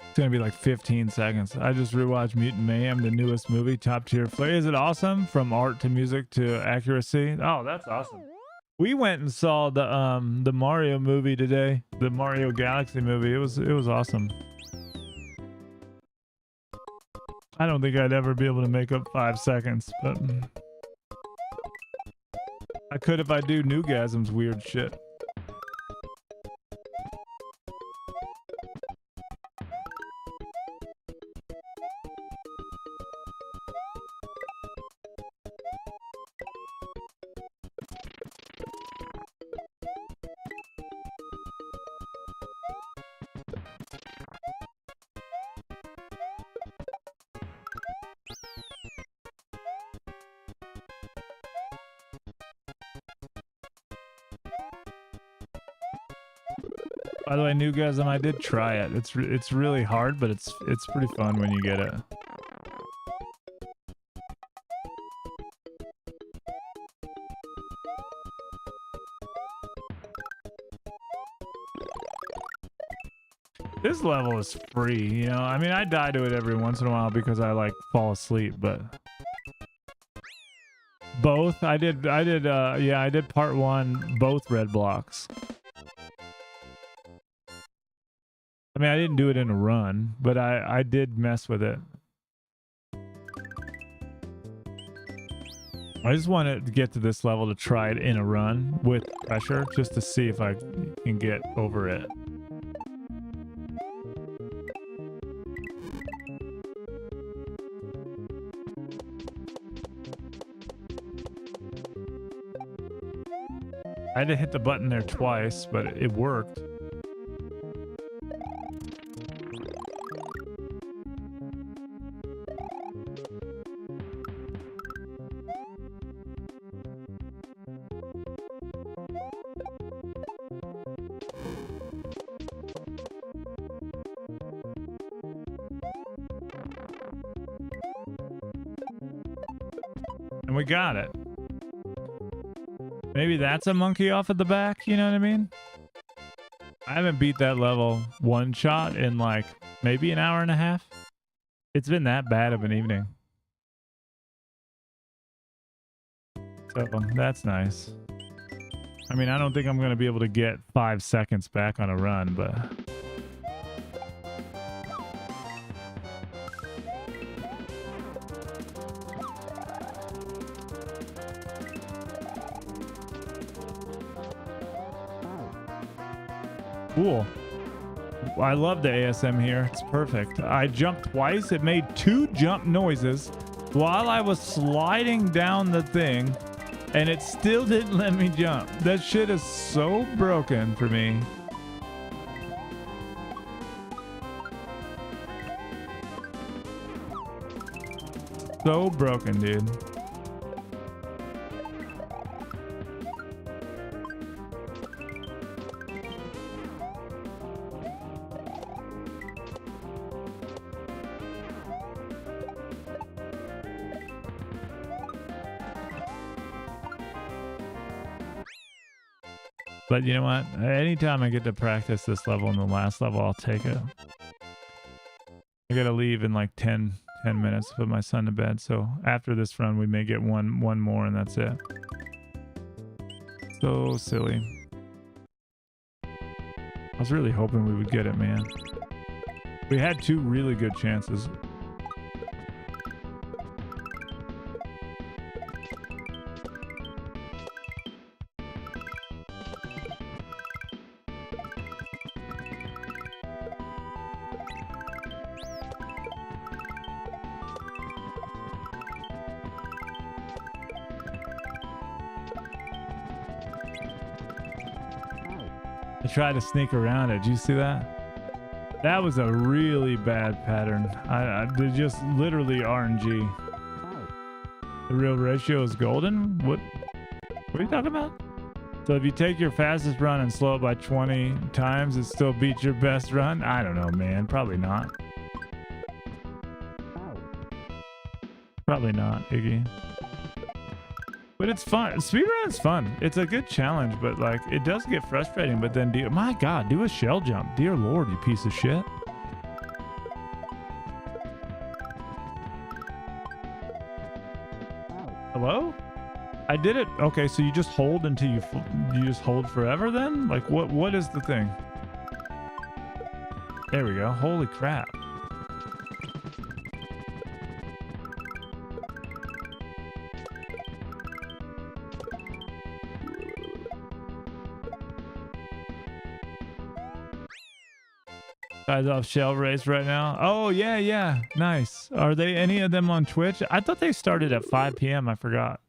[SPEAKER 1] It's gonna be like 15 seconds. I just rewatched Mutant Mayhem, the newest movie, top tier flair. Is it awesome? From art to music to accuracy. Oh, that's awesome. We went and saw the Mario movie today, the Mario Galaxy movie. It was awesome. I don't think I'd ever be able to make up 5 seconds, but I could if I do Newgasm's weird shit. By the way, Newgasm, I did try it. It's really hard, but it's pretty fun when you get it. This level is free, you know. I mean, I die to it every once in a while because I like fall asleep, but both I did part 1, both red blocks. I mean, I didn't do it in a run, but I did mess with it. I just wanted to get to this level to try it in a run with pressure, just to see if I can get over it. I had to hit the button there twice, but it worked. And we got it. Maybe that's a monkey off at the back, you know what I mean? I haven't beat that level one shot in like maybe an hour and a half. It's been that bad of an evening. So that's nice. I mean, I don't think I'm going to be able to get 5 seconds back on a run, but... Cool. I love the ASM here. It's perfect. I jumped twice. It made 2 jump noises while I was sliding down the thing, and it still didn't let me jump. That shit is so broken for me. So broken, dude. But you know what? Anytime I get to practice this level and the last level, I'll take it. I gotta leave in like 10 minutes to put my son to bed. So after this run, we may get one more and that's it. So silly. I was really hoping we would get it, man. We had 2 really good chances. I tried to sneak around it. Did you see that? That was a really bad pattern. They're just literally RNG. The real ratio is golden? What are you talking about? So if you take your fastest run and slow it by 20 times, it still beats your best run? I don't know, man. Probably not. Probably not, Iggy. But it's fun. Speedrun is fun. It's a good challenge, but like it does get frustrating. But then, my God, do a shell jump. Dear Lord, you piece of shit. Hello? I did it. Okay, so you just hold until you just hold forever then? Like what is the thing? There we go. Holy crap. Guys off shell race right now. Oh yeah, nice. Are they any of them on Twitch? I thought they started at 5 p.m. I forgot.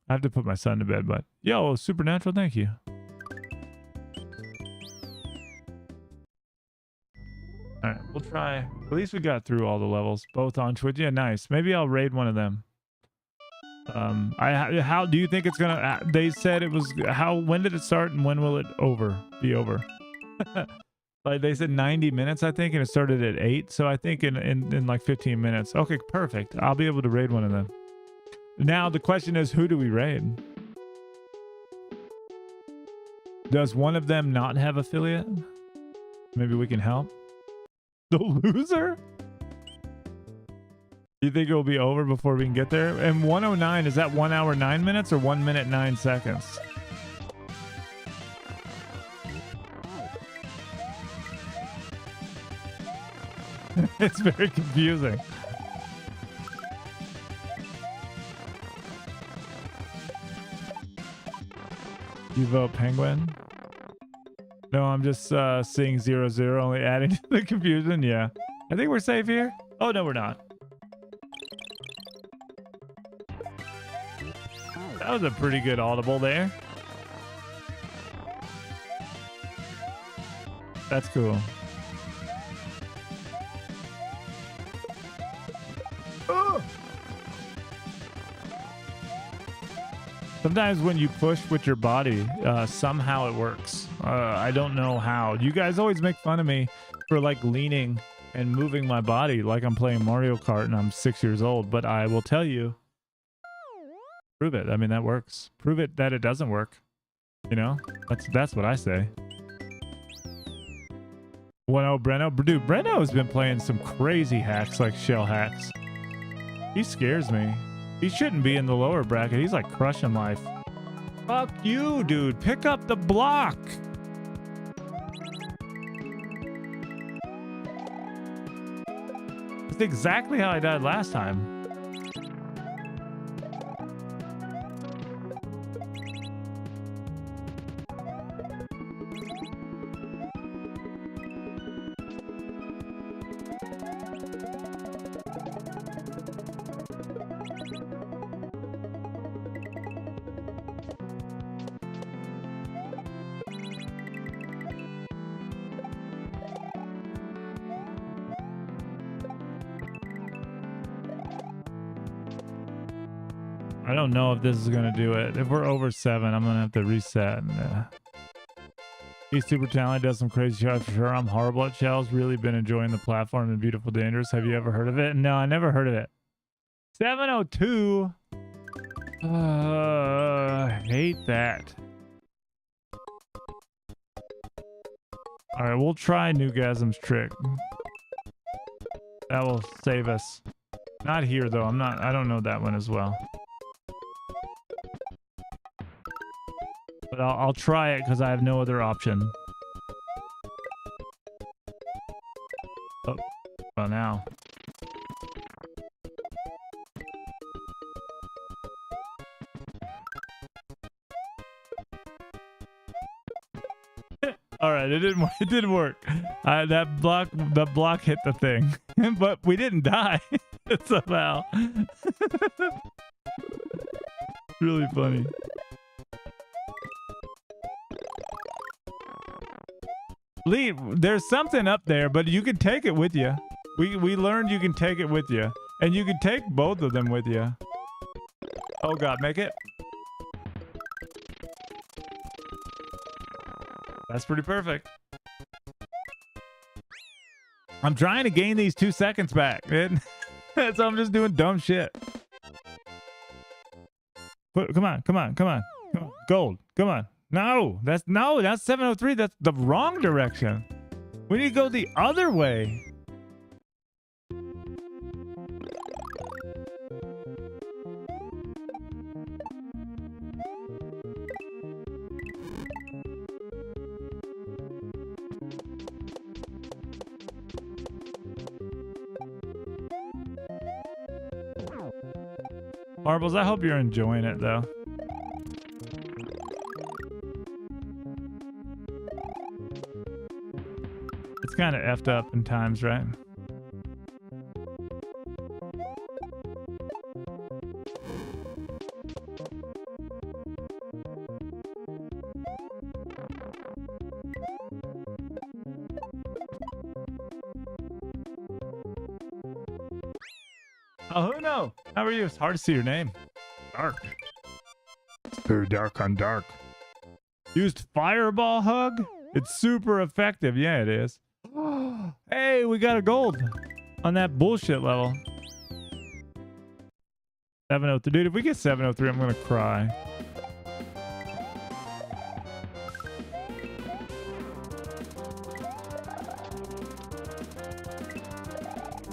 [SPEAKER 1] I have to put my son to bed, but yo, Supernatural, thank you. All right, we'll try. At least we got through all the levels, both on Twitch. Yeah, nice. Maybe I'll raid one of them. How do you think it's gonna? They said it was. When did it start and when will it be over? Like they said 90 minutes, I think, and it started at 8. So I think in like 15 minutes. Okay, perfect. I'll be able to raid one of them. Now the question is, who do we raid? Does one of them not have affiliate? Maybe we can help. The loser? You think it will be over before we can get there? And 109, is that 1 hour 9 minutes or 1 minute 9 seconds? It's very confusing. You vote Penguin? No, I'm just seeing 0-0, only adding to the confusion. Yeah. I think we're safe here. Oh, no, we're not. That was a pretty good audible there. That's cool. Sometimes when you push with your body, somehow it works. I don't know how. You guys always make fun of me for like leaning and moving my body like I'm playing Mario Kart and I'm 6 years old. But I will tell you, prove it. I mean, that works. Prove it that it doesn't work. You know, that's what I say. 1-0 Breno. Dude, Breno has been playing some crazy hacks like shell hacks. He scares me. He shouldn't be in the lower bracket. He's like crushing life. Fuck you, dude. Pick up the block. It's exactly how I died last time. I don't know if this is gonna do it. If we're over 7, I'm gonna have to reset. He's super talented, does some crazy shots for sure. I'm horrible at shells. Really been enjoying the platform and Beautiful Dangerous. Have you ever heard of it? No, I never heard of it. 702. Hate that. All right, we'll try Newgasm's trick. That will save us. Not here though. I don't know that one as well. But I'll try it because I have no other option. Oh, well now. All right, it didn't. It didn't work. The block hit the thing, but we didn't die somehow. Really funny. Lee, there's something up there, but you can take it with you. We learned you can take it with you, and you can take both of them with you. Oh God, make it. That's pretty perfect. I'm trying to gain these 2 seconds back, man. So I'm just doing dumb shit. Come on. Gold. Come on. No, that's 703. That's the wrong direction. We need to go the other way. Marbles, I hope you're enjoying it though. It's kind of effed up in times, right? Oh, who knows? How are you? It's hard to see your name. Dark. It's very dark on dark. Used fireball hug? It's super effective. Yeah, it is. Hey, we got a gold on that bullshit level. 703. Dude, if we get 703, I'm going to cry.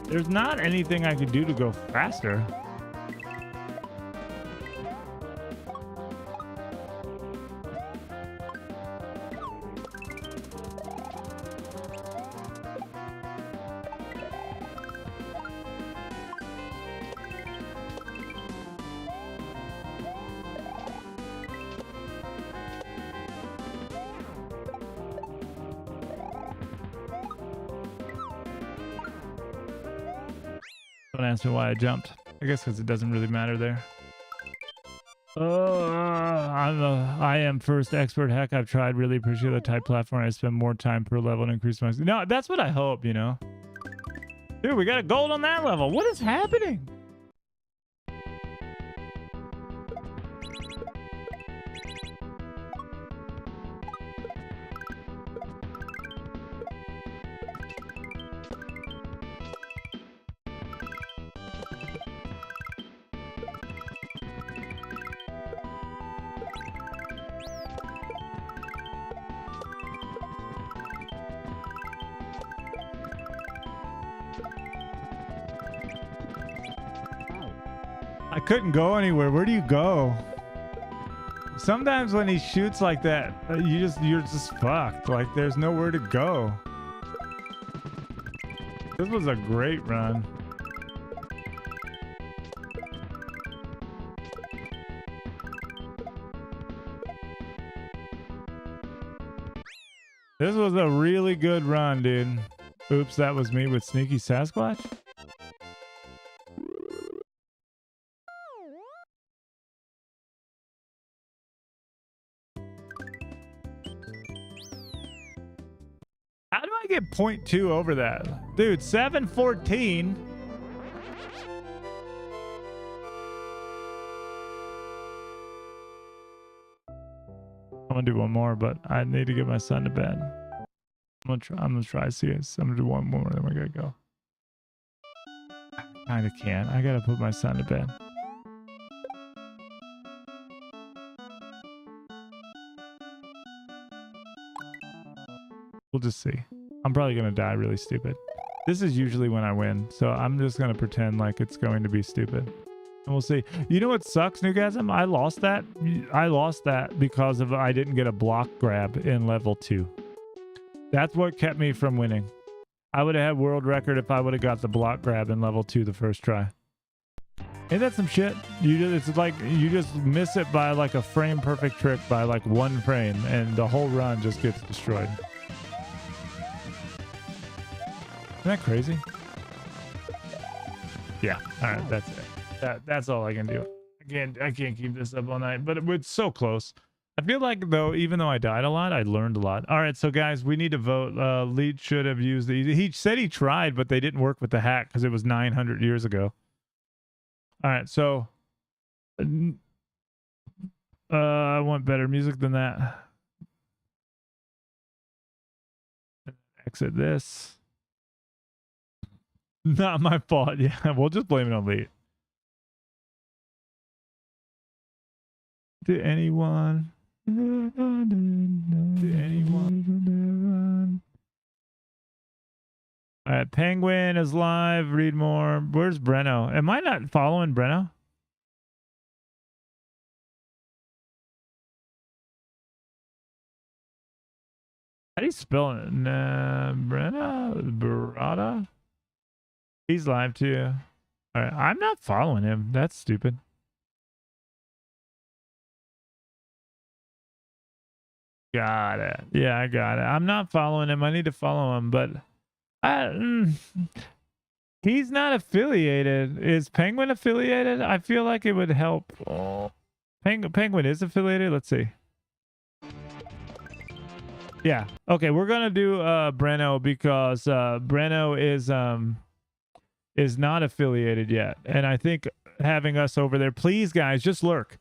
[SPEAKER 1] There's not anything I could do to go faster. Don't ask me why I jumped. I guess because it doesn't really matter there. I am first expert. Heck, I've tried. Really appreciate the type platform. I spend more time per level and increase my... No, that's what I hope, you know. Dude, we got a gold on that level. What is happening? I couldn't go anywhere. Where do you go? Sometimes when he shoots like that, you're just fucked. Like there's nowhere to go. This was a great run. This was a really good run, dude. Oops, that was me with Sneaky Sasquatch. How do I get 0.2 over that? Dude, 714. I'm gonna do one more, but I need to get my son to bed. I'm gonna try serious. I'm gonna do one more, then we're gonna go. I kinda can't. I gotta put my son to bed. We'll just see. I'm probably gonna die really stupid. This is usually when I win, so I'm just gonna pretend like it's going to be stupid. And we'll see. You know what sucks, Newgasm? I lost that. I lost that because of I didn't get a block grab in level 2. That's what kept me from winning. I would have had world record if I would have got the block grab in level 2 the first try. Ain't that some shit? It's like you just miss it by like a frame perfect trick by like 1 frame, and the whole run just gets destroyed. Isn't that crazy? Yeah. All right. That's it. That's all I can do. I can't keep this up all night, but it's so close. I feel like though, even though I died a lot, I learned a lot. All right. So guys, we need to vote. Lead should have used the, he said he tried, but they didn't work with the hack because it was 900 years ago. All right. So I want better music than that. Exit this. Not my fault. Yeah, we'll just blame it on Lee. To anyone. To anyone. All right, Penguin is live. Read more. Where's Breno? Am I not following Breno? How do you spell it? Breno? Barada? He's live too. All right, I'm not following him. That's stupid. Got it. Yeah, I got it. I'm not following him. I need to follow him, but he's not affiliated. Is Penguin affiliated? I feel like it would help. Oh. Penguin is affiliated. Let's see. Yeah. Okay, we're gonna do Breno because Breno is not affiliated yet, and I think having us over there, please guys, just lurk,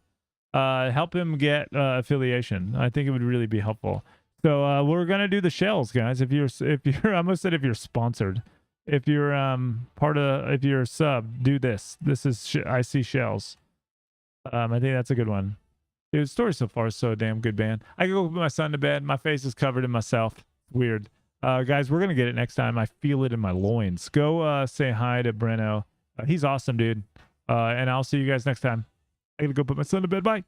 [SPEAKER 1] help him get affiliation. I think it would really be helpful. So we're gonna do the shells, guys. If you're I almost said if you're sponsored, if you're if you're a sub, do this. This is I see shells. I think that's a good one. Dude, the story so far is so damn good, man. I can go put my son to bed. My face is covered in myself. Weird. Guys, we're gonna get it next time. I feel it in my loins. Go say hi to Breno. He's awesome, dude. And I'll see you guys next time. I gotta go put my son to bed. Bye.